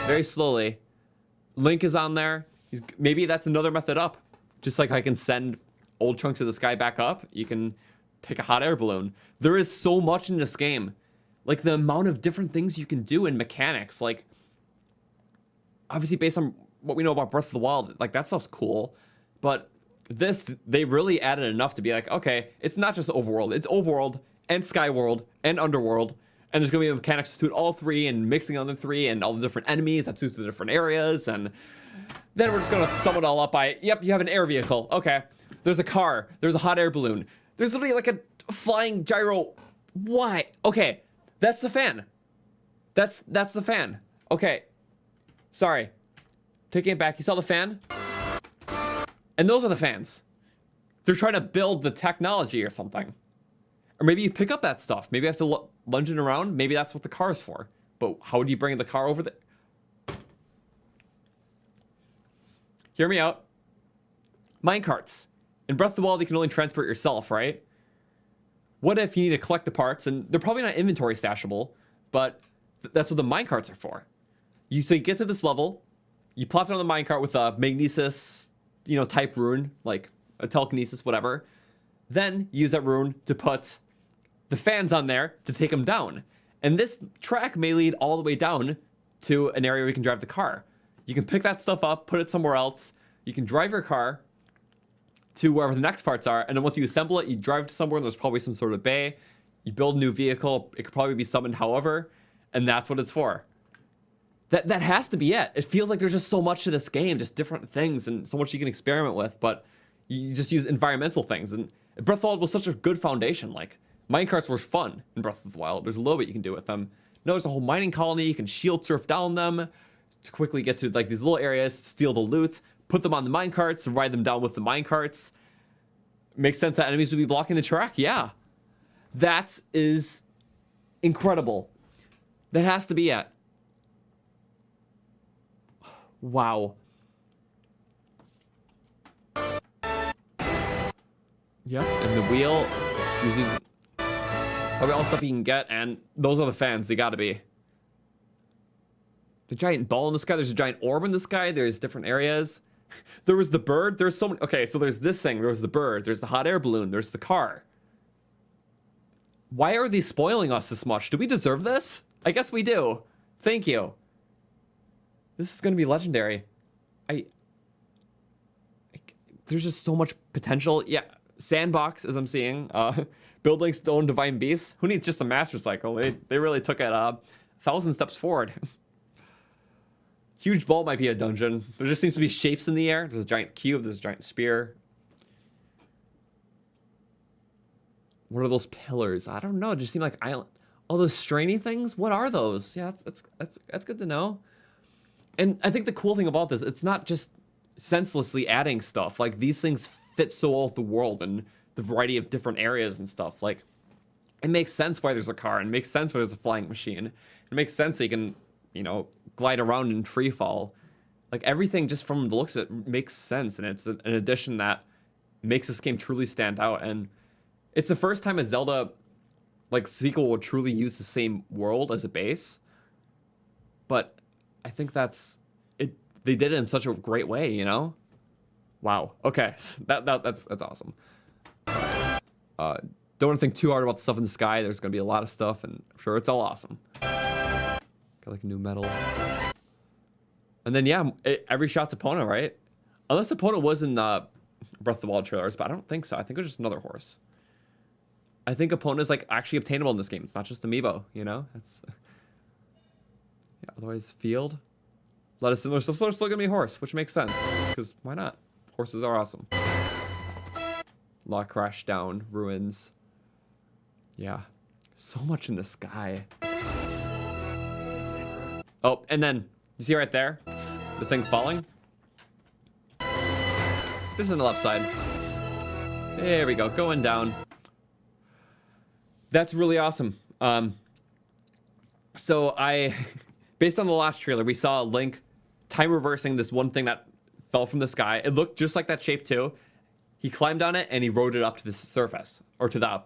very slowly. Link is on there. Maybe that's another method up. Just like I can send old chunks of the sky back up, you can take a hot air balloon. There is so much in this game. Like the amount of different things you can do in mechanics. Like, obviously based on what we know about Breath of the Wild, like that stuff's cool. But this, they really added enough to be like, okay, it's not just overworld. It's overworld and skyworld and underworld. And there's going to be mechanics to suit all three and mixing on the three and all the different enemies that suit the different areas. And then we're just going to sum it all up by, yep, you have an air vehicle. Okay. There's a car. There's a hot air balloon. There's literally like a flying gyro. Why? Okay. That's the fan. That's the fan. Okay. Sorry. Taking it back. You saw the fan? And those are the fans. They're trying to build the technology or something. Or maybe you pick up that stuff. Maybe you have to lunge it around. Maybe that's what the car is for. But how do you bring the car over there? Hear me out. Minecarts. In Breath of the Wild, you can only transport yourself, right? What if you need to collect the parts? And they're probably not inventory stashable, but that's what the minecarts are for. So you get to this level, you plop it on the minecart with a magnesis, type rune, like a telekinesis, whatever. Then use that rune to put the fans on there to take them down. And this track may lead all the way down to an area where you can drive the car. You can pick that stuff up, put it somewhere else. You can drive your car to wherever the next parts are. And then once you assemble it, you drive to somewhere and there's probably some sort of bay. You build a new vehicle. It could probably be summoned however. And that's what it's for. That has to be it. It feels like there's just so much to this game, just different things and so much you can experiment with. But you just use environmental things. And Breath of the Wild was such a good foundation. Like, minecarts were fun in Breath of the Wild. There's a little bit you can do with them. No, there's a whole mining colony. You can shield surf down them to quickly get to like these little areas, steal the loot, put them on the minecarts, ride them down with the minecarts. Makes sense that enemies would be blocking the track. Yeah. That is incredible. That has to be it. Wow. Yep, and the wheel using probably all the stuff you can get, and those are the fans. They gotta be. The giant ball in the sky. There's a giant orb in the sky. There's different areas. There was the bird. There's so many. Okay, so there's this thing. There's the bird. There's the hot air balloon. There's the car. Why are these spoiling us this much? Do we deserve this? I guess we do. Thank you. This is gonna be legendary. There's just so much potential. Yeah, sandbox as I'm seeing. Building stone divine beasts. Who needs just a master cycle? They really took it 1,000 steps forward. Huge ball might be a dungeon. There just seems to be shapes in the air. There's a giant cube. There's a giant spear. What are those pillars? I don't know. It just seem like island. Oh, those strainy things. What are those? Yeah, that's good to know. And I think the cool thing about this, it's not just senselessly adding stuff. Like, these things fit so well with the world and the variety of different areas and stuff. Like, it makes sense why there's a car, and it makes sense why there's a flying machine. It makes sense that you can, glide around in free fall. Like, everything just from the looks of it makes sense, and it's an addition that makes this game truly stand out. And it's the first time a Zelda sequel would truly use the same world as a base. But I think that's it. They did it in such a great way, Wow. Okay, that's awesome. Don't want to think too hard about the stuff in the sky. There's gonna be a lot of stuff, and I'm sure it's all awesome. Got a new medal. And then yeah, every shot's Epona, right? Unless Epona was in the Breath of the Wild trailers, but I don't think so. I think it was just another horse. I think Epona is actually obtainable in this game. It's not just amiibo, It's yeah. Otherwise, field. A lot of similar stuff. So there's still gonna be a horse, which makes sense because why not? Horses are awesome. Law crash down ruins. Yeah, so much in the sky. Oh, and then you see right there, the thing falling. Just on the left side. There we go, going down. That's really awesome. So based on the last trailer, we saw Link time reversing this one thing that fell from the sky. It looked just like that shape too. He climbed on it and he rode it up to the surface, or to the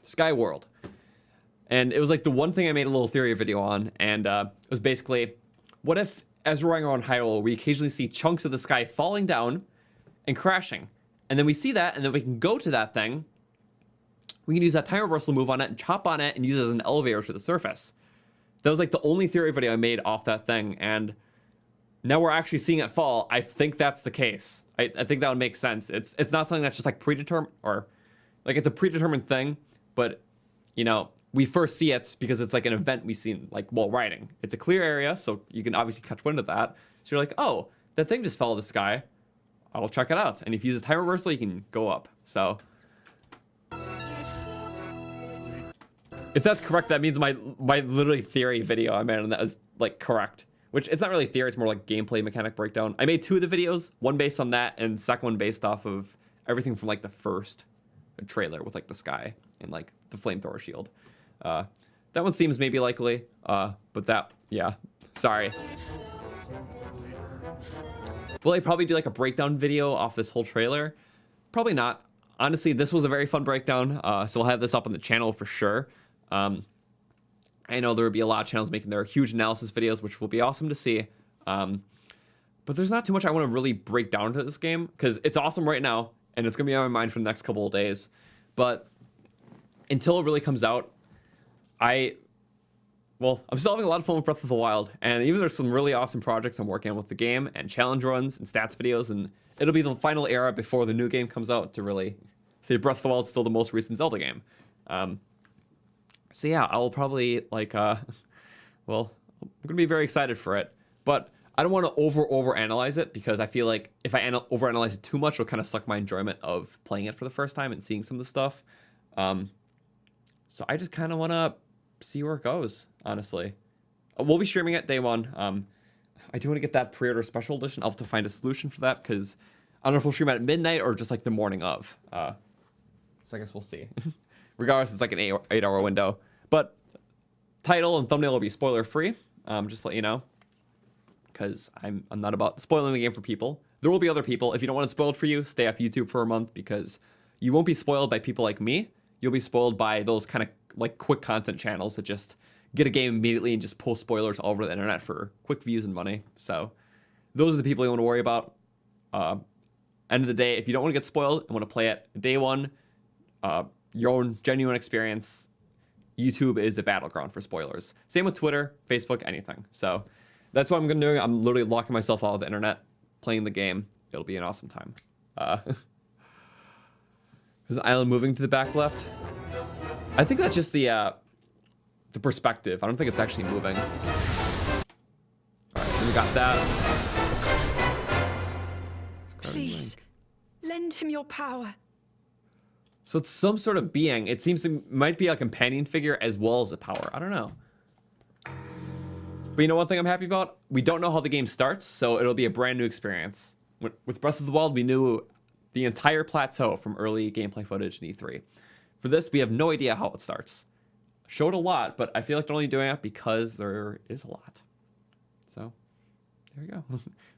sky world. And it was the one thing I made a little theory video on, and it was basically, what if, as we're going around Hyrule, we occasionally see chunks of the sky falling down and crashing, and then we see that, and then we can go to that thing, we can use that time reversal move on it, and chop on it, and use it as an elevator to the surface. That was the only theory video I made off that thing, and now we're actually seeing it fall. I think that's the case. I think that would make sense. It's not something that's just predetermined, or it's a predetermined thing, but we first see it because it's an event we've seen while riding. It's a clear area, so you can obviously catch wind of that. So you're oh, that thing just fell out of the sky. I'll check it out. And if you use a time reversal, you can go up. So If that's correct, that means my literally theory video I made on that is like correct. Which it's not really theory, it's more like gameplay mechanic breakdown. I made 2 of the videos, one based on that, and second one based off of everything from like the first trailer with like the sky and like the flamethrower shield. That one seems maybe likely, but that, yeah, sorry. Will I probably do like a breakdown video off this whole trailer? Probably not. Honestly, this was a very fun breakdown, so I'll have this up on the channel for sure. I know there would be a lot of channels making their huge analysis videos, which will be awesome to see. But there's not too much I want to really break down to this game, because it's awesome right now, and it's going to be on my mind for the next couple of days. But until it really comes out, I'm still having a lot of fun with Breath of the Wild, and even there's some really awesome projects I'm working on with the game, and challenge runs, and stats videos, and it'll be the final era before the new game comes out to really say Breath of the Wild is still the most recent Zelda game. So yeah, I will probably like, I'm gonna be very excited for it, but I don't want to overanalyze it, because I feel like if I overanalyze it too much, it'll kind of suck my enjoyment of playing it for the first time and seeing some of the stuff. So I just kind of want to see where it goes, honestly. We'll be streaming it day 1. I do want to get that pre-order special edition. I'll have to find a solution for that, because I don't know if we'll stream it at midnight or just like the morning of. So I guess we'll see. Regardless, it's like an 8-hour window. But title and thumbnail will be spoiler free. Just to let you know, because I'm not about spoiling the game for people. There will be other people. If you don't want it spoiled for you, stay off YouTube for a month, because you won't be spoiled by people like me. You'll be spoiled by those kind of like quick content channels that just get a game immediately and just post spoilers all over the internet for quick views and money. So those are the people you want to worry about. End of the day, if you don't want to get spoiled and want to play it day 1, your own genuine experience, YouTube is a battleground for spoilers. Same with Twitter, Facebook, anything. So that's what I'm going to do. I'm literally locking myself out of the internet, playing the game. It'll be an awesome time. Is the island moving to the back left? I think that's just the perspective. I don't think it's actually moving. All right, we got that. Please, lend him your power. So it's some sort of being. It seems to might be a companion figure as well as a power. I don't know. But you know one thing I'm happy about? We don't know how the game starts, so it'll be a brand new experience. With Breath of the Wild, we knew the entire plateau from early gameplay footage in E3. For this, we have no idea how it starts. Showed a lot, but I feel like they're only doing it because there is a lot. So, there we go.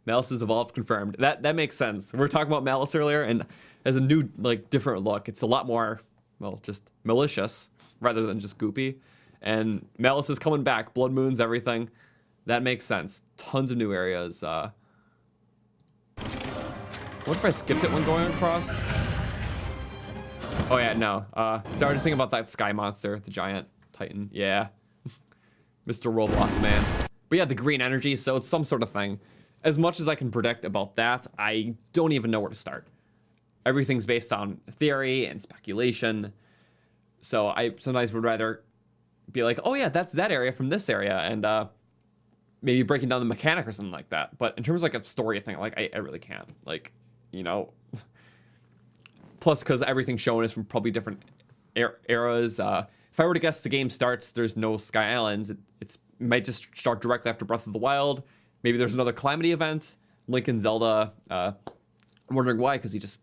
Malice is evolved, confirmed. That makes sense. We were talking about Malice earlier, and as a new, like, different look, it's a lot more, well, just malicious rather than just goopy. And Malice is coming back. Blood moons, everything. That makes sense. Tons of new areas. What if I skipped it when going across? Oh yeah, no. Sorry, just thinking about that sky monster, the giant titan. Yeah. Mr. Roblox, man. But yeah, the green energy, so it's some sort of thing. As much as I can predict about that, I don't even know where to start. Everything's based on theory and speculation. So I sometimes would rather be like, oh yeah, that's that area from this area, and maybe breaking down the mechanic or something like that. But in terms of like a story thing, like I really can't. Like, you know, plus because everything shown is from probably different eras. If I were to guess the game starts, there's no Sky Islands. It might just start directly after Breath of the Wild. Maybe there's another Calamity event. Link and Zelda, I'm wondering why, because he just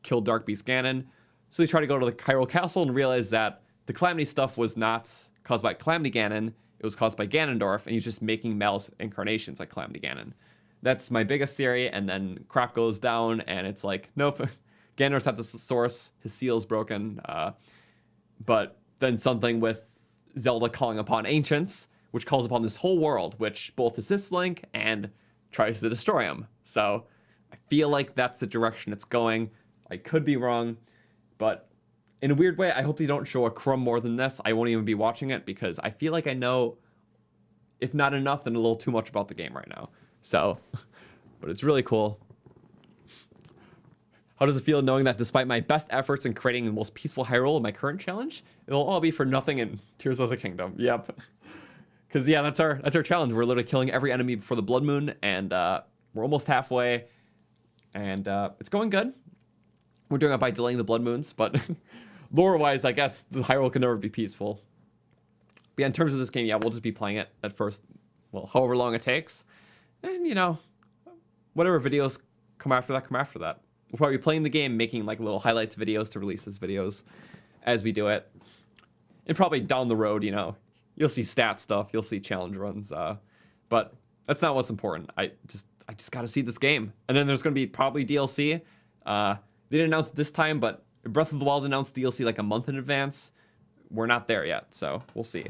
killed Dark Beast Ganon. So they try to go to the Hyrule Castle and realize that the Calamity stuff was not caused by Calamity Ganon. It was caused by Ganondorf, and he's just making Malice incarnations like Calamity Ganon. That's my biggest theory, and then crap goes down, and it's like, nope, Ganondorf's not the source, his seal's broken. But then something with Zelda calling upon ancients, which calls upon this whole world, which both assists Link and tries to destroy him. So I feel like that's the direction it's going. I could be wrong, but in a weird way, I hope they don't show a crumb more than this. I won't even be watching it because I feel like I know, if not enough, then a little too much about the game right now. So, but it's really cool. How does it feel knowing that despite my best efforts in creating the most peaceful Hyrule in my current challenge, it'll all be for nothing in Tears of the Kingdom? Yep. Because, yeah, that's our challenge. We're literally killing every enemy before the Blood Moon, and we're almost halfway, and it's going good. We're doing it by delaying the Blood Moons, but lore-wise, I guess the Hyrule can never be peaceful. But yeah, in terms of this game, yeah, we'll just be playing it at first, well, however long it takes. And, you know, whatever videos come after that, come after that. We'll probably be playing the game, making like little highlights videos to release as videos as we do it. And probably down the road, you know, you'll see stat stuff, you'll see challenge runs. But that's not what's important. I just got to see this game. And then there's going to be probably DLC. They didn't announce it this time, but Breath of the Wild announced DLC like a month in advance. We're not there yet, so we'll see.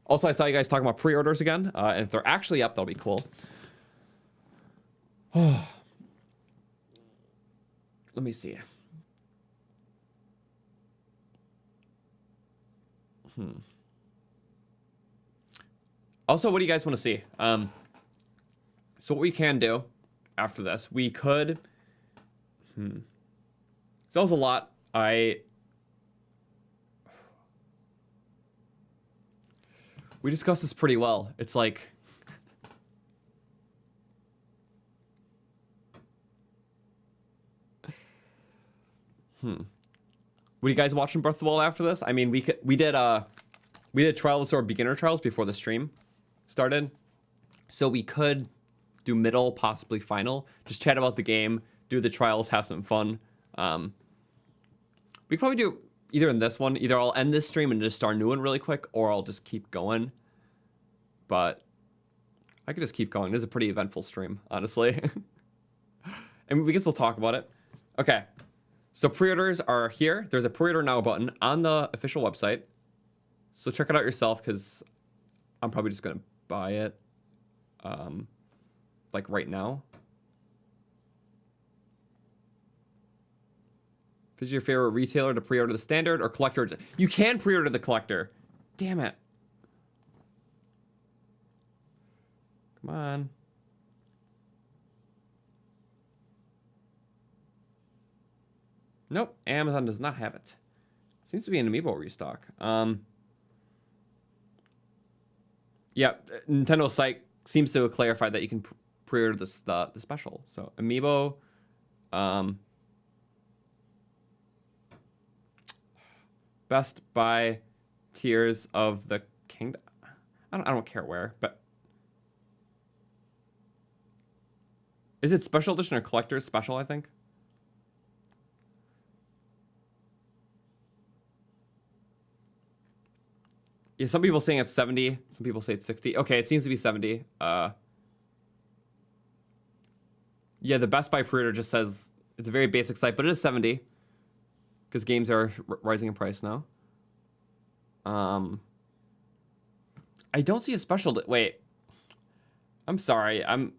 Also, I saw you guys talking about pre-orders again. And if they're actually up, that'll be cool. Let me see. Also, what do you guys want to see? So what we can do after this, we could... So that was a lot. We discussed this pretty well. It's like... What are you guys watching Breath of the Wild after this? I mean, we did trials or beginner trials before the stream started. So we could do middle, possibly final. Just chat about the game, do the trials, have some fun. We could probably do either in this one. Either I'll end this stream and just start a new one really quick, or I'll just keep going. But I could just keep going. This is a pretty eventful stream, honestly. And we can still talk about it. Okay. So pre-orders are here. There's a pre-order now button on the official website. So check it out yourself, because I'm probably just going to buy it like right now. Is your favorite retailer to pre-order the standard or collector? You can pre-order the collector. Damn it. Come on. Nope, Amazon does not have it. Seems to be an amiibo restock. Yeah, Nintendo site seems to clarify that you can pre-order the special. So amiibo, Best Buy Tears of the Kingdom. I don't care where, but is it special edition or collector's special? I think. Yeah, some people saying it's 70. Some people say it's 60. Okay, it seems to be 70. Yeah, the Best Buy pre-order just says it's a very basic site, but it is 70 because games are rising in price now. I don't see a special. Wait, I'm sorry. I'm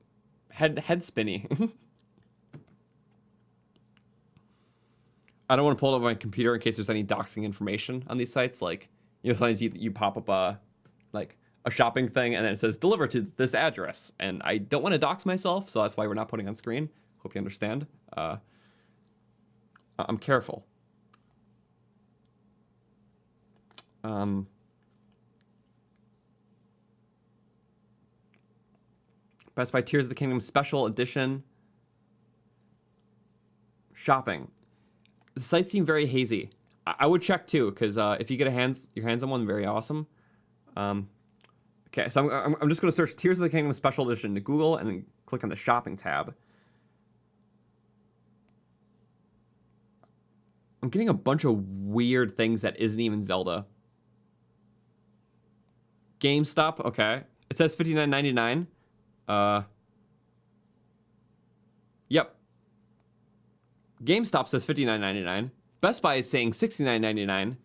head spinny. I don't want to pull it up on my computer in case there's any doxing information on these sites. Like, you know, sometimes you pop up like a shopping thing and then it says deliver to this address, and I don't want to dox myself, so that's why we're not putting on screen. Hope you understand. I'm careful. Best Buy Tears of the Kingdom Special Edition. Shopping. The sites seem very hazy. I would check too, because if you get your hands on one, very awesome. Okay, so I'm just going to search Tears of the Kingdom Special Edition to Google and then click on the shopping tab. I'm getting a bunch of weird things that isn't even Zelda. GameStop, okay. It says $59.99. Yep. GameStop says $59.99. Best Buy is saying $69.99.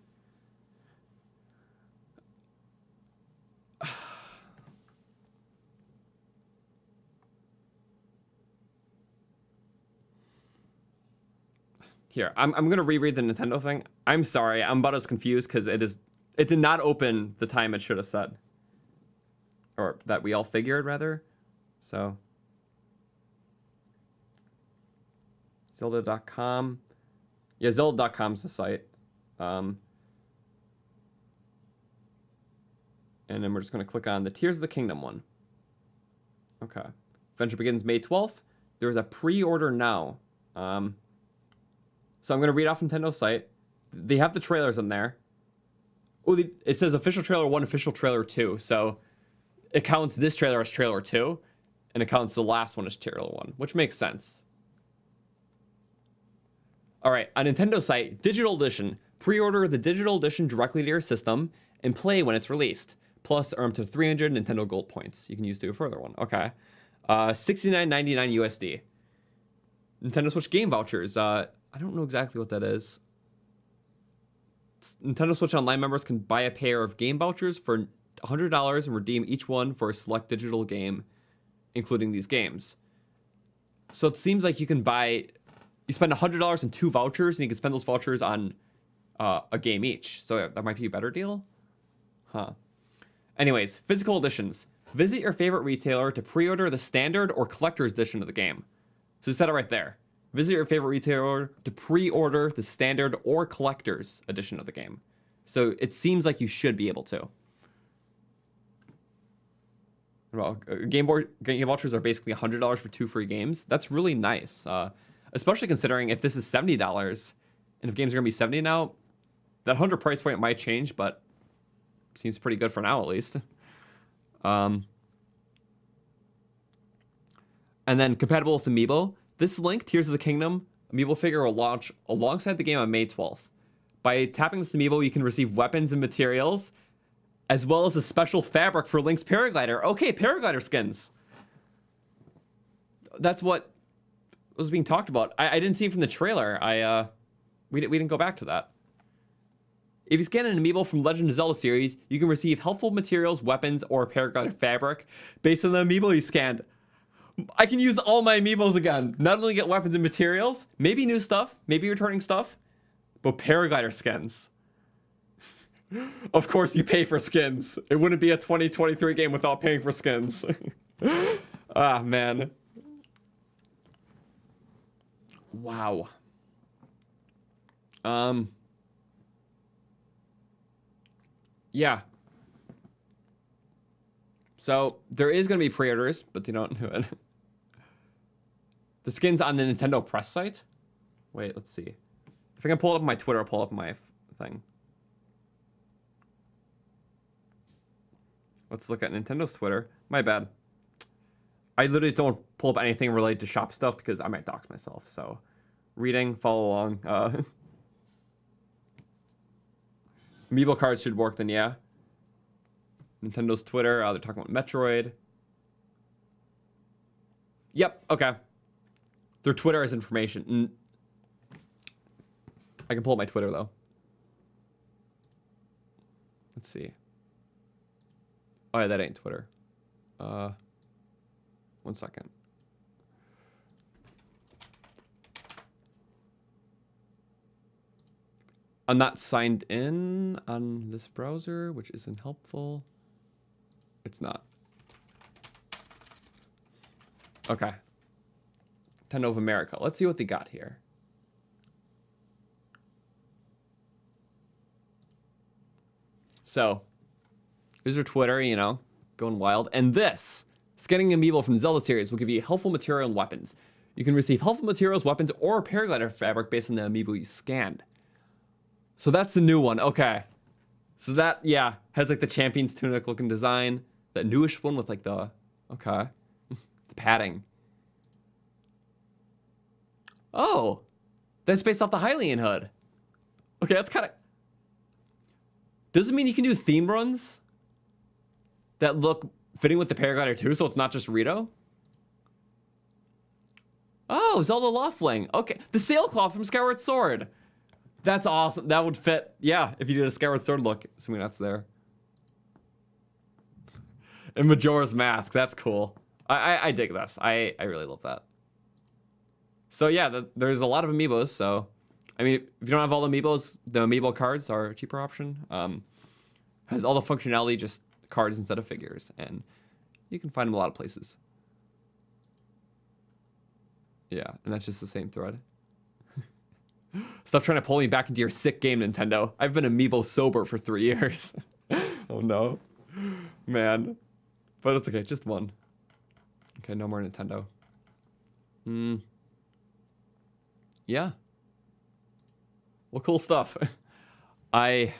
Here, I'm gonna reread the Nintendo thing. I'm sorry, I'm about as confused because it did not open the time it should have said. Or that we all figured, rather. So Zelda.com. Yeah, Zelda.com is the site. And then we're just going to click on the Tears of the Kingdom one. Okay. Adventure begins May 12th. There's a pre-order now. So I'm going to read off Nintendo's site. They have the trailers in there. Oh, it says official trailer 1, official trailer 2. So it counts this trailer as trailer 2, and it counts the last one as trailer 1, which makes sense. All right, on Nintendo site, digital edition. Pre-order the digital edition directly to your system and play when it's released. Plus, earn up to 300 Nintendo Gold points you can use to do a further one. Okay. $69.99 USD. Nintendo Switch game vouchers. I don't know exactly what that is. Nintendo Switch Online members can buy a pair of game vouchers for $100 and redeem each one for a select digital game, including these games. So it seems like you can buy... You spend $100 in 2 vouchers, and you can spend those vouchers on a game each. So that might be a better deal? Huh. Anyways, physical editions. Visit your favorite retailer to pre-order the standard or collector's edition of the game. So you said it right there. Visit your favorite retailer to pre-order the standard or collector's edition of the game. So it seems like you should be able to. Well, game vouchers are basically $100 for 2 free games. That's really nice. Especially considering if this is $70, and if games are going to be 70 now, that 100 price point might change, but seems pretty good for now, at least. And then compatible with Amiibo. This link, Tears of the Kingdom Amiibo figure will launch alongside the game on May 12th. By tapping this Amiibo, you can receive weapons and materials, as well as a special fabric for Link's paraglider. Okay, paraglider skins. That's what was being talked about. I didn't see it from the trailer. We didn't go back to that. If you scan an amiibo from Legend of Zelda series, you can receive helpful materials, weapons, or paraglider fabric based on the amiibo you scanned. I can use all my amiibos again. Not only get weapons and materials, maybe new stuff, maybe returning stuff, but paraglider skins. Of course you pay for skins. It wouldn't be a 2023 game without paying for skins. Ah, man. Wow. Yeah. So there is going to be pre-orders, but they don't do it. The skin's on the Nintendo press site. Wait, let's see. If I can pull it up on my Twitter, I'll pull up my thing. Let's look at Nintendo's Twitter. My bad. I literally don't pull up anything related to shop stuff because I might dox myself. So, reading, follow along. Amiibo cards should work then, yeah. Nintendo's Twitter, they're talking about Metroid. Yep, okay. Their Twitter has information. I can pull up my Twitter, though. Let's see. Oh, yeah, that ain't Twitter. 1 second. I'm not signed in on this browser, which isn't helpful. It's not. Okay. Nintendo of America. Let's see what they got here. So, here's your Twitter, you know, going wild. And this, scanning amiibo from the Zelda series will give you helpful material and weapons. You can receive helpful materials, weapons, or paraglider fabric based on the amiibo you scanned. So that's the new one. Okay. So that, yeah, has like the Champion's Tunic looking design. That newish one with like the, okay, the padding. Oh, that's based off the Hylian hood. Okay, that's kind of... Does it mean you can do theme runs that look fitting with the paraglider too, so it's not just Rito? Oh, Zelda Loftwing. Okay, the sailcloth from Skyward Sword. That's awesome. That would fit, yeah, if you did a Skyward Sword look, assuming that's there. And Majora's Mask, that's cool. I dig this. I really love that. So yeah, there's a lot of amiibos, so... I mean, if you don't have all the amiibos, the amiibo cards are a cheaper option. Has all the functionality, just cards instead of figures. And you can find them a lot of places. Yeah, and that's just the same thread. Stop trying to pull me back into your sick game, Nintendo. I've been amiibo sober for 3 years. Oh no. Man. But it's okay, just one. Okay, no more Nintendo. Yeah. Well, cool stuff. Man,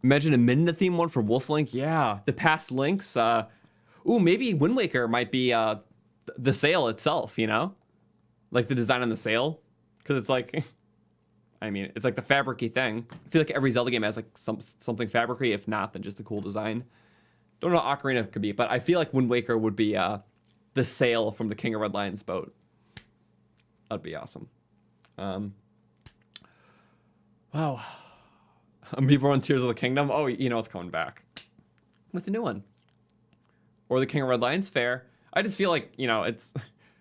Imagine a Midna theme one for Wolf Link. Yeah, the past links. Ooh, maybe Wind Waker might be the sail itself, you know? Like the design on the sail. Because it's like, I mean, it's like the fabric-y thing. I feel like every Zelda game has like something fabric-y. If not, then just a cool design. Don't know what Ocarina could be, but I feel like Wind Waker would be the sail from the King of Red Lion's boat. That'd be awesome. Wow. Amiibo on Tears of the Kingdom. Oh, you know it's coming back with a new one. Or the King of Red Lion's fair. I just feel like, you know, it's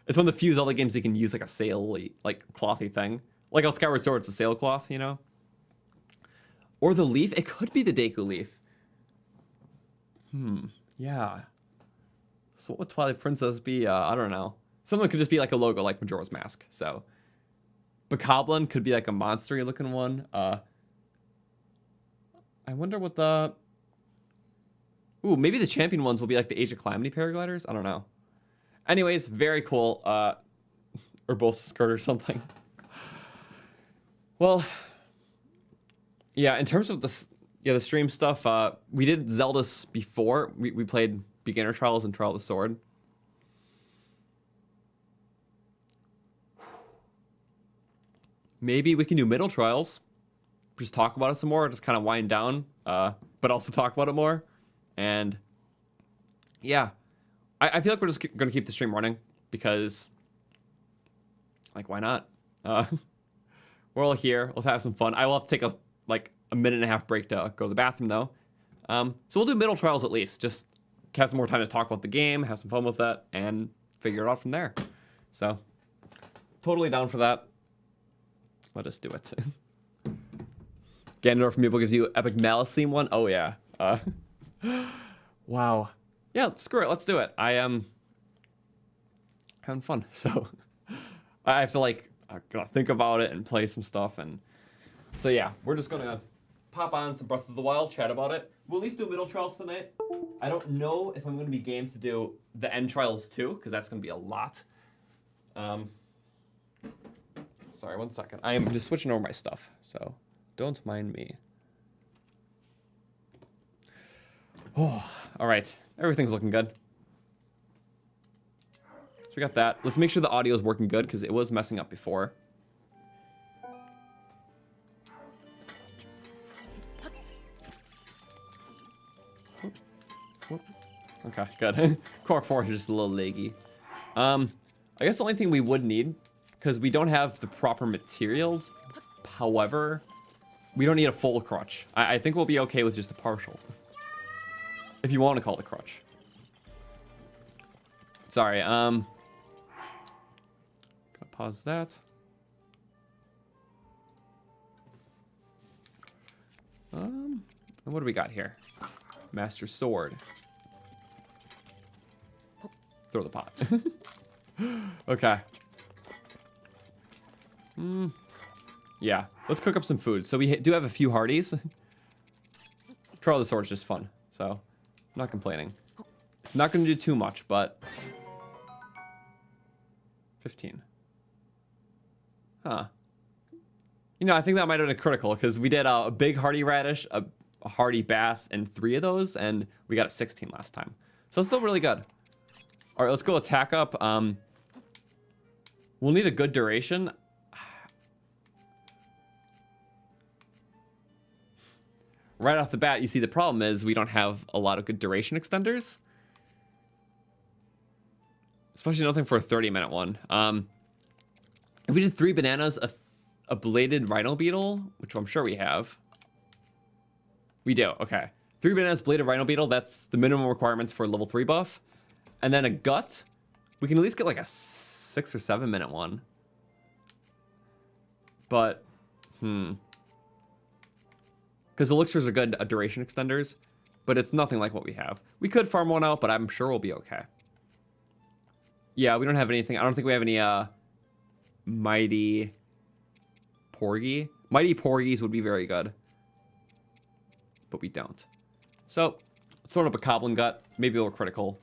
one of the few Zelda games you can use like a sail, like clothy thing. Like how Skyward Sword, it's a sailcloth, you know? Or the leaf. It could be the Deku leaf. Yeah. So what would Twilight Princess be? I don't know. Someone could just be like a logo, like Majora's Mask. So, Bokoblin could be like a monster-y looking one. I wonder what the... Ooh, maybe the champion ones will be like the Age of Calamity paragliders? I don't know. Anyways, very cool. Urbosa skirt or something. Well, yeah, in terms of the stream stuff, we did Zelda's before. We played Beginner Trials and Trial of the Sword. Maybe we can do Middle Trials. Just talk about it some more, just kind of wind down, but also talk about it more. And yeah, I feel like we're just going to keep the stream running because, like, why not? We're all here. Let's have some fun. I will have to take a minute and a half break to go to the bathroom, though. So we'll do Middle Trials at least. Just have some more time to talk about the game, have some fun with that, and figure it out from there. So, totally down for that. Let us do it. Ganondorf from Meeple gives you Epic Malice theme one. Oh, yeah. Wow. Yeah, screw it. Let's do it. I am having fun. So, I have to, like, think about it and play some stuff. And so, yeah, we're just going to pop on some Breath of the Wild, chat about it. We'll at least do Middle Trials tonight. I don't know if I'm going to be game to do the End Trials too, because that's going to be a lot. Sorry, 1 second. I am just switching over my stuff, so don't mind me. Oh, all right. Everything's looking good. So we got that. Let's make sure the audio is working good, because it was messing up before. Okay, good. Quark 4 is just a little leggy. I guess the only thing we would need, because we don't have the proper materials, however, we don't need a full crutch. I think we'll be okay with just a partial. If you want to call it a crutch. Sorry, gotta pause that. And what do we got here? Master Sword. Throw the pot. Okay. Yeah, let's cook up some food. So we do have a few hearties. Trial of the Sword's just fun, so I'm not complaining. It's not going to do too much, but 15. Huh. You know, I think that might have been a critical, because we did a big hearty radish, a hearty bass, and 3 of those, and we got a 16 last time. So it's still really good. All right, let's go attack up. We'll need a good duration. Right off the bat, you see the problem is we don't have a lot of good duration extenders. Especially nothing for a 30-minute one. If we did 3 bananas, a bladed rhino beetle, which I'm sure we have. We do, okay. 3 bananas, bladed rhino beetle, that's the minimum requirements for level 3 buff. And then a gut, we can at least get like a 6 or 7 minute one. But, because elixirs are good duration extenders, but it's nothing like what we have. We could farm one out, but I'm sure we'll be okay. Yeah, we don't have anything. I don't think we have any mighty porgy. Mighty porgies would be very good, but we don't. So, let's throw up a Bokoblin gut. Maybe a little critical.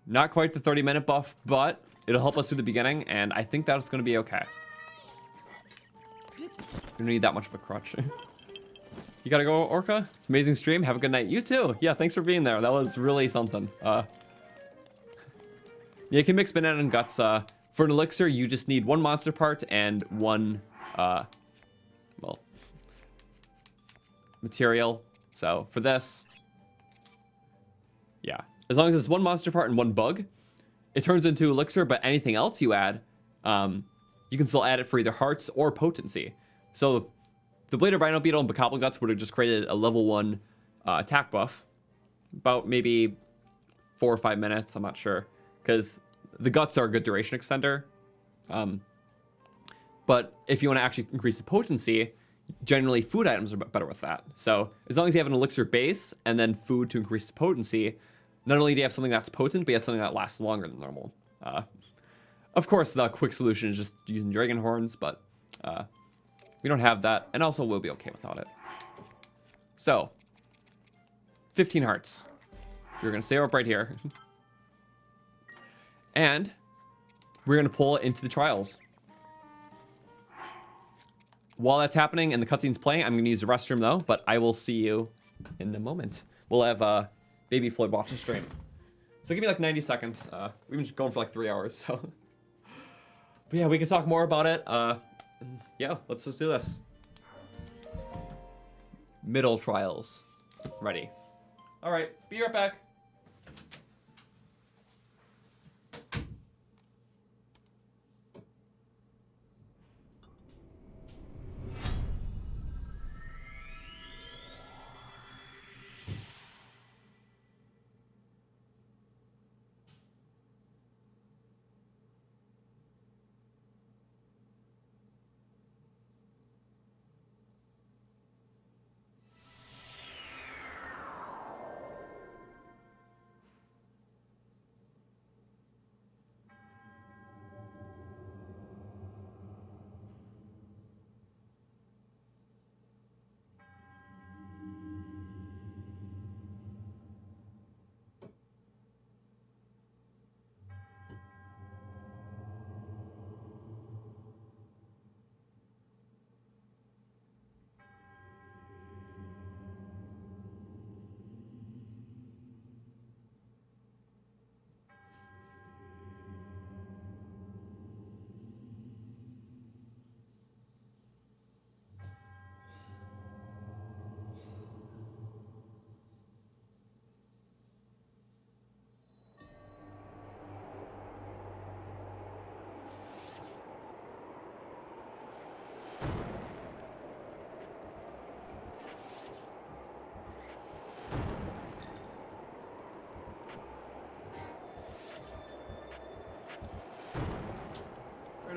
Not quite the 30-minute buff, but it'll help us through the beginning, and I think that's going to be okay. don't need that much of a crutch. You gotta go, Orca. It's an amazing stream. Have a good night. You too. Yeah, thanks for being there. That was really something. Yeah, you can mix banana and guts. For an elixir, you just need 1 monster part and 1, well, material. So for this, yeah, as long as it's 1 monster part and 1 bug, it turns into elixir. But anything else you add, you can still add it for either hearts or potency. So the Blade of Rhino Beetle and Bokoblin Guts would have just created a level 1 attack buff. About maybe 4 or 5 minutes. I'm not sure, because the guts are a good duration extender. But if you want to actually increase the potency, generally food items are better with that. So as long as you have an elixir base and then food to increase the potency, not only do you have something that's potent, but you have something that lasts longer than normal. Of course, the quick solution is just using dragon horns, but we don't have that, and also we'll be okay without it. So, 15 hearts. You're gonna stay up right here. And we're gonna pull it into the trials. While that's happening and the cutscene's playing, I'm gonna use the restroom though, but I will see you in a moment. We'll have Baby Floyd watch the stream. So give me like 90 seconds. We've been going for like 3 hours, so. But yeah, we can talk more about it. Yeah, let's just do this. Middle trials. Ready. All right, be right back.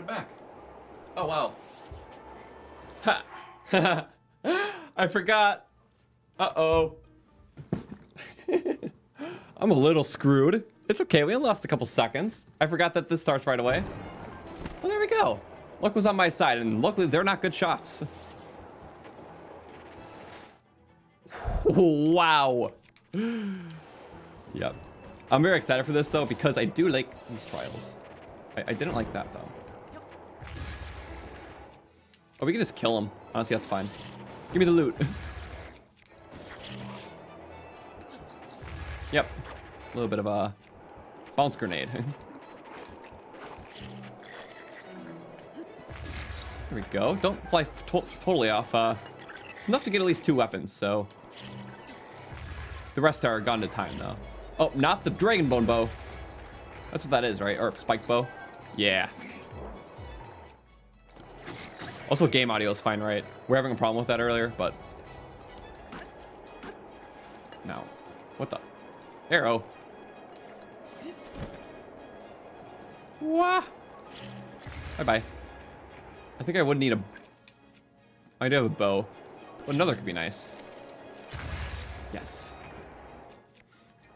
Back. Oh wow. Ha. I forgot. Uh-oh. I'm a little screwed. It's okay, we only lost a couple seconds. I forgot that this starts right away. Well, there we go. Luck was on my side, and luckily they're not good shots. Wow. Yep. I'm very excited for this though, because I do like these trials. I didn't like that though. Oh, we can just kill him. Honestly, that's fine. Give me the loot. Yep. A little bit of a bounce grenade. There we go. Don't fly totally off. It's enough to get at least 2 weapons, so. The rest are gone to time, though. Oh, not the dragon bone bow. That's what that is, right? Or spike bow. Yeah. Also, game audio is fine, right? We're having a problem with that earlier, but... No. What the? Arrow. Wah! Bye-bye. I think I would need a... I do have a bow. But another could be nice. Yes.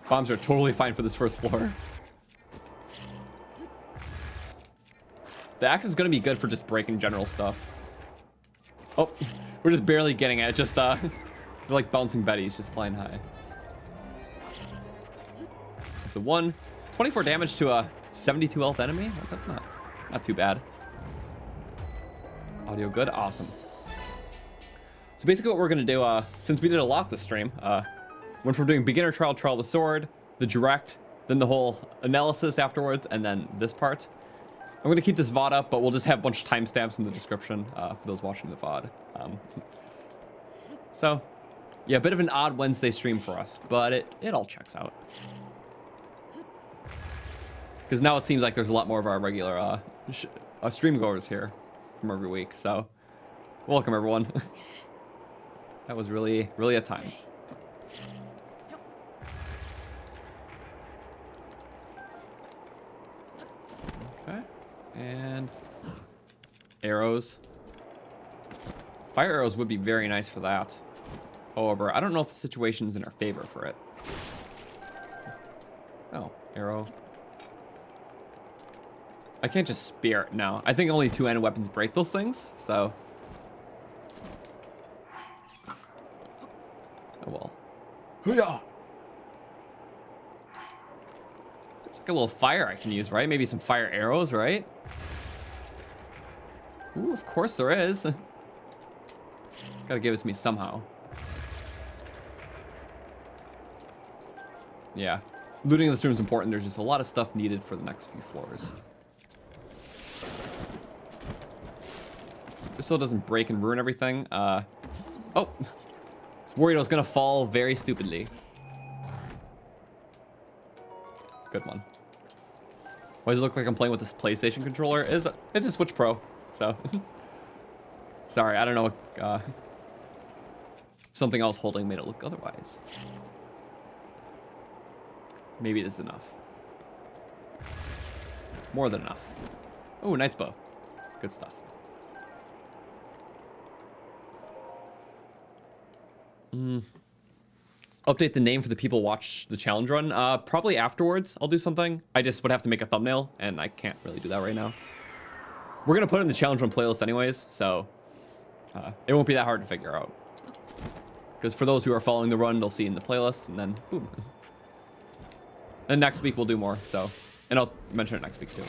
Bombs are totally fine for this first floor. The axe is going to be good for just breaking general stuff. Oh, we're just barely getting it. Just, they're like bouncing betties, just flying high. It's a 24 damage to a 72 health enemy? That's not too bad. Audio good? Awesome. So basically what we're going to do, since we did a lot this stream, went from doing beginner trial of the sword, the direct, then the whole analysis afterwards, and then this part. I'm going to keep this VOD up, but we'll just have a bunch of timestamps in the description for those watching the VOD. So, yeah, a bit of an odd Wednesday stream for us, but it all checks out. Because now it seems like there's a lot more of our regular stream goers here from every week. So, welcome everyone. That was really, really a time. Okay, and arrows. Fire arrows would be very nice for that. However, I don't know if the situation's in our favor for it. Oh, arrow. I can't just spear it now. I think only two-handed weapons break those things, so. Oh well. Hoo-yah! It's like a little fire I can use, right? Maybe some fire arrows, right? Ooh, of course there is. Gotta give it to me somehow. Yeah. Looting this room is important. There's just a lot of stuff needed for the next few floors. This still doesn't break and ruin everything. Oh. I was worried I was gonna fall very stupidly. Good one. Why does it look like I'm playing with this PlayStation controller? It's a Switch Pro, so. Sorry, I don't know what, something else holding made it look otherwise. Maybe this is enough. More than enough. Oh, Knight's Bow. Good stuff. Update the name for the people watch the challenge run. Probably afterwards I'll do something. I just would have to make a thumbnail and I can't really do that right now. We're gonna put it in the challenge run playlist anyways, so it won't be that hard to figure out. Because for those who are following the run, they'll see in the playlist and then boom. And next week we'll do more, so. And I'll mention it next week too.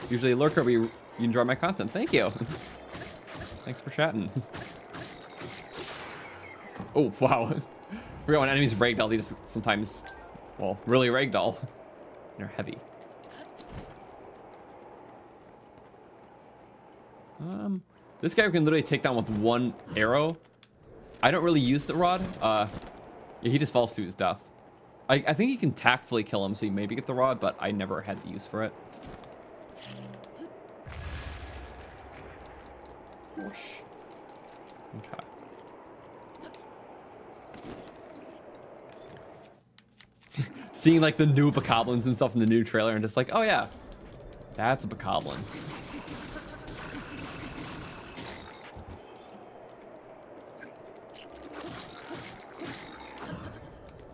Usually lurker, but you enjoy my content. Thank you. Thanks for chatting. Oh, wow. I forgot when enemies ragdoll, they just sometimes, well, really ragdoll. They're heavy. This guy can literally take down with one arrow. I don't really use the rod. Yeah, he just falls to his death. I think you can tactfully kill him, so you maybe get the rod, but I never had the use for it. Whoosh. Okay. Seeing like the new bokoblins and stuff in the new trailer and just like, oh yeah, that's a bokoblin.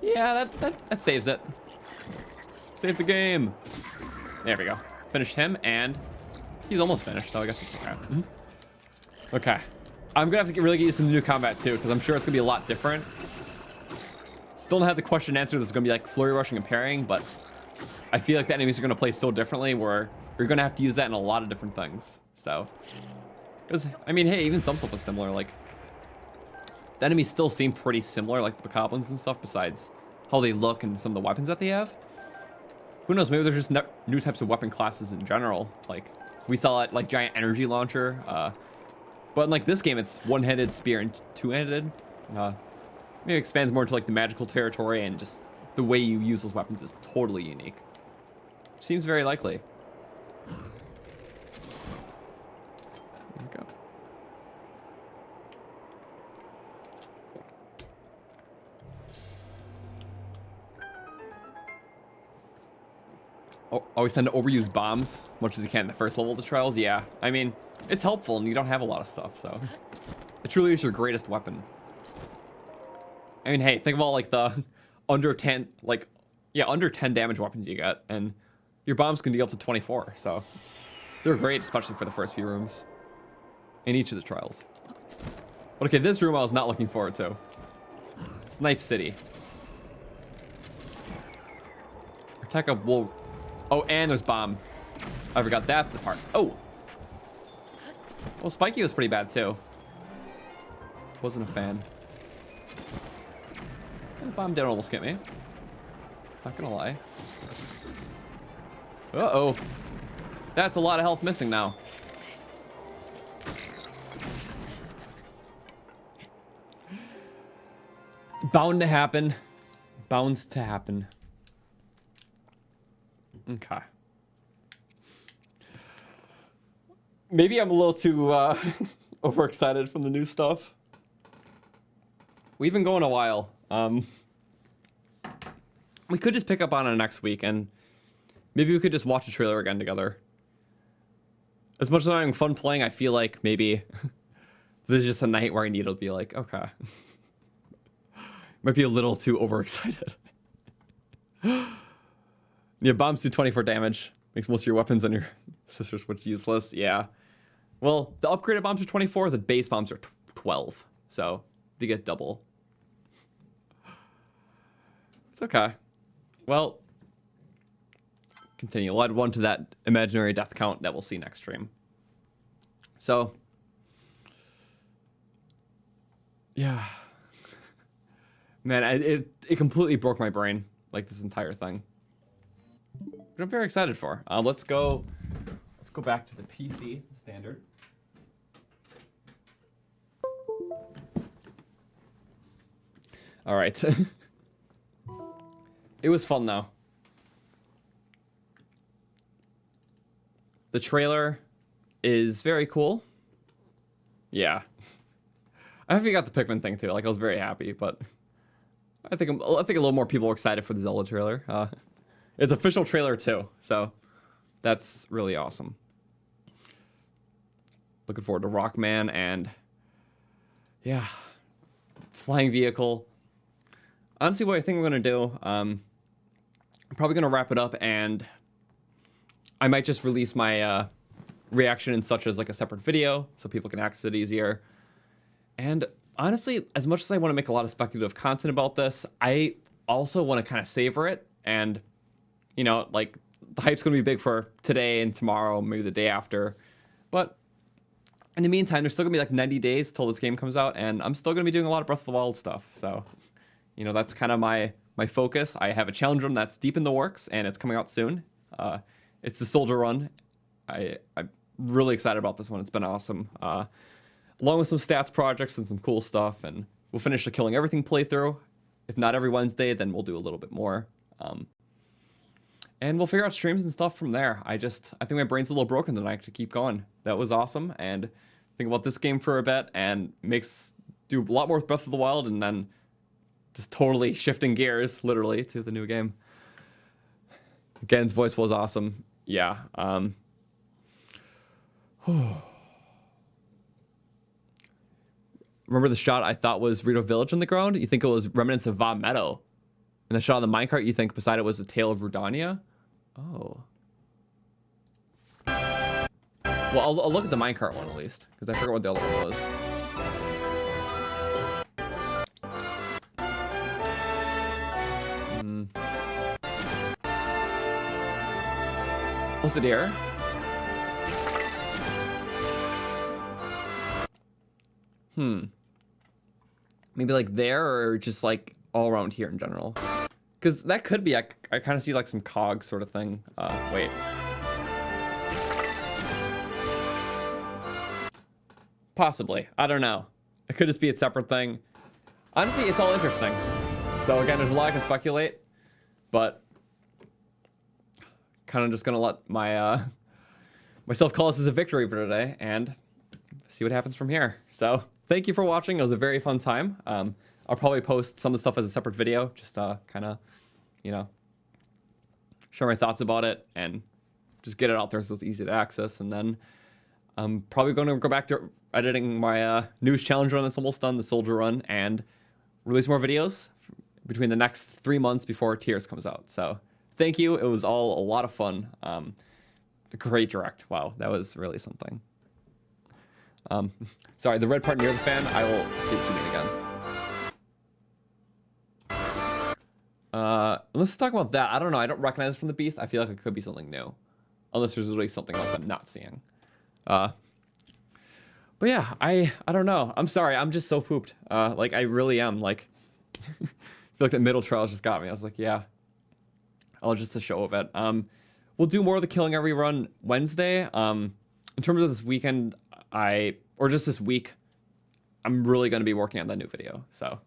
Yeah, that saves it. Save the game. There we go. Finished him, and he's almost finished, so I guess it's okay. Okay. I'm gonna have to really get used to the new combat too, because I'm sure it's gonna be a lot different. Still don't have the question answer. This is gonna be like flurry rushing and parrying, but I feel like the enemies are gonna play so differently where you're gonna have to use that in a lot of different things. So, because I mean, hey, even some stuff is similar. Like the enemies still seem pretty similar, like the bokoblins and stuff. Besides how they look and some of the weapons that they have. Who knows? Maybe there's just new types of weapon classes in general. Like we saw it like giant energy launcher. But in like this game, it's one-handed spear and two-handed. Maybe it expands more into like the magical territory, and just the way you use those weapons is totally unique. Seems very likely. There we go. Oh, always tend to overuse bombs much as you can in the first level of the trials. Yeah, I mean, it's helpful and you don't have a lot of stuff, so it truly is your greatest weapon. I mean, hey, think of all like the under 10 damage weapons you get, and your bombs can be up to 24, so they're great, especially for the first few rooms in each of the trials. But okay, this room I was not looking forward to. Snipe City. Attack up Wolf. Oh, and there's bomb. I forgot that's the part. Oh. Well, Spiky was pretty bad too. Wasn't a fan. The bomb did almost get me. Not gonna lie. Uh-oh. That's a lot of health missing now. Bound to happen. Bounds to happen. Okay. Maybe I'm a little too overexcited from the new stuff. We've been going a while. We could just pick up on it next week, and maybe we could just watch the trailer again together. As much as I'm having fun playing, I feel like maybe there's just a night where I need to be like, okay. Might be a little too overexcited. Yeah, bombs do 24 damage. Makes most of your weapons and your sister switch useless. Yeah. Well, the upgraded bombs are 24. The base bombs are 12. So they get double. It's okay. Well, continue. We'll add 1 to that imaginary death count that we'll see next stream. So, yeah. Man, it completely broke my brain, like this entire thing. But I'm very excited for. Let's go back to the PC standard. All right. It was fun though. The trailer is very cool. Yeah. I think you got the Pikmin thing too. Like I was very happy, but I think a little more people are excited for the Zelda trailer. It's official trailer too, so that's really awesome. Looking forward to Rockman and yeah, flying vehicle. Honestly, what I think we're gonna do, I'm probably gonna wrap it up, and I might just release my reaction and such as like a separate video so people can access it easier. And honestly, as much as I want to make a lot of speculative content about this, I also want to kind of savor it. And, you know, like the hype's going to be big for today and tomorrow, maybe the day after. But in the meantime, there's still going to be like 90 days till this game comes out. And I'm still going to be doing a lot of Breath of the Wild stuff. So, you know, that's kind of my focus. I have a challenge run that's deep in the works and it's coming out soon. It's the Soldier Run. I'm really excited about this one. It's been awesome. Along with some stats projects and some cool stuff, and we'll finish the Killing Everything playthrough. If not every Wednesday, then we'll do a little bit more. And we'll figure out streams and stuff from there. I think my brain's a little broken tonight to keep going. That was awesome, and think about this game for a bit, and do a lot more with Breath of the Wild, and then just totally shifting gears, literally, to the new game. Gen's voice was awesome. Yeah. Remember the shot I thought was Rito Village on the ground? You think it was remnants of Va Meadow. And the shot on the minecart, you think beside it was the Tale of Rudania? Oh. Well, I'll look at the minecart one at least, because I forgot what the other one was. Was it here? Maybe like there, or just like all around here in general. Because that could be, I kind of see like some cog sort of thing. Wait. Possibly. I don't know. It could just be a separate thing. Honestly, it's all interesting. So again, there's a lot I can speculate, but kind of just gonna let my myself call this as a victory for today and see what happens from here. So thank you for watching. It was a very fun time. I'll probably post some of the stuff as a separate video, just kind of, you know, share my thoughts about it and just get it out there so it's easy to access. And then I'm probably going to go back to editing my news challenge run that's almost done, the Soldier Run, and release more videos between the next 3 months before Tears comes out. So thank you. It was all a lot of fun. A great direct. Wow, that was really something. Sorry, the red part near the fan, I will see what you mean again. Let's talk about that. I don't know. I don't recognize it from the Beast. I feel like it could be something new. Unless there's really something else I'm not seeing. But yeah, I don't know. I'm sorry. I'm just so pooped. Like I really am. Like, I feel like the middle trials just got me. I was like, yeah. I'll just a show of it. We'll do more of the Killing Every Run Wednesday. In terms of this weekend, or just this week, I'm really going to be working on that new video. So,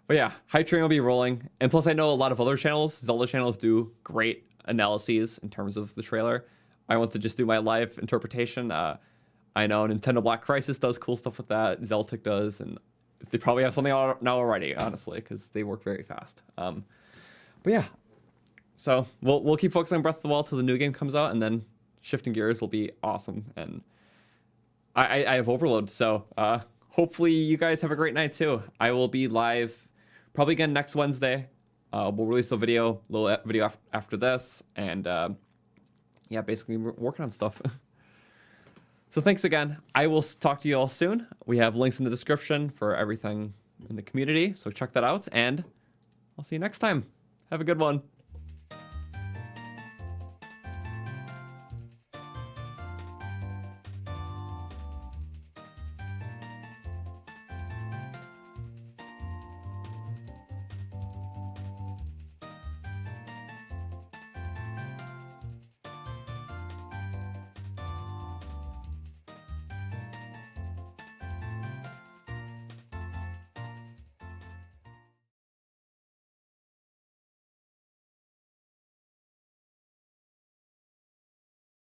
but yeah, Hype Train will be rolling. And plus I know a lot of other channels, Zelda channels, do great analyses in terms of the trailer. I want to just do my live interpretation. I know Nintendo Black Crisis does cool stuff with that. Zeltic does, and they probably have something out now already, honestly, because they work very fast. But yeah, so we'll keep focusing on Breath of the Wild till the new game comes out, and then shifting gears will be awesome. And I have Overload, so hopefully you guys have a great night too. I will be live probably again next Wednesday. We'll release a little video after this, and yeah, basically we're working on stuff. So thanks again. I will talk to you all soon. We have links in the description for everything in the community, so check that out, and I'll see you next time. Have a good one.